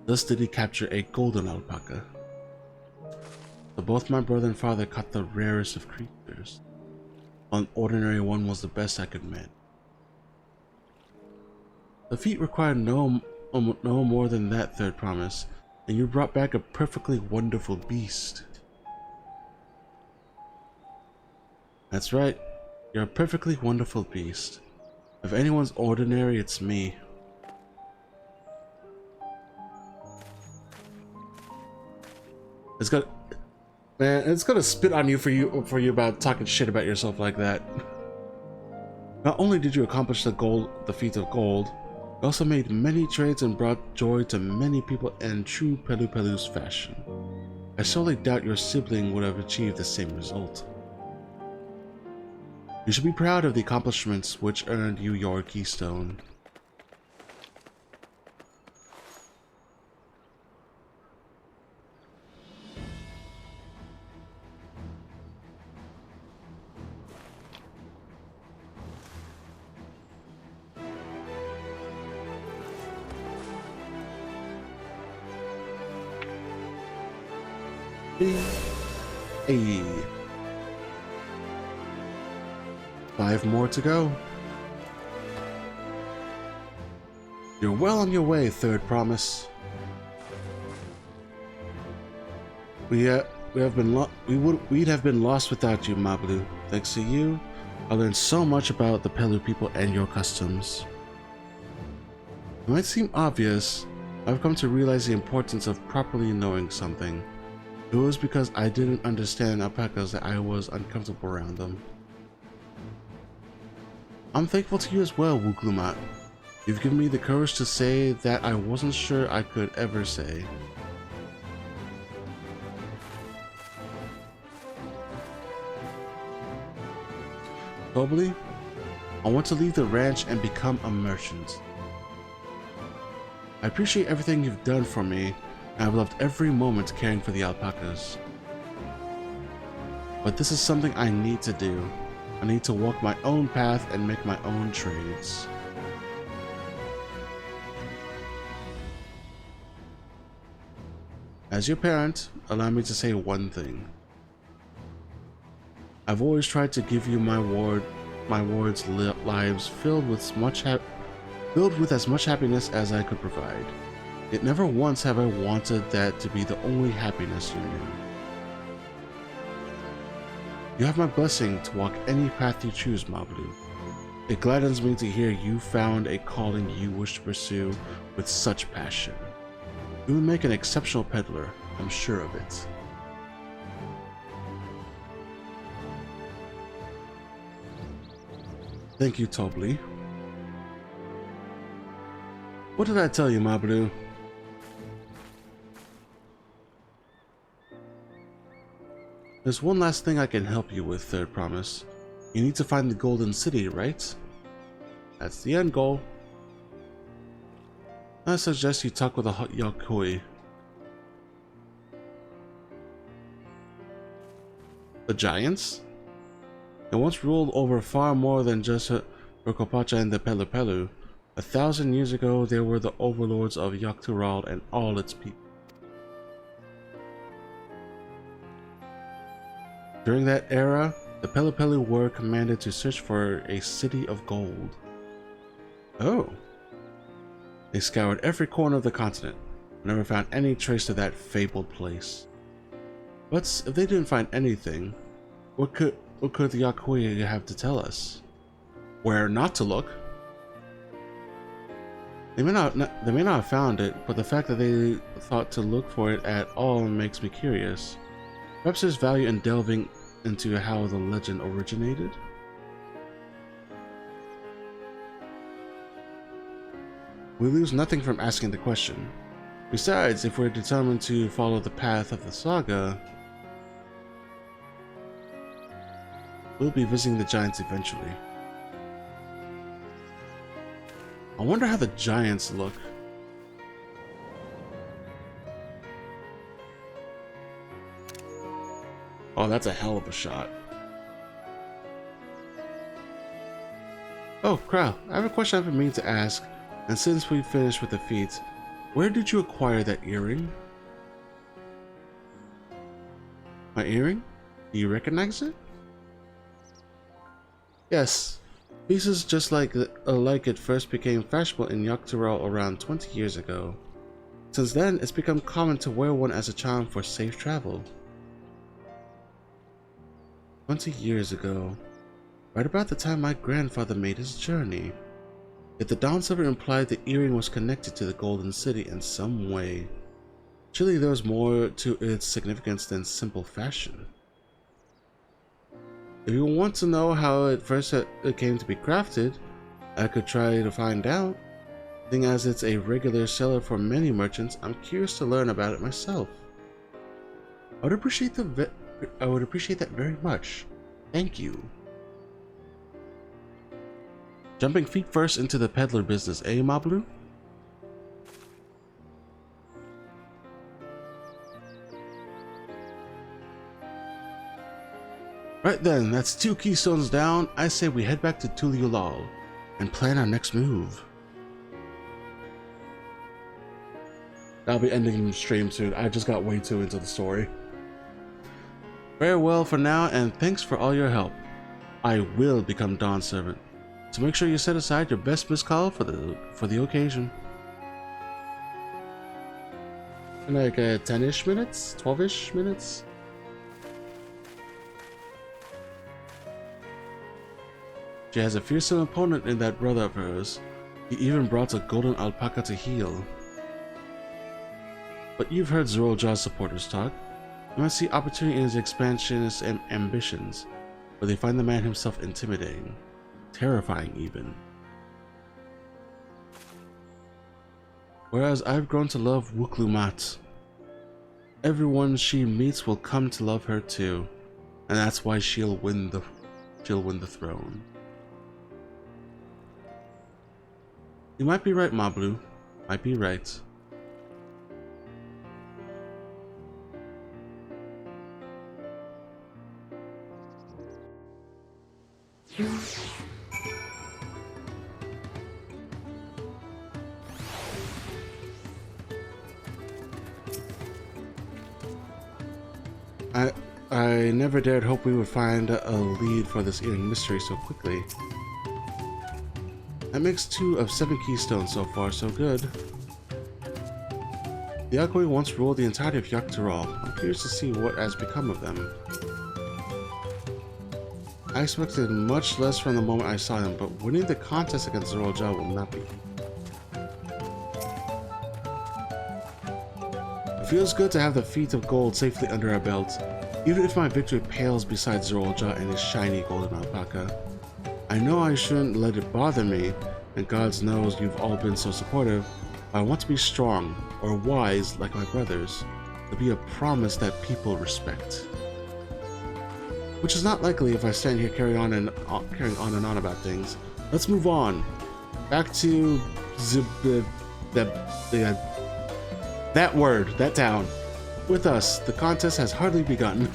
S1: Thus did he capture a golden alpaca. So both my brother and father caught the rarest of creatures. An ordinary one was the best I could manage. The feat required no more than that, third promise, and you brought back a perfectly wonderful beast. That's right, you're a perfectly wonderful beast. If anyone's ordinary, it's me. It's gonna spit on you for you about talking shit about yourself like that. Not only did you accomplish the feat of gold, you also made many trades and brought joy to many people in true Pelu's fashion. I sorely doubt your sibling would have achieved the same result. You should be proud of the accomplishments which earned you your keystone. Hey. 5 more to go. You're well on your way, third promise. We'd have been lost without you, Mablu. Thanks to you, I learned so much about the Pelu people and your customs. It might seem obvious, I've come to realize the importance of properly knowing something. It was because I didn't understand alpacas that I was uncomfortable around them. I'm thankful to you as well, Wuklumat. You've given me the courage to say that I wasn't sure I could ever say. Probably, I want to leave the ranch and become a merchant. I appreciate everything you've done for me, and I've loved every moment caring for the alpacas. But this is something I need to do. I need to walk my own path and make my own trades. As your parent, allow me to say one thing. I've always tried to give you my wards' lives filled with as much happiness as I could provide. Yet never once have I wanted that to be the only happiness you knew. You have my blessing to walk any path you choose, Mablu. It gladdens me to hear you found a calling you wish to pursue with such passion. You would make an exceptional peddler, I'm sure of it. Thank you, Tobli. What did I tell you, Mablu? There's one last thing I can help you with, Third Promise. You need to find the Golden City, right? That's the end goal. I suggest you talk with a Yakui. The Giants? They once ruled over far more than just Rokopacha and the Pelu. 1,000 years ago, they were the overlords of Yaktural and all its people. During that era, the Pelu were commanded to search for a city of gold. Oh. They scoured every corner of the continent, but never found any trace of that fabled place. But if they didn't find anything, what could the Yakui have to tell us? Where not to look? They may not have found it, but the fact that they thought to look for it at all makes me curious. Perhaps there's value in delving into how the legend originated? We lose nothing from asking the question. Besides, if we're determined to follow the path of the saga, we'll be visiting the giants eventually. I wonder how the giants look. Oh, that's a hell of a shot. Oh, Crow, I have a question I've been meaning to ask, and since we finished with the feats, where did you acquire that earring? My earring? Do you recognize it? Yes. Pieces just like it first became fashionable in Yaktural around 20 years ago. Since then, it's become common to wear one as a charm for safe travel. 20 years ago, right about the time my grandfather made his journey. Yet the Dawntrail implied the earring was connected to the Golden City in some way. Surely there was more to its significance than simple fashion. If you want to know how it came to be crafted, I could try to find out. Seeing as it's a regular seller for many merchants, I'm curious to learn about it myself. I would appreciate that very much. Thank you. Jumping feet first into the peddler business, eh, Mablu? Right then, that's 2 keystones down. I say we head back to Tuliulal and plan our next move. I'll be ending the stream soon. I just got way too into the story. Farewell for now, and thanks for all your help. I will become Dawn Servant, so make sure you set aside your best missed call for the occasion. In like 10-ish minutes, 12-ish minutes. She has a fearsome opponent in that brother of hers. He even brought a golden alpaca to heal. But you've heard Zorojaw's supporters talk. You must see opportunity in his expansionist ambitions, but they find the man himself intimidating, terrifying even. Whereas I've grown to love Wuklumat. Everyone she meets will come to love her too, and that's why she'll win the throne. You might be right, Mablu. Might be right. I never dared hope we would find a lead for this eating mystery so quickly. That makes 2 of 7 keystones so far, so good. The Yakoi once ruled the entirety of Yaktural. I'm curious to see what has become of them. I expected much less from the moment I saw them, but winning the contest against Zorolja will not be. It feels good to have the feat of gold safely under our belt, even if my victory pales beside Zorolja and his shiny golden alpaca. I know I shouldn't let it bother me, and God knows you've all been so supportive, but I want to be strong, or wise like my brothers, to be a promise that people respect. Which is not likely if I stand here carrying on and on about things. Let's move on. Back to that word, that town. With us, the contest has hardly begun.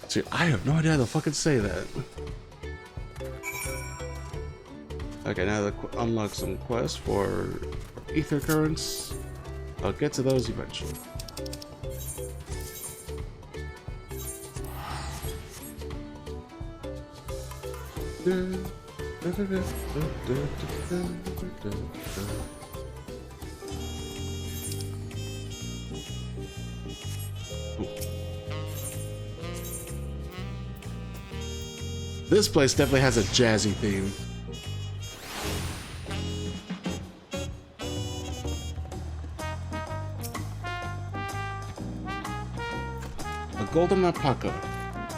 S1: See, I have no idea how to fucking say that. Okay, now to unlock some quests for ether currents. I'll get to those eventually. This place definitely has a jazzy theme. A golden alpaca.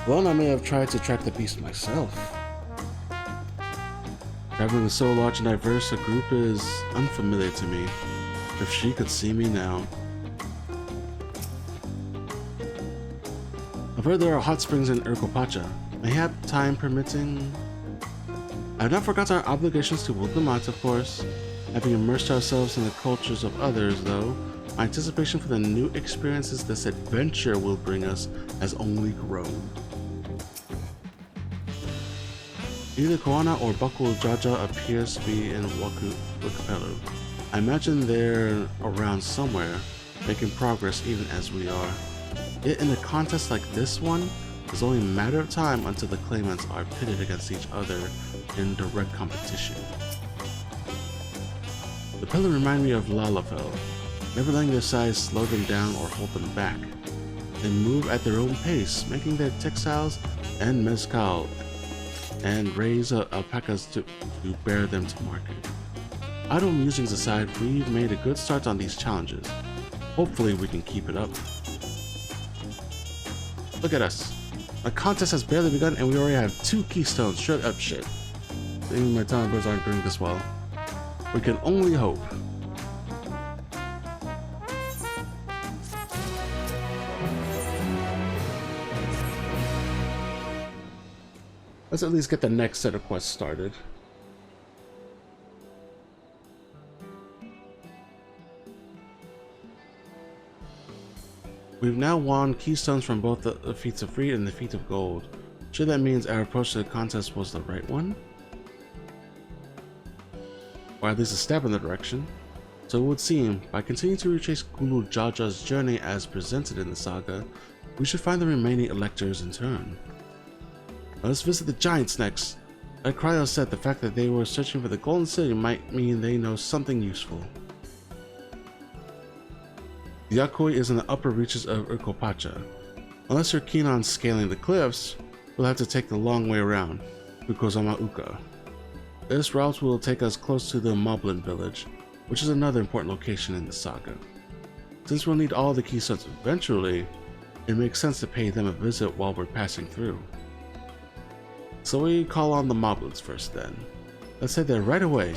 S1: Well, I may have tried to track the beast myself. Traveling with so large and diverse a group is unfamiliar to me. If she could see me now. I've heard there are hot springs in Urkopacha. Mayhap, time permitting. I have not forgotten our obligations to Wuklumat, of course. Having immersed ourselves in the cultures of others, though, my anticipation for the new experiences this adventure will bring us has only grown. Either Koana or Bakul Jaja appears to be in Pelu. I imagine they're around somewhere, making progress even as we are. Yet in a contest like this one, it's only a matter of time until the claimants are pitted against each other in direct competition. The Pelu remind me of Lalafell, never letting their size slow them down or hold them back. They move at their own pace, making their textiles and mezcal, and raise alpacas to bear them to market. Idle musings aside, we've made a good start on these challenges. Hopefully we can keep it up. Look at us. A contest has barely begun and we already have 2 keystones. Shut up, shit. Even my talent birds aren't doing this well. We can only hope. Let's at least get the next set of quests started. We've now won keystones from both the Feats of Freed and the Feat of Gold. Sure, that means our approach to the contest was the right one? Or at least a step in the direction. So it would seem, by continuing to retrace Gulu Jaja's journey as presented in the saga, we should find the remaining electors in turn. Let us visit the Giants next. Like Cryo said, the fact that they were searching for the Golden City might mean they know something useful. The Yakoi is in the upper reaches of Urkopacha. Unless you're keen on scaling the cliffs, we'll have to take the long way around, Ukozama Uka. This route will take us close to the Moblin village, which is another important location in the saga. Since we'll need all the keystones eventually, it makes sense to pay them a visit while we're passing through. So we call on the moblins first then. Let's head there right away.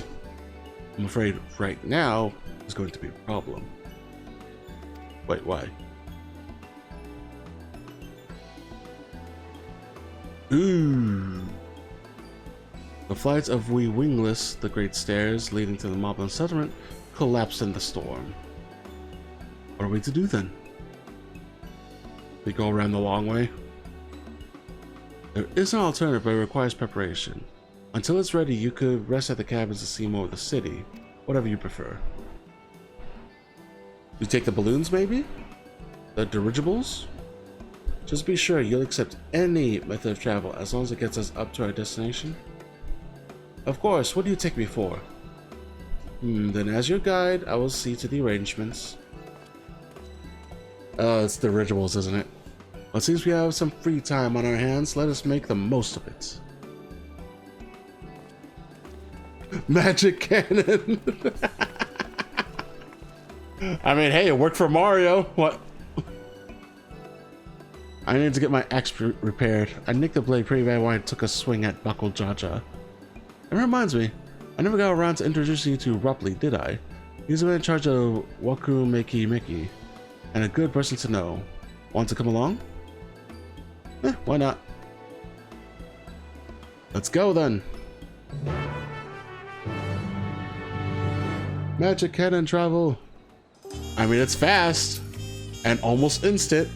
S1: I'm afraid right now is going to be a problem. Wait, why? Ooh. The flights of we wingless, the great stairs leading to the moblin settlement, collapsed in the storm. What are we to do then? We go around the long way? There is an alternative, but it requires preparation. Until it's ready, you could rest at the cabins to see more of the city. Whatever you prefer. You take the balloons, maybe? The dirigibles? Just be sure you'll accept any method of travel as long as it gets us up to our destination. Of course, what do you take me for? Then as your guide, I will see to the arrangements. It's the dirigibles, isn't it? Well, since we have some free time on our hands, let us make the most of it. Magic cannon! I mean, hey, it worked for Mario. What? I need to get my axe repaired. I nicked the blade pretty bad when I took a swing at Buckle Jaja. It reminds me, I never got around to introducing you to Rupley, did I? He's the man in charge of Waku Meki Meki, and a good person to know. Want to come along? Why not? Let's go then. Magic cannon travel. I mean, it's fast and almost instant,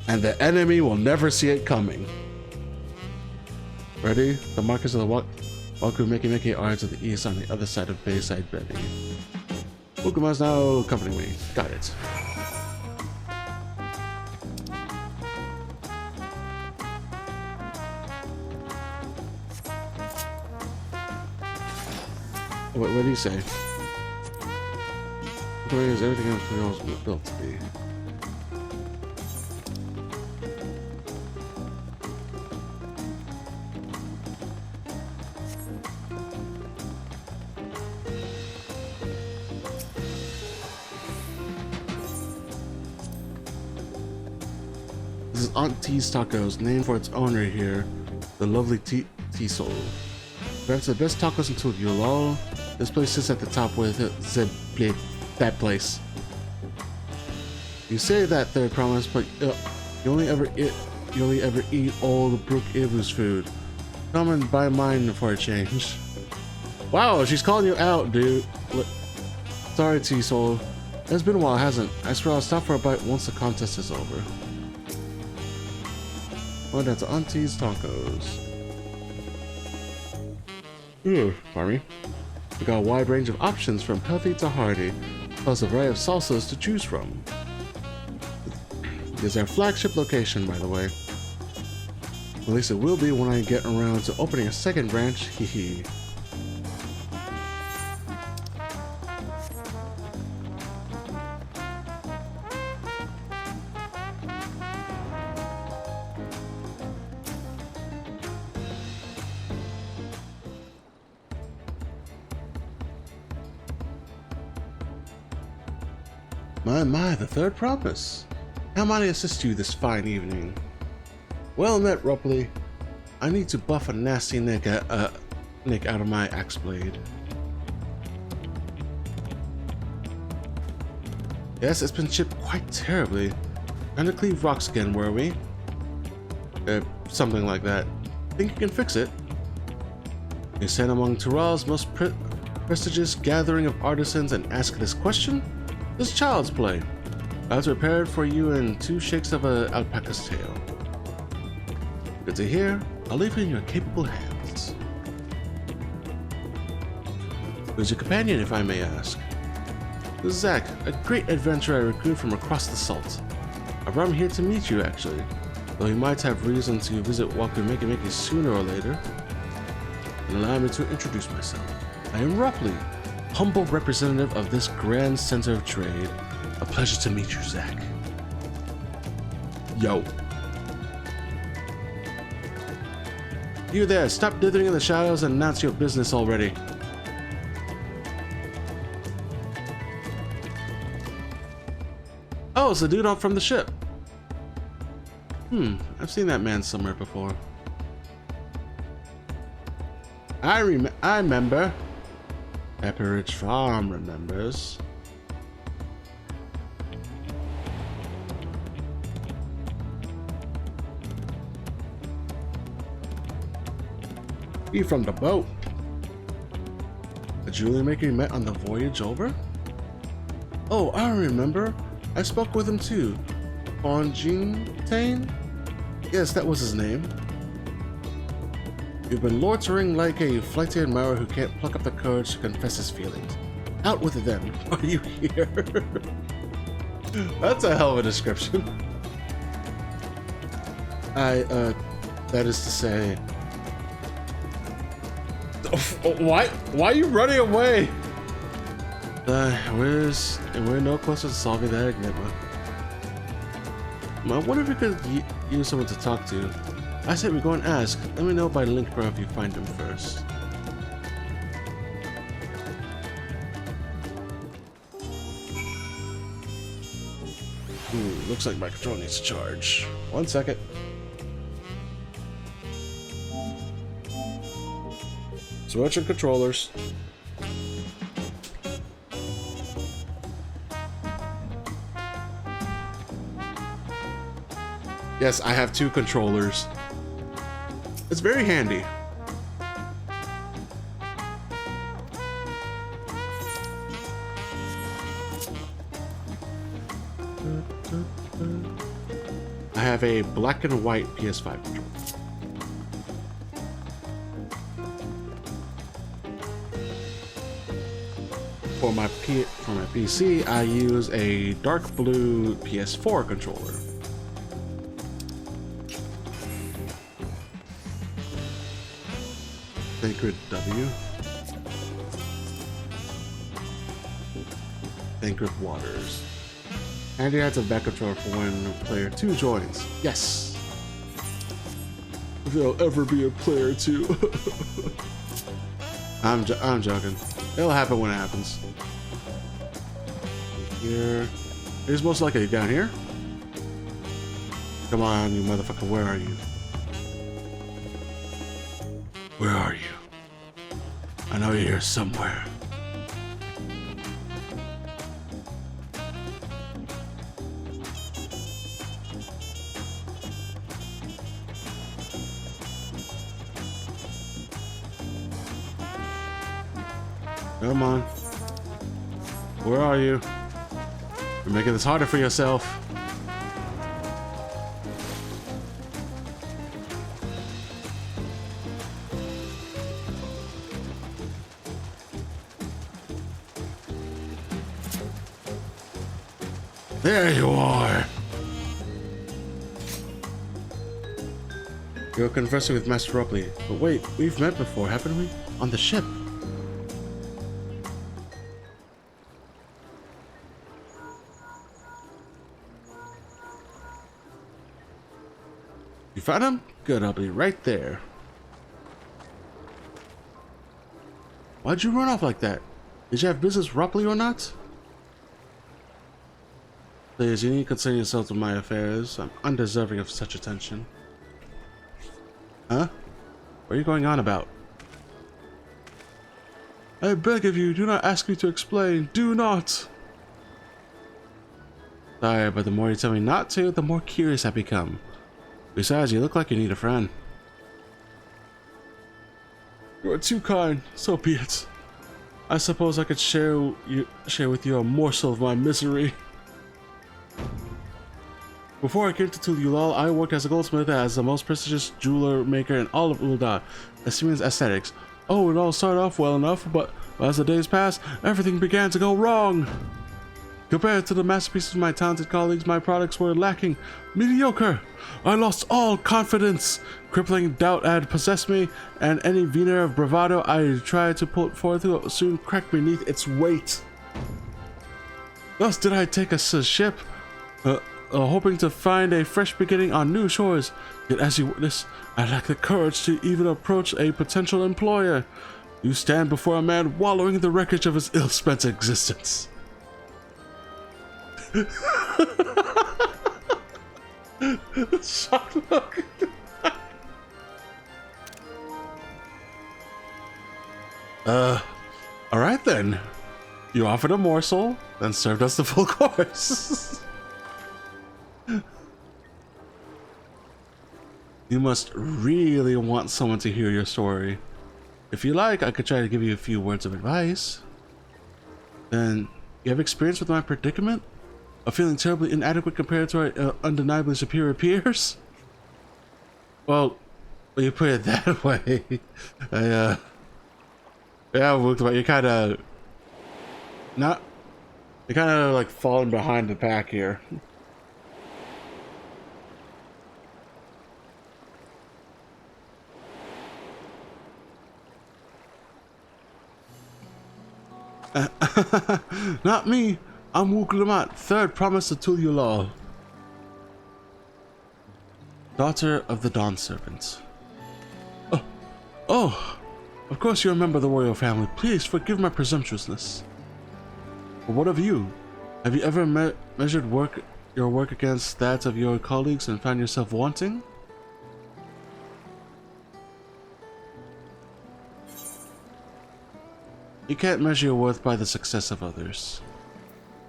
S1: and the enemy will never see it coming. Ready? The markers of the Waku Meki Meki are to the east on the other side of Bayside Benny. Ukuma's now accompanying me. Got it. What do you say? Is everything else was built to be? This is Auntie's Tacos, named for its owner here, the lovely T-Soul. Perhaps the best tacos in Tululol. This place sits at the top with that place. You say that third promise, but you only ever eat old Brook Ibu's food. Come and buy mine for a change. Wow, she's calling you out, dude. Sorry, T-Soul. It's been a while, hasn't? I swear I'll stop for a bite once the contest is over. Oh, that's Auntie's Tacos. Pardon me. We got a wide range of options from healthy to hearty, plus a variety of salsas to choose from. This is our flagship location, by the way. At least it will be when I get around to opening a second branch, hehe. My, the third promise. How might I assist you this fine evening? Well met, Rupley. I need to buff a nasty nick out of my axe blade. Yes, it's been chipped quite terribly. Trying to cleave rocks again, were we? Something like that. Think you can fix it? You stand among Tural's most prestigious gathering of artisans and ask this question? This child's play. I was prepared for you in 2 shakes of an alpaca's tail. Good to hear. I'll leave it in your capable hands. Who's your companion, if I may ask? This is Zach, a great adventurer I recruited from across the salt. I brought him here to meet you, actually, though he might have reason to visit Waku Meki Meki sooner or later. And allow me to introduce myself. I am Rupley, humble representative of this grand center of trade. A pleasure to meet you, Zach. Yo. You there, stop dithering in the shadows and announce your business already. Oh, it's the dude from the ship. I've seen that man somewhere before. I remember. Pepperidge Farm remembers. He from the boat. The jewelry maker you met on the voyage over? Oh, I remember. I spoke with him too. Fonjintane? Yes, that was his name. You've been loitering like a flighty admirer who can't pluck up the courage to confess his feelings. Out with it then. Why are you here? That's a hell of a description. That is to say... Why are you running away? We're no closer to solving that enigma. I wonder if we could use someone to talk to. I said we go and ask. Let me know by link bro if you find him first. Looks like my control needs to charge. 1 second. Switching controllers. Yes, I have 2 controllers. It's very handy. I have a black and white PS5 controller. For my PC, I use a dark blue PS4 controller. Sacred W. Sacred Waters. And it adds a back controller for when player 2 joins. Yes! If there'll ever be a player 2. I'm joking. It'll happen when it happens. Here. Here's most likely down here. Come on, you motherfucker, where are you? Where are you? I know you're here somewhere. Come on. Where are you? You're making this harder for yourself. There you are. You're conversing with Master Ropley. But wait, we've met before, haven't we? On the ship. You found him? Good, I'll be right there. Why'd you run off like that? Did you have business with Ropley or not? Please, you need to concern yourself with my affairs. I'm undeserving of such attention. Huh? What are you going on about? I beg of you, do not ask me to explain. Do not! Sorry, but the more you tell me not to, the more curious I become. Besides, you look like you need a friend. You are too kind. So be it. I suppose I could share with you a morsel of my misery. Before I came to Tululal, I worked as a goldsmith as the most prestigious jeweler maker in all of Ul'dah, Assyrian's aesthetics. Oh, it all started off well enough, but as the days passed, everything began to go wrong. Compared to the masterpieces of my talented colleagues, my products were lacking. Mediocre. I lost all confidence. Crippling doubt had possessed me, and any veneer of bravado I tried to put forth soon cracked beneath its weight. Thus did I take a ship, hoping to find a fresh beginning on new shores. Yet as you witness, I lack the courage to even approach a potential employer. You stand before a man wallowing in the wreckage of his ill-spent existence. Shock look. All right then. You offered a morsel, then served us the full course. You must really want someone to hear your story. If you like, I could try to give you a few words of advice. Then, you have experience with my predicament? Of feeling terribly inadequate compared to our undeniably superior peers? Well, when you put it that way, yeah, you're kind of like falling behind the pack here. Not me. I'm Wuklamat, third promise to Tulyulal, daughter of the Dawn Servant. Oh, of course you remember the royal family. Please forgive my presumptuousness. But what of you? Have you ever measured your work against that of your colleagues and found yourself wanting? You can't measure your worth by the success of others.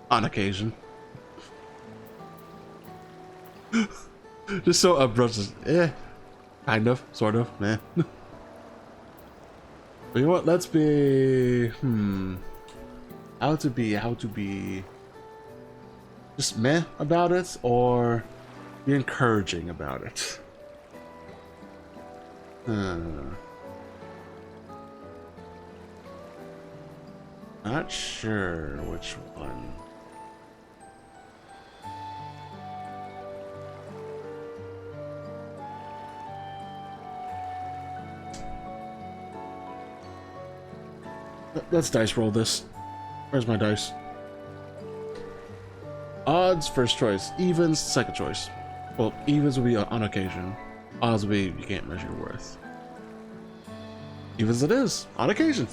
S1: On occasion. Just so abrupt. Kind of, sort of, meh. But you know what, let's be... How to be... Just meh about it, or be encouraging about it? Not sure which one. Let's dice roll this. Where's my dice? Odds, first choice. Evens, second choice. Well, evens will be on occasion. Odds will be you can't measure your worth. Evens it is, on occasion.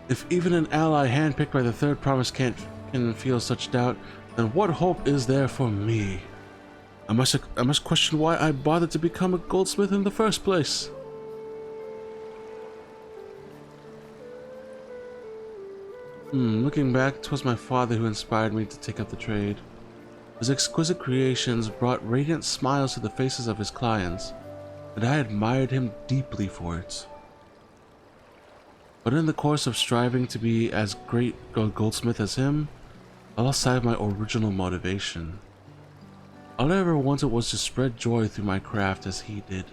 S1: If even an ally handpicked by the third promise can feel such doubt, then what hope is there for me? I must question why I bothered to become a goldsmith in the first place. Looking back, 'twas my father who inspired me to take up the trade. His exquisite creations brought radiant smiles to the faces of his clients, and I admired him deeply for it. But in the course of striving to be as great a goldsmith as him, I lost sight of my original motivation. All I ever wanted was to spread joy through my craft as he did.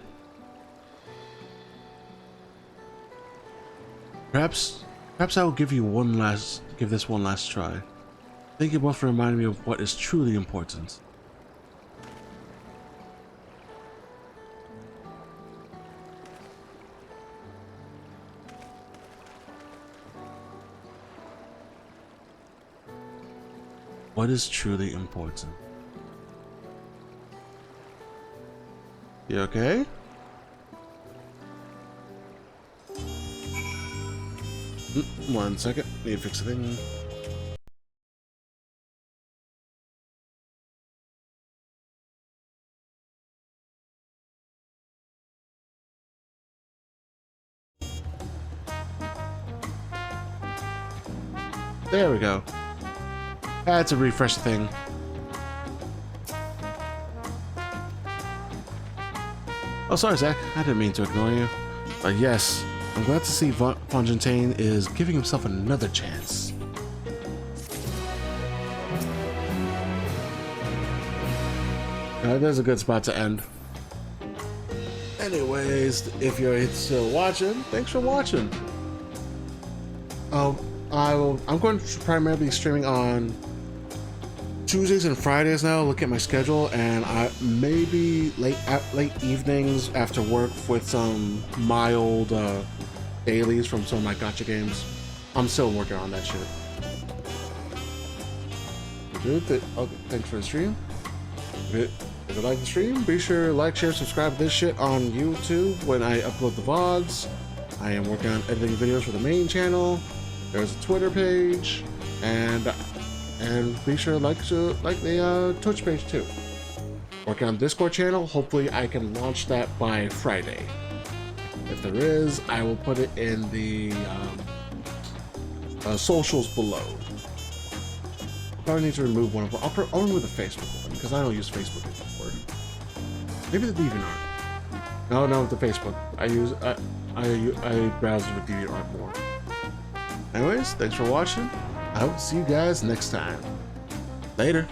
S1: Perhaps I will give this one last try. Thank you both for reminding me of what is truly important. What is truly important? You okay? One second. Need to fix a thing. There we go. Had to refresh the thing. Oh, sorry, Zach. I didn't mean to ignore you. But yes, I'm glad to see Fontaine is giving himself another chance. There's a good spot to end. Anyways, if you're still watching, thanks for watching. I'm going to primarily be streaming on Tuesdays and Fridays now. Look at my schedule, and I maybe late evenings after work with some mild dailies from some of my gacha games. I'm still working on that shit. Okay, thanks for the stream. If you like the stream, be sure to like, share, subscribe to this shit on YouTube when I upload the VODs. I am working on editing videos for the main channel. There's a Twitter page. and be sure to like the Twitch page too. Working on the Discord channel. Hopefully I can launch that by Friday. If there is, I will put it in the socials below. Probably need to remove one of them. I'll remove the Facebook one because I don't use Facebook anymore. Maybe the DeviantArt. No, the Facebook. I browse with DeviantArt more. Anyways, thanks for watching. I hope to see you guys next time. Later.